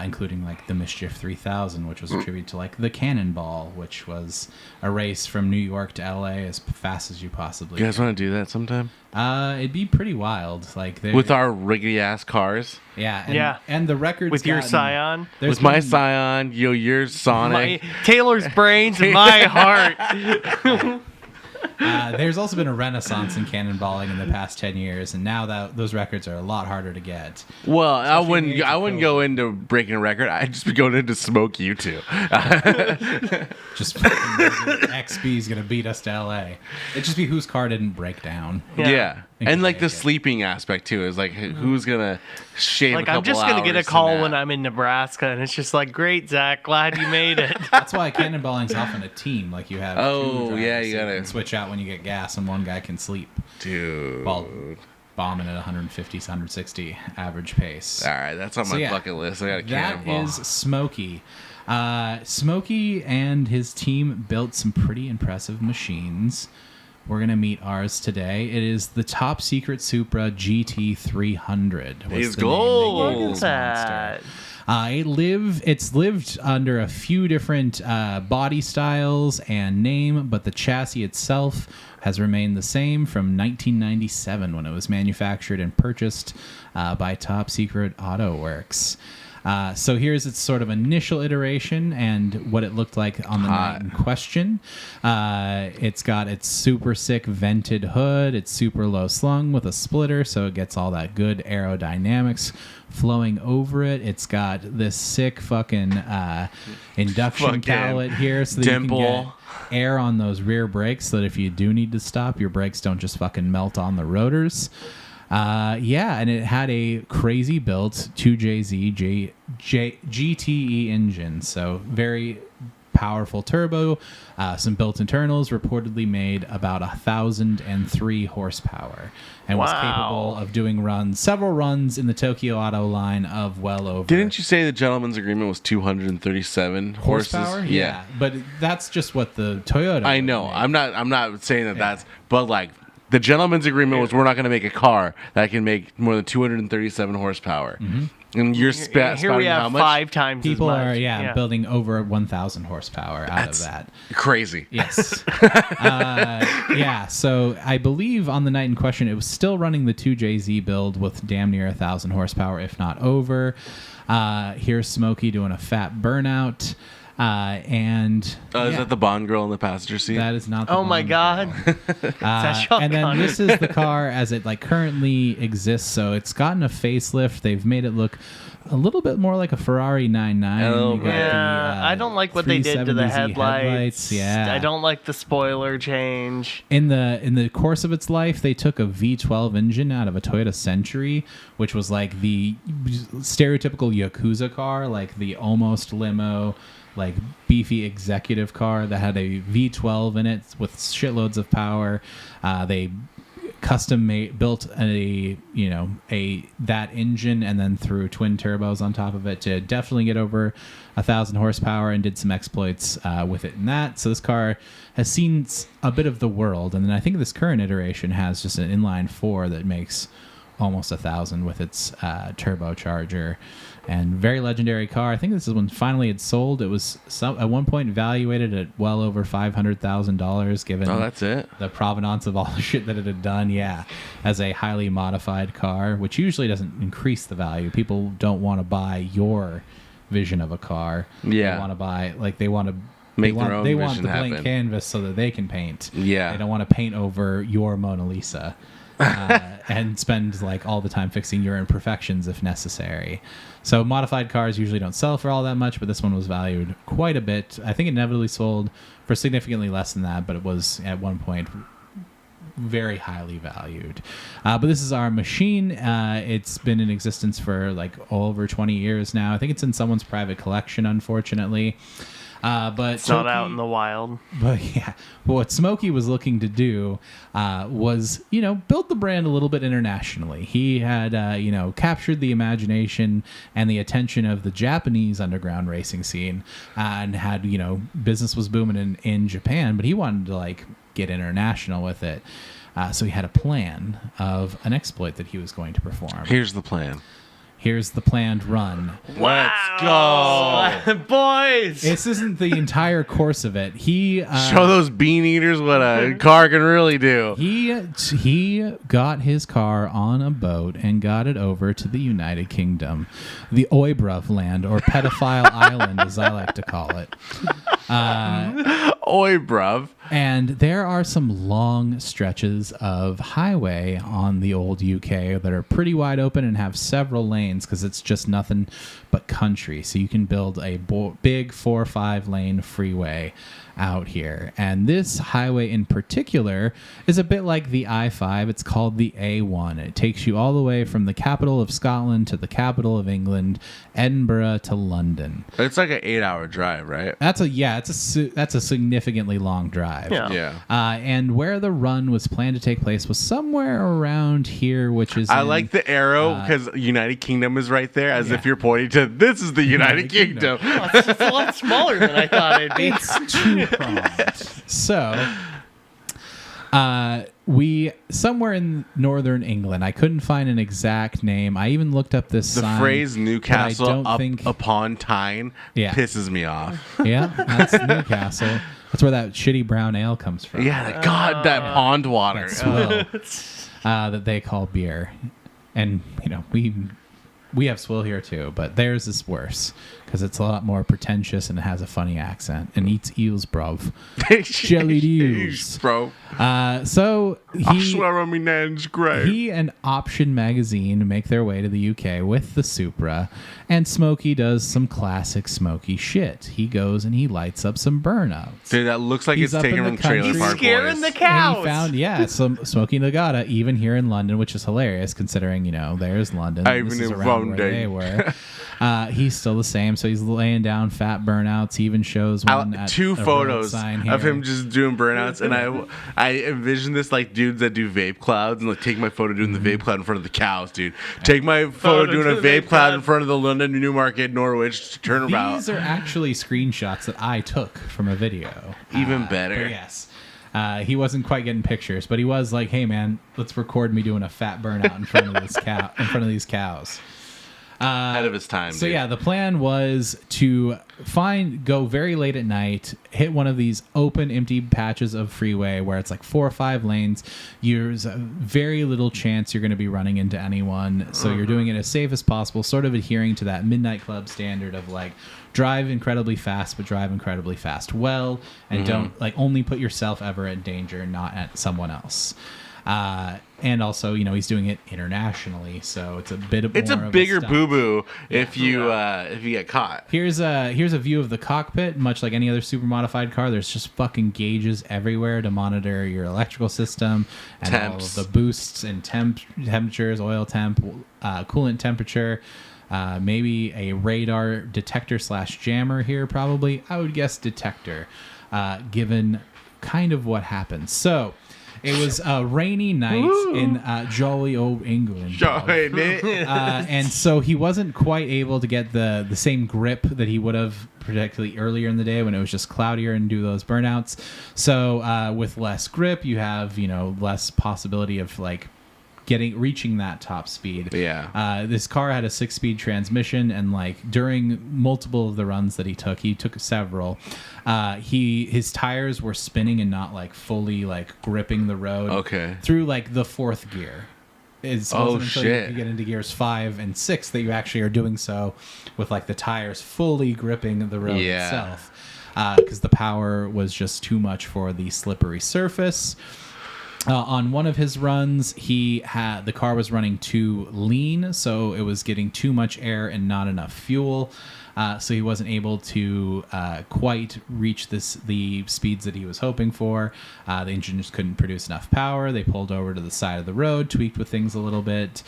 including like the Mischief 3000, which was a tribute to like the Cannonball, which was a race from New York to LA as fast as you possibly You guys want to do that sometime? It'd be pretty wild, like with our riggedy ass cars. Yeah, and the records with your Scion, with my Scion, your Sonic, Taylor's brains, and my heart. There's also been a renaissance in cannonballing in the past 10 years, and now that those records are a lot harder to get. Well, I wouldn't go into breaking a record. I'd just be going into Smoke You too. Just XB's gonna beat us to LA. It'd just be whose car didn't break down. Yeah. And like the sleeping aspect too is like who's gonna shave like a couple I'm just gonna hours get a call when I'm in Nebraska, and it's just like, great, Zach, glad you made it. That's why cannonballing's often a team. Like you have two drivers you gotta switch out when you get gas, and one guy can sleep. Dude. While bombing at 150 to 160 average pace. All right, that's on my bucket list. I got a cannonball. That is Smokey. Smokey and his team built some pretty impressive machines. We're going to meet ours today. It is the top secret Supra GT300. He's gold. Look at that. It's lived under a few different body styles and name, but the chassis itself has remained the same from 1997 when it was manufactured and purchased by Top Secret Auto Works. So here's its sort of initial iteration and what it looked like on the night in question. It's got its super sick vented hood. It's super low slung with a splitter, so it gets all that good aerodynamics flowing over it. It's got this sick fucking induction pallet here, so that you can get air on those rear brakes, so that if you do need to stop, your brakes don't just fucking melt on the rotors. And it had a crazy built 2JZ GTE engine, so very powerful turbo, some built internals, reportedly made about 1,003 horsepower, and was capable of doing several runs in the Tokyo Auto line of well over. Didn't you say the gentleman's agreement was 237 horsepower? Horses? Yeah, but that's just what the Toyota. I know. Made. I'm not saying that that's, but like. The gentleman's agreement was we're not going to make a car that can make more than 237 horsepower. Mm-hmm. And you're here we have how much? 5 times People as much. are building over 1,000 horsepower out of that. Crazy. Yes. So I believe on the night in question, it was still running the 2JZ build with damn near 1,000 horsepower, if not over. Here's Smokey doing a fat burnout. Is that the Bond girl in the passenger seat? That is not the Bond my God. And then this is the car as it like currently exists. So it's gotten a facelift. They've made it look a little bit more like a Ferrari 99. I don't like what they did to the headlights. Yeah. I don't like the spoiler change. In the course of its life, they took a V12 engine out of a Toyota Century, which was like the stereotypical Yakuza car, like the almost limo, like beefy executive car that had a V12 in it with shitloads of power. They custom built that engine and then threw twin turbos on top of it to definitely get over 1,000 horsepower, and did some exploits with it in that. So this car has seen a bit of the world, and then I think this current iteration has just an inline 4 that makes almost 1,000 with its turbocharger. And very legendary car. I think this is when finally it sold. It was at one point valuated at well over $500,000, given that's it? The provenance of all the shit that it had done. Yeah, as a highly modified car, which usually doesn't increase the value. People don't want to buy your vision of a car. Yeah, they want to buy they want to. Make their own vision want the blank happen. canvas so that they can paint. Yeah, they don't want to paint over your Mona Lisa. And spend all the time fixing your imperfections if necessary. So modified cars usually don't sell for all that much, but this one was valued quite a bit. I think it inevitably sold for significantly less than that, but it was at one point very highly valued. But this is our machine. It's been in existence for over 20 years now. I think it's in someone's private collection, unfortunately. But it's not out in the wild. But yeah, what Smokey was looking to do was, build the brand a little bit internationally. He had, captured the imagination and the attention of the Japanese underground racing scene, and had, business was booming in Japan, but he wanted to get international with it. So he had a plan of an exploit that he was going to perform. Here's the plan. Here's the planned run. Let's go. Boys! This isn't the entire course of it. He show those bean eaters what a car can really do. He got his car on a boat and got it over to the United Kingdom, the Oibruv land, or Pedophile Island, as I like to call it. Oibruv. And there are some long stretches of highway on the old UK that are pretty wide open and have several lanes because it's just nothing but country. So you can build a big 4 or 5 lane freeway out here. And this highway in particular is a bit like the I-5. It's called the A1. It takes you all the way from the capital of Scotland to the capital of England, Edinburgh to London. It's like an 8-hour drive, right? That's a significantly long drive. Yeah. And where the run was planned to take place was somewhere around here, which is I like the arrow because United Kingdom is right there, as if you're pointing to this is the United Kingdom. Oh, it's a lot smaller than I thought it'd be. It's two-pronged. So, we somewhere in northern England. I couldn't find an exact name. I even looked up this The sign. phrase Newcastle think... upon Tyne pisses me off. Yeah, that's Newcastle. That's where that shitty brown ale comes from. Yeah, that pond water. That they call beer. And, we have swill here too, but theirs is worse because it's a lot more pretentious and it has a funny accent and eats eels, bruv. Jellied eels, bro. So I swear on me nan's grave. He and Option Magazine make their way to the UK with the Supra, and Smokey does some classic Smokey shit. He goes and he lights up some burnouts. Dude, that looks like it's taken from Trailer Park Boys. Scaring the cows. And he found, some Smokey Nagata even here in London, which is hilarious considering, there's London. This is around where they were. He's still the same, so he's laying down fat burnouts. He even shows one at 2 photos sign here of him just doing burnouts, and I envision this like dudes that do vape clouds and take my photo doing the vape cloud in front of the cows, dude. Take my photo doing a vape cloud in front of the London Newmarket, Norwich turnabout. These are actually screenshots that I took from a video. Even better. Yes. He wasn't quite getting pictures, but he was like, "Hey man, let's record me doing a fat burnout in front of these cows." Ahead of his time. So dude. yeah, the plan was to go very late at night, hit one of these open, empty patches of freeway where it's like 4 or 5 lanes. There's a very little chance you're going to be running into anyone, so you're doing it as safe as possible, sort of adhering to that Midnight Club standard of drive incredibly fast, but drive incredibly fast well, and don't only put yourself ever at danger, not at someone else. And also, he's doing it internationally, so it's a bit of a bigger boo boo if you get caught. Here's a view of the cockpit. Much like any other super modified car, there's just fucking gauges everywhere to monitor your electrical system and temps, all of the boosts and temperatures, oil temp, coolant temperature. Maybe a radar detector / jammer here, probably. I would guess detector, given kind of what happened. So. It was a rainy night in jolly old England. And so he wasn't quite able to get the same grip that he would have particularly earlier in the day when it was just cloudier and do those burnouts. So with less grip, you have, less possibility of reaching that top speed. Yeah. This car had a 6-speed transmission, and during multiple of the runs that he took several. His tires were spinning and not fully gripping the road. Through the 4th gear. It wasn't until you get into gears 5 and 6 that you actually are doing so with the tires fully gripping the road itself. Because the power was just too much for the slippery surface. On one of his runs, the car was running too lean, so it was getting too much air and not enough fuel. so he wasn't able to quite reach the speeds that he was hoping for. The engine just couldn't produce enough power. They pulled over to the side of the road, tweaked with things a little bit,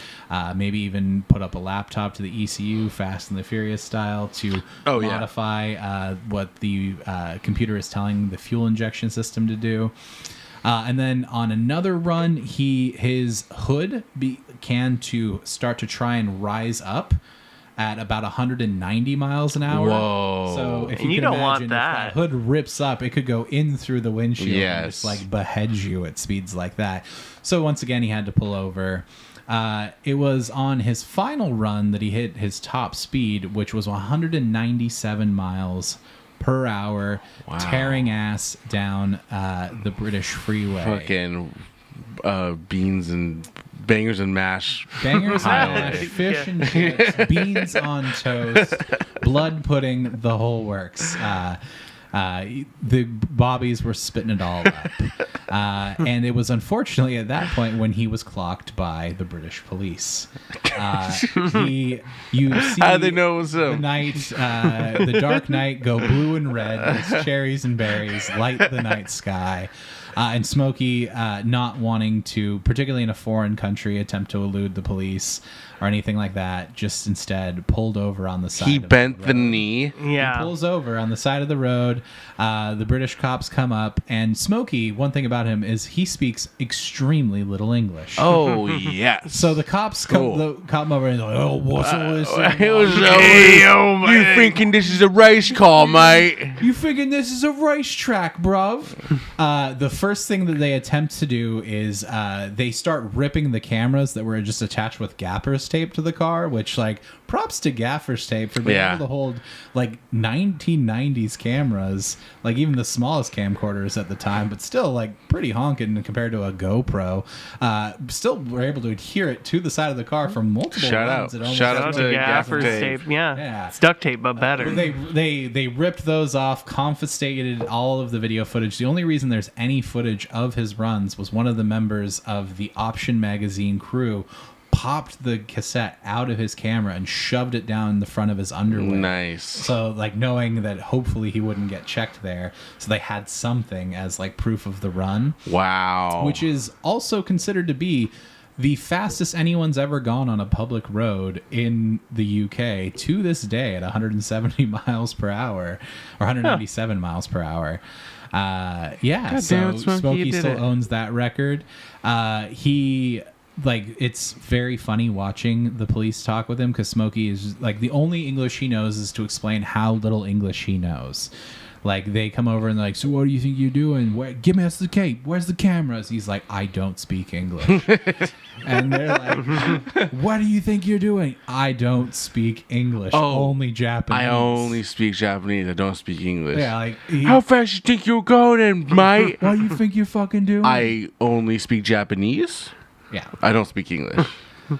maybe even put up a laptop to the ECU, Fast and the Furious style, to modify what the computer is telling the fuel injection system to do. And then on another run, his hood began to start to try and rise up at about 190 miles an hour. Whoa. So if you can don't imagine, want if that. that hood rips up, it could go in through the windshield and just like behead you at speeds like that. So once again, he had to pull over. It was on his final run that he hit his top speed, which was 197 miles per hour, tearing ass down the British freeway. Fucking beans and bangers and mash. Bangers and mash, fish and chips, beans on toast, blood pudding, the whole works. The bobbies were spitting it all up. And it was unfortunately at that point when he was clocked by the British police. You see how they know it was him? The dark night go blue and red as cherries and berries light the night sky. And Smokey, not wanting to, particularly in a foreign country, attempt to elude the police or anything like that, just instead pulled over on the side. He bent the knee. Yeah. He pulls over on the side of the road. The British cops come up, and Smokey, one thing about him is he speaks extremely little English. Oh, yes. So the cops come over and like, oh, what's all this? You thinking this is a race car, mate? You thinking this is a racetrack, bruv? The first thing that they attempt to do is they start ripping the cameras that were just attached with gaffer's tape to the car, which, like, props to gaffer's tape for being able to hold, like, 1990s cameras, like, even the smallest camcorders at the time, but still, like, pretty honking compared to a GoPro. Still were able to adhere it to the side of the car for multiple runs. Shout out to gaffer's tape. Yeah. It's duct tape, but better. They ripped those off, confiscated all of the video footage. The only reason there's any footage of his runs was one of the members of the Option magazine crew popped the cassette out of his camera and shoved it down the front of his underwear. Nice. So, like, knowing that hopefully he wouldn't get checked there, so they had something as, like, proof of the run. Wow. Which is also considered to be the fastest anyone's ever gone on a public road in the UK to this day at 170 miles per hour or 197 miles per hour. Smokey still owns that record. It's very funny watching the police talk with him because Smokey is like the only English he knows is to explain how little English he knows. Like, they come over and they're like, so what do you think you're doing? Give us the cape. Where's the cameras? He's like, I don't speak English. And they're like, what do you think you're doing? I don't speak English. Only Japanese. I only speak Japanese. I don't speak English. Yeah, like, how fast you think you're going, mate? What do you think you're fucking doing? I only speak Japanese. Yeah. I don't speak English.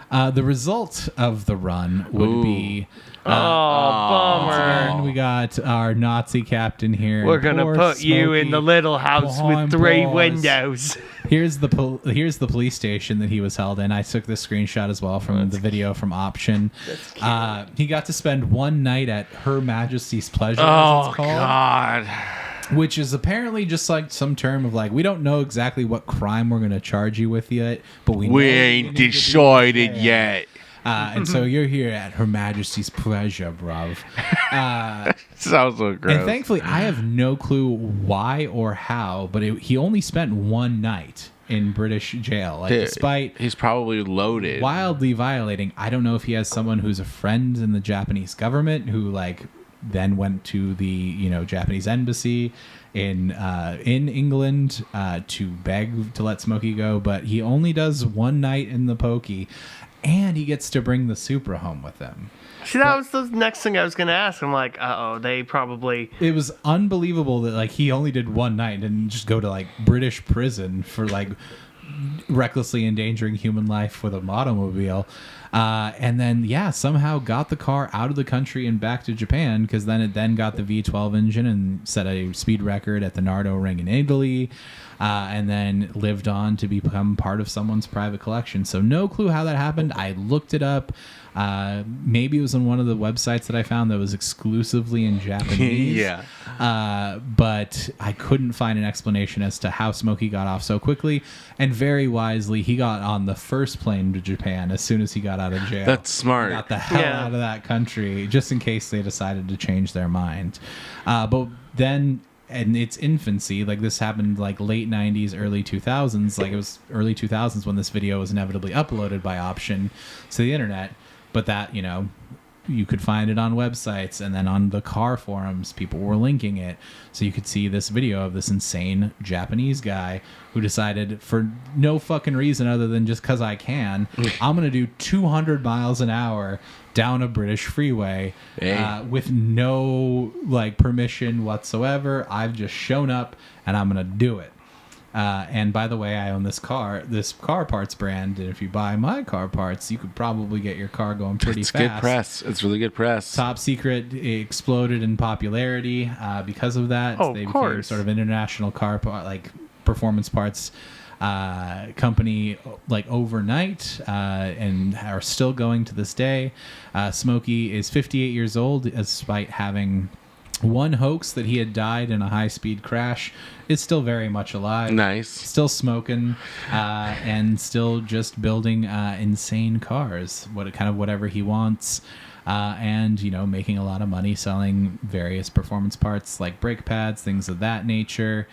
The result of the run would be... bummer. Again, we got our Nazi captain here. We're going to put you in the little house with 3 windows. Here's the police station that he was held in. I took this screenshot as well from the video from Option. He got to spend one night at Her Majesty's Pleasure, as it's called. God. Which is apparently just like some term of like, we don't know exactly what crime we're going to charge you with yet, but we ain't decided yet. And so you're here at Her Majesty's Pleasure, bruv. Sounds so gross. And thankfully, I have no clue why or how, but he only spent one night in British jail. Like, despite he's probably loaded, wildly violating. I don't know if he has someone who's a friend in the Japanese government who, like, then went to the Japanese embassy in England to beg to let Smokey go, but he only does one night in the pokey, and he gets to bring the Supra home with him. See, that was the next thing I was going to ask. I'm like, they probably... It was unbelievable that, like, he only did one night and didn't just go to, like, British prison for, like, recklessly endangering human life with an automobile. And then, somehow got the car out of the country and back to Japan, because then it got the V12 engine and set a speed record at the Nardo Ring in Italy, and then lived on to become part of someone's private collection. So no clue how that happened. I looked it up. Maybe it was on one of the websites that I found that was exclusively in Japanese. Yeah. But I couldn't find an explanation as to how Smokey got off so quickly. And very wisely, he got on the first plane to Japan as soon as he got out of jail. That's smart. Got the hell out of that country, just in case they decided to change their mind. But then, in its infancy, like this happened like late 90s, early 2000s. Like it was early 2000s when this video was inevitably uploaded by option to the internet. But that, you could find it on websites, and then on the car forums, people were linking it. So you could see this video of this insane Japanese guy who decided, for no fucking reason other than just because I can, I'm going to do 200 miles an hour down a British freeway with no permission whatsoever. I've just shown up and I'm going to do it. And by the way, I own this car parts brand, and if you buy my car parts, you could probably get your car going pretty fast. It's good press. It's really good press. Top Secret exploded in popularity because of that. Oh, they of became course. sort of international performance parts company overnight, and are still going to this day. Smokey is 58 years old, despite having one hoax that he had died in a high-speed crash. Is still very much alive. Nice. Still smoking, and still just building insane cars. Whatever he wants, and making a lot of money selling various performance parts like brake pads, things of that nature.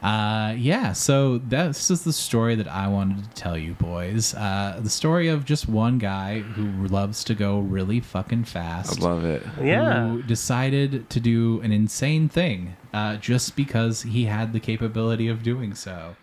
So this is the story that I wanted to tell you, boys. The story of just one guy who loves to go really fucking fast. I love it. Yeah. Who decided to do an insane thing just because he had the capability of doing so.